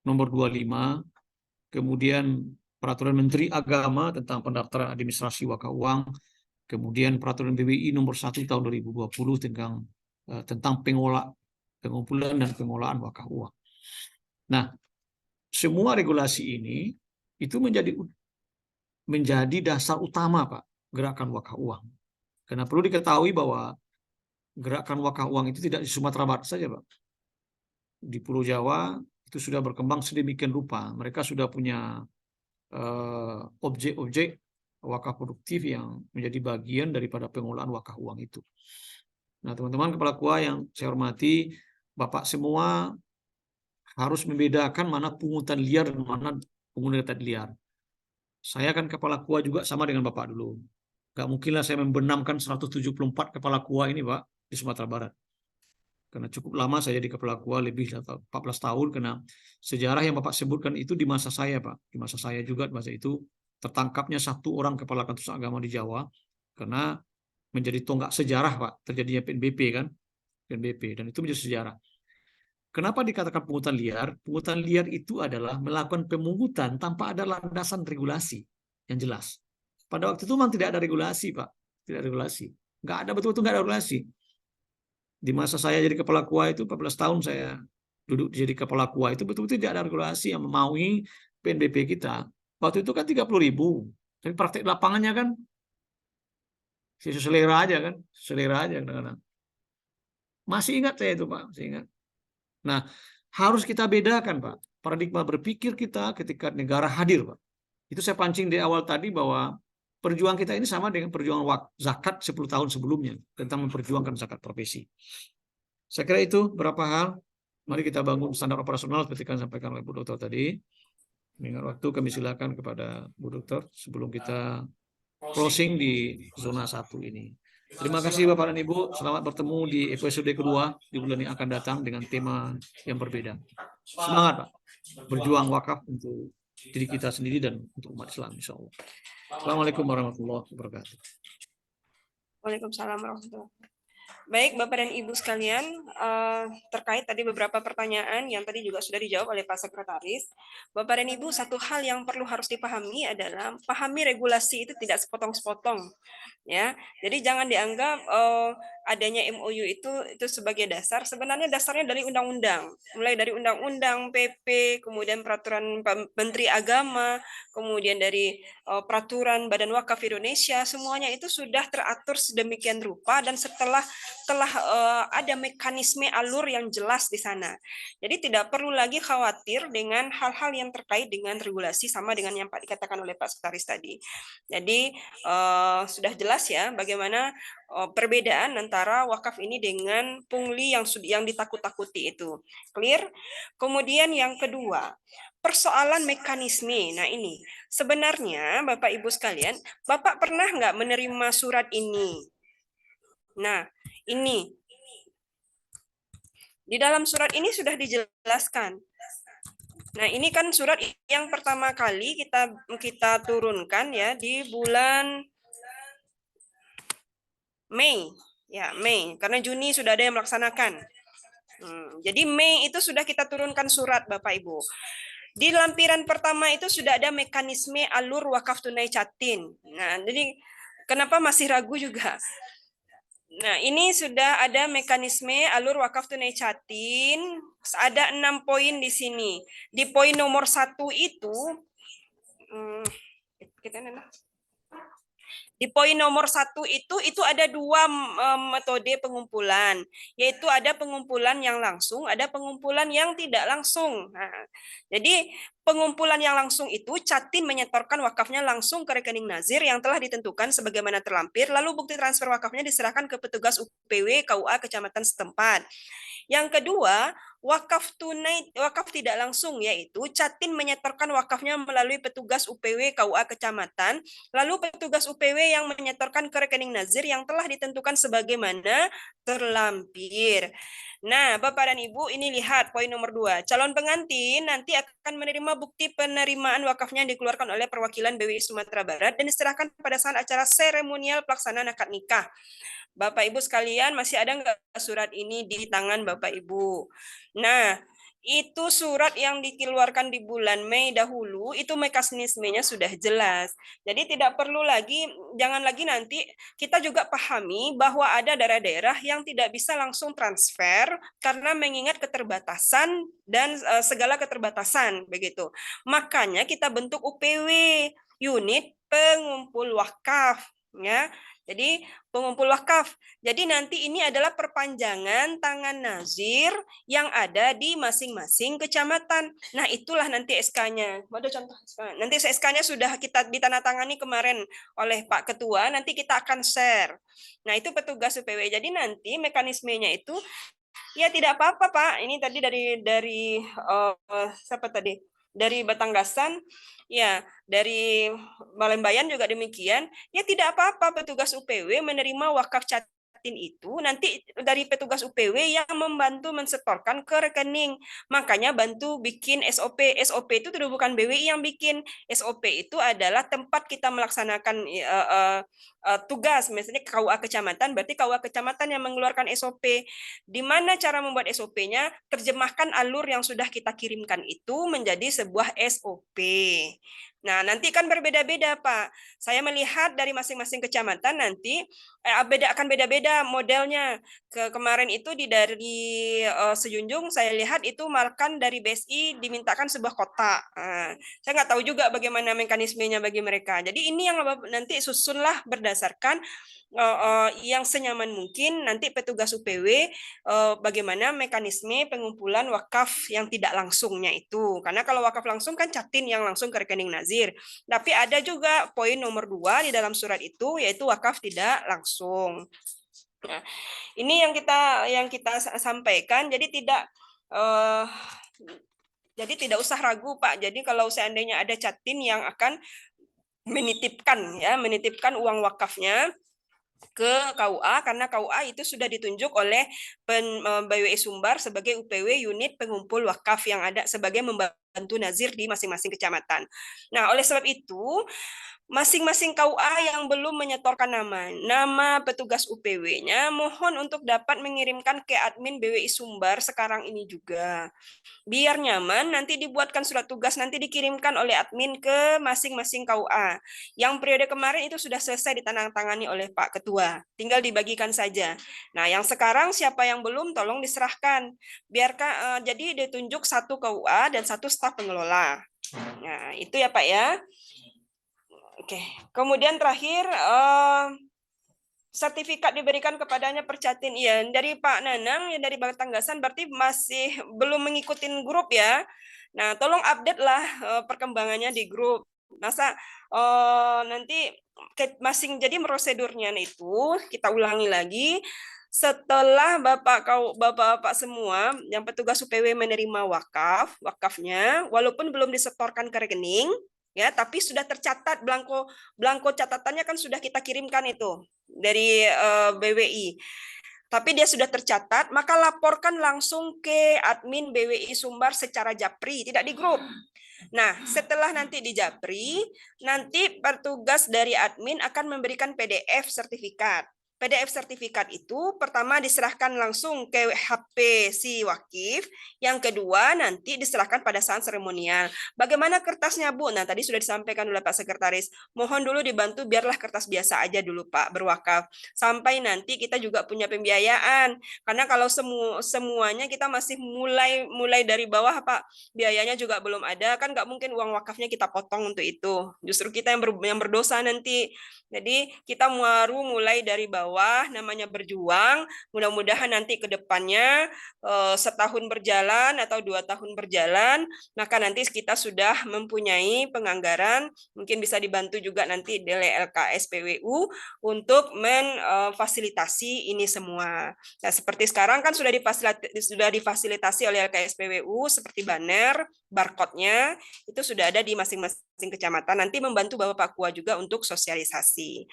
25, kemudian Peraturan Menteri Agama tentang pendaftaran administrasi wakaf uang, kemudian Peraturan BWI nomor 1 tahun 2020 tentang pengumpulan dan pengelolaan wakaf uang. Nah, semua regulasi ini itu menjadi dasar utama, Pak, gerakan wakaf uang. Karena perlu diketahui bahwa gerakan wakaf uang itu tidak di Sumatera Barat saja, Pak. Di Pulau Jawa itu sudah berkembang sedemikian rupa. Mereka sudah punya objek-objek wakaf produktif yang menjadi bagian daripada pengelolaan wakaf uang itu. Nah, teman-teman kepala KUA yang saya hormati, Bapak semua harus membedakan mana pungutan liar dan mana pungutan tidak liar. Saya kan kepala KUA juga sama dengan Bapak dulu. Gak mungkinlah saya membenamkan 174 kepala KUA ini, Pak, di Sumatera Barat. Karena cukup lama saya jadi kepala KUA, lebih 14 tahun, karena sejarah yang Bapak sebutkan itu di masa saya, Pak. Di masa saya juga, di masa itu tertangkapnya 1 orang kepala kantor agama di Jawa, karena menjadi tonggak sejarah, Pak, terjadinya PNBP kan, PNBP, dan itu menjadi sejarah. Kenapa dikatakan pungutan liar? Pungutan liar itu adalah melakukan pemungutan tanpa ada landasan regulasi yang jelas. Pada waktu itu memang tidak ada regulasi, Pak. Tidak ada regulasi. Nggak ada, betul-betul nggak ada regulasi. Di masa saya jadi kepala KUA itu, 14 tahun saya duduk jadi kepala KUA itu, betul-betul tidak ada regulasi yang memaui PNBP kita. Waktu itu kan 30.000. Tapi praktek lapangannya kan selera aja kan. Selera aja kadang-kadang. Masih ingat saya itu, Pak. Masih ingat. Nah, harus kita bedakan, Pak, paradigma berpikir kita ketika negara hadir, Pak. Itu saya pancing di awal tadi bahwa perjuangan kita ini sama dengan perjuangan zakat 10 tahun sebelumnya tentang memperjuangkan zakat profesi. Saya kira itu beberapa hal. Mari kita bangun standar operasional seperti yang disampaikan oleh Bu Dokter tadi. Mengingat waktu, kami silakan kepada Bu Dokter sebelum kita closing di zona 1 ini. Terima kasih Bapak dan Ibu. Selamat bertemu di episode kedua di bulan yang akan datang dengan tema yang berbeda. Semangat, Pak. Berjuang wakaf untuk diri kita sendiri dan untuk umat Islam, insya Allah. Assalamualaikum warahmatullahi wabarakatuh.
Waalaikumsalam warahmatullahi wabarakatuh. Baik, Bapak dan Ibu sekalian, terkait tadi beberapa pertanyaan yang tadi juga sudah dijawab oleh Pak Sekretaris. Bapak dan Ibu, satu hal yang perlu harus dipahami adalah pahami regulasi itu tidak sepotong-sepotong, ya. Jadi jangan dianggap adanya MOU itu sebagai dasar. Sebenarnya dasarnya dari undang-undang, mulai dari undang-undang, PP, kemudian peraturan Menteri Agama, kemudian dari peraturan Badan Wakaf Indonesia, semuanya itu sudah teratur sedemikian rupa dan telah ada mekanisme alur yang jelas di sana. Jadi tidak perlu lagi khawatir dengan hal-hal yang terkait dengan regulasi, sama dengan yang Pak dikatakan oleh Pak Sekretaris tadi. Jadi sudah jelas ya bagaimana perbedaan antara wakaf ini dengan pungli yang ditakut-takuti itu. Clear? Kemudian yang kedua, persoalan mekanisme. Nah ini, sebenarnya Bapak Ibu sekalian, Bapak pernah nggak menerima surat ini? Nah, ini. Di dalam surat ini sudah dijelaskan. Nah, ini kan surat yang pertama kali kita turunkan ya di bulan Mei. Ya, Mei. Karena Juni sudah ada yang melaksanakan. Jadi Mei itu sudah kita turunkan surat Bapak Ibu. Di lampiran pertama itu sudah ada mekanisme alur wakaf tunai Jatim. Nah, jadi kenapa masih ragu juga? Nah, ini sudah ada mekanisme alur wakaf tunai Jatim. Ada 6 poin di sini. Di poin nomor 1 itu, di poin nomor 1 itu ada 2 metode pengumpulan, yaitu ada pengumpulan yang langsung, ada pengumpulan yang tidak langsung. Nah, jadi pengumpulan yang langsung itu Jatim menyetorkan wakafnya langsung ke rekening nazir yang telah ditentukan sebagaimana terlampir, lalu bukti transfer wakafnya diserahkan ke petugas UPW KUA kecamatan setempat. Yang kedua, wakaf tunai, wakaf tidak langsung, yaitu Jatim menyetorkan wakafnya melalui petugas UPW KUA kecamatan, lalu petugas UPW yang menyetorkan ke rekening nazir yang telah ditentukan sebagaimana terlampir. Nah, Bapak dan Ibu, ini lihat poin nomor 2. Calon pengantin nanti akan menerima bukti penerimaan wakafnya yang dikeluarkan oleh perwakilan BWI Sumatera Barat dan diserahkan pada saat acara seremonial pelaksanaan akad nikah. Bapak Ibu sekalian, masih ada nggak surat ini di tangan Bapak Ibu? Nah, itu surat yang dikeluarkan di bulan Mei dahulu, itu mekanismenya sudah jelas. Jadi tidak perlu lagi, jangan lagi nanti kita juga pahami bahwa ada daerah-daerah yang tidak bisa langsung transfer karena mengingat keterbatasan dan segala keterbatasan begitu. Makanya kita bentuk UPW, unit pengumpul wakaf, ya. Jadi pengumpul wakaf. Jadi nanti ini adalah perpanjangan tangan nazir yang ada di masing-masing kecamatan. Nah, itulah nanti SK-nya. Ada contoh SK. Nanti SK-nya sudah kita ditandatangani kemarin oleh Pak Ketua, nanti kita akan share. Nah, itu petugas UPW. Jadi nanti mekanismenya itu ya tidak apa-apa, Pak. Ini tadi dari siapa tadi? Dari Batanggasan, ya, dari Balembayan juga demikian. Ya tidak apa-apa petugas UPW menerima wakaf Jatim itu nanti dari petugas UPW yang membantu mensetorkan ke rekening. Makanya bantu bikin SOP. SOP itu tidak bukan BWI yang bikin. SOP itu adalah tempat kita melaksanakan tugas, misalnya KUA kecamatan, berarti KUA kecamatan yang mengeluarkan SOP. Di mana cara membuat SOP-nya? Terjemahkan alur yang sudah kita kirimkan itu menjadi sebuah SOP. Nah, nanti kan berbeda-beda, Pak. Saya melihat dari masing-masing kecamatan nanti akan beda-beda modelnya. Kemarin itu dari Sejunjung saya lihat itu makan dari BSI dimintakan sebuah kotak. Saya nggak tahu juga bagaimana mekanismenya bagi mereka. Jadi ini yang nanti susunlah berdasarkan yang senyaman mungkin nanti petugas UPW bagaimana mekanisme pengumpulan wakaf yang tidak langsungnya itu. Karena kalau wakaf langsung kan Jatim yang langsung ke rekening nazir. Tapi ada juga poin nomor 2 di dalam surat itu yaitu wakaf tidak langsung. Nah, ini yang kita sampaikan. Jadi tidak usah ragu, Pak. Jadi kalau seandainya ada Jatim yang akan menitipkan uang wakafnya ke KUA karena KUA itu sudah ditunjuk oleh BWI Sumbar sebagai UPW unit pengumpul wakaf yang ada sebagai membantu nazir di masing-masing kecamatan. Nah, oleh sebab itu masing-masing KUA yang belum menyetorkan nama petugas UPW-nya mohon untuk dapat mengirimkan ke admin BWI Sumbar sekarang ini juga. Biar nyaman, nanti dibuatkan surat tugas, nanti dikirimkan oleh admin ke masing-masing KUA. Yang periode kemarin itu sudah selesai ditandatangani oleh Pak Ketua. Tinggal dibagikan saja. Nah, yang sekarang siapa yang belum, tolong diserahkan. Biarkan jadi ditunjuk 1 KUA dan 1 staf pengelola. Nah, itu ya Pak ya. Oke. Kemudian terakhir, sertifikat diberikan kepadanya per Jatim. Iya, dari Pak Nanang, ya dari Batanggasan berarti masih belum mengikuti grup ya. Nah, tolong update lah perkembangannya di grup. Masa nanti jadi prosedurnya itu kita ulangi lagi. Setelah Bapak semua yang petugas UPW menerima wakafnya, walaupun belum disetorkan ke rekening, ya, tapi sudah tercatat blanko catatannya kan sudah kita kirimkan itu dari BWI. Tapi dia sudah tercatat, maka laporkan langsung ke admin BWI Sumbar secara japri, tidak di grup. Nah, setelah nanti di japri, nanti petugas dari admin akan memberikan PDF sertifikat. PDF sertifikat itu pertama diserahkan langsung ke HP si wakif, yang kedua nanti diserahkan pada saat seremonial. Bagaimana kertasnya, Bu? Nah, tadi sudah disampaikan oleh Pak Sekretaris. Mohon dulu dibantu, biarlah kertas biasa aja dulu, Pak, berwakaf. Sampai nanti kita juga punya pembiayaan. Karena kalau semuanya kita masih mulai dari bawah, Pak, biayanya juga belum ada, kan nggak mungkin uang wakafnya kita potong untuk itu. Justru kita yang berdosa nanti. Jadi kita mulai dari bawah, namanya berjuang. Mudah-mudahan nanti ke depannya setahun berjalan atau 2 tahun berjalan, maka nanti kita sudah mempunyai penganggaran, mungkin bisa dibantu juga nanti dari LKS PWU untuk memfasilitasi ini semua. Nah, seperti sekarang kan sudah difasilitasi oleh LKS PWU seperti banner, barcode-nya itu sudah ada di masing-masing kecamatan. Nanti membantu Bapak Kua juga untuk sosialisasi.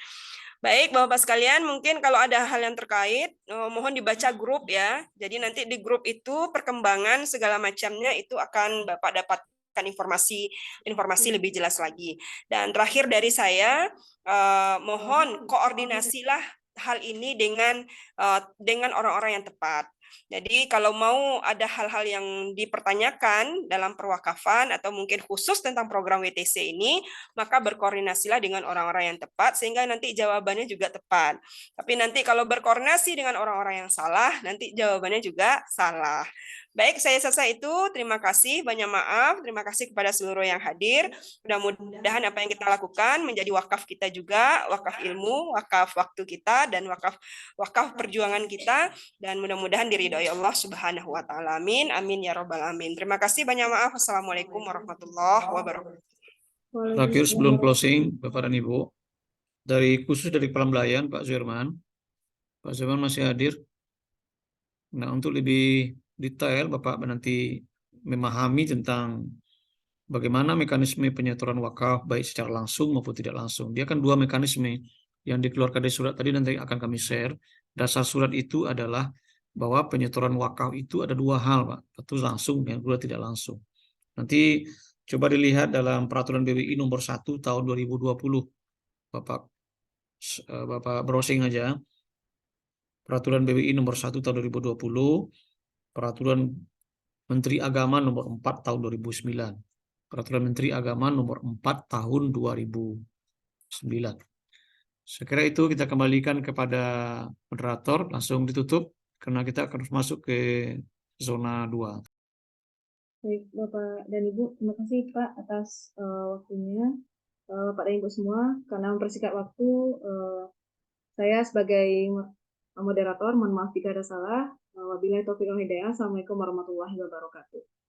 Baik, Bapak sekalian, mungkin kalau ada hal yang terkait, mohon dibaca grup ya. Jadi nanti di grup itu perkembangan segala macamnya itu akan Bapak dapatkan informasi lebih jelas lagi. Dan terakhir dari saya, mohon koordinasilah hal ini dengan orang-orang yang tepat. Jadi kalau mau ada hal-hal yang dipertanyakan dalam perwakafan atau mungkin khusus tentang program WTC ini, maka berkoordinasilah dengan orang-orang yang tepat sehingga nanti jawabannya juga tepat. Tapi nanti kalau berkoordinasi dengan orang-orang yang salah, nanti jawabannya juga salah. Baik, saya selesai itu. Terima kasih, banyak maaf. Terima kasih kepada seluruh yang hadir. Mudah-mudahan apa yang kita lakukan menjadi wakaf kita juga, wakaf ilmu, wakaf waktu kita, dan wakaf perjuangan kita. Dan mudah-mudahan diridhoi Allah Subhanahu wa Ta'ala. Amin. Amin ya Rabbal Alamin. Terima kasih, banyak maaf. Assalamualaikum warahmatullahi wabarakatuh.
Terakhir sebelum closing, Bapak dan Ibu, khusus dari Pelambayan, Pak Zirman masih hadir. Nah, untuk lebih detail, Bapak nanti memahami tentang bagaimana mekanisme penyetoran wakaf, baik secara langsung maupun tidak langsung. Dia kan 2 mekanisme yang dikeluarkan dari surat tadi, nanti akan kami share. Dasar surat itu adalah bahwa penyetoran wakaf itu ada 2 hal, Pak. Satu langsung, yang kedua tidak langsung. Nanti coba dilihat dalam peraturan BWI nomor 1 tahun 2020. Bapak browsing aja. Peraturan BWI nomor 1 tahun 2020, Peraturan Menteri Agama nomor 4 tahun 2009, Peraturan Menteri Agama nomor 4 tahun 2009. Saya kira itu kita kembalikan kepada moderator, langsung ditutup karena kita akan masuk ke zona 2.
Baik, Bapak dan Ibu, terima kasih Pak atas waktunya. Bapak dan Ibu semua, karena mempersingkat waktu, saya sebagai moderator, mohon maaf jika ada salah. Wabillahi taufiq wal hidayah. Assalamualaikum warahmatullahi wabarakatuh.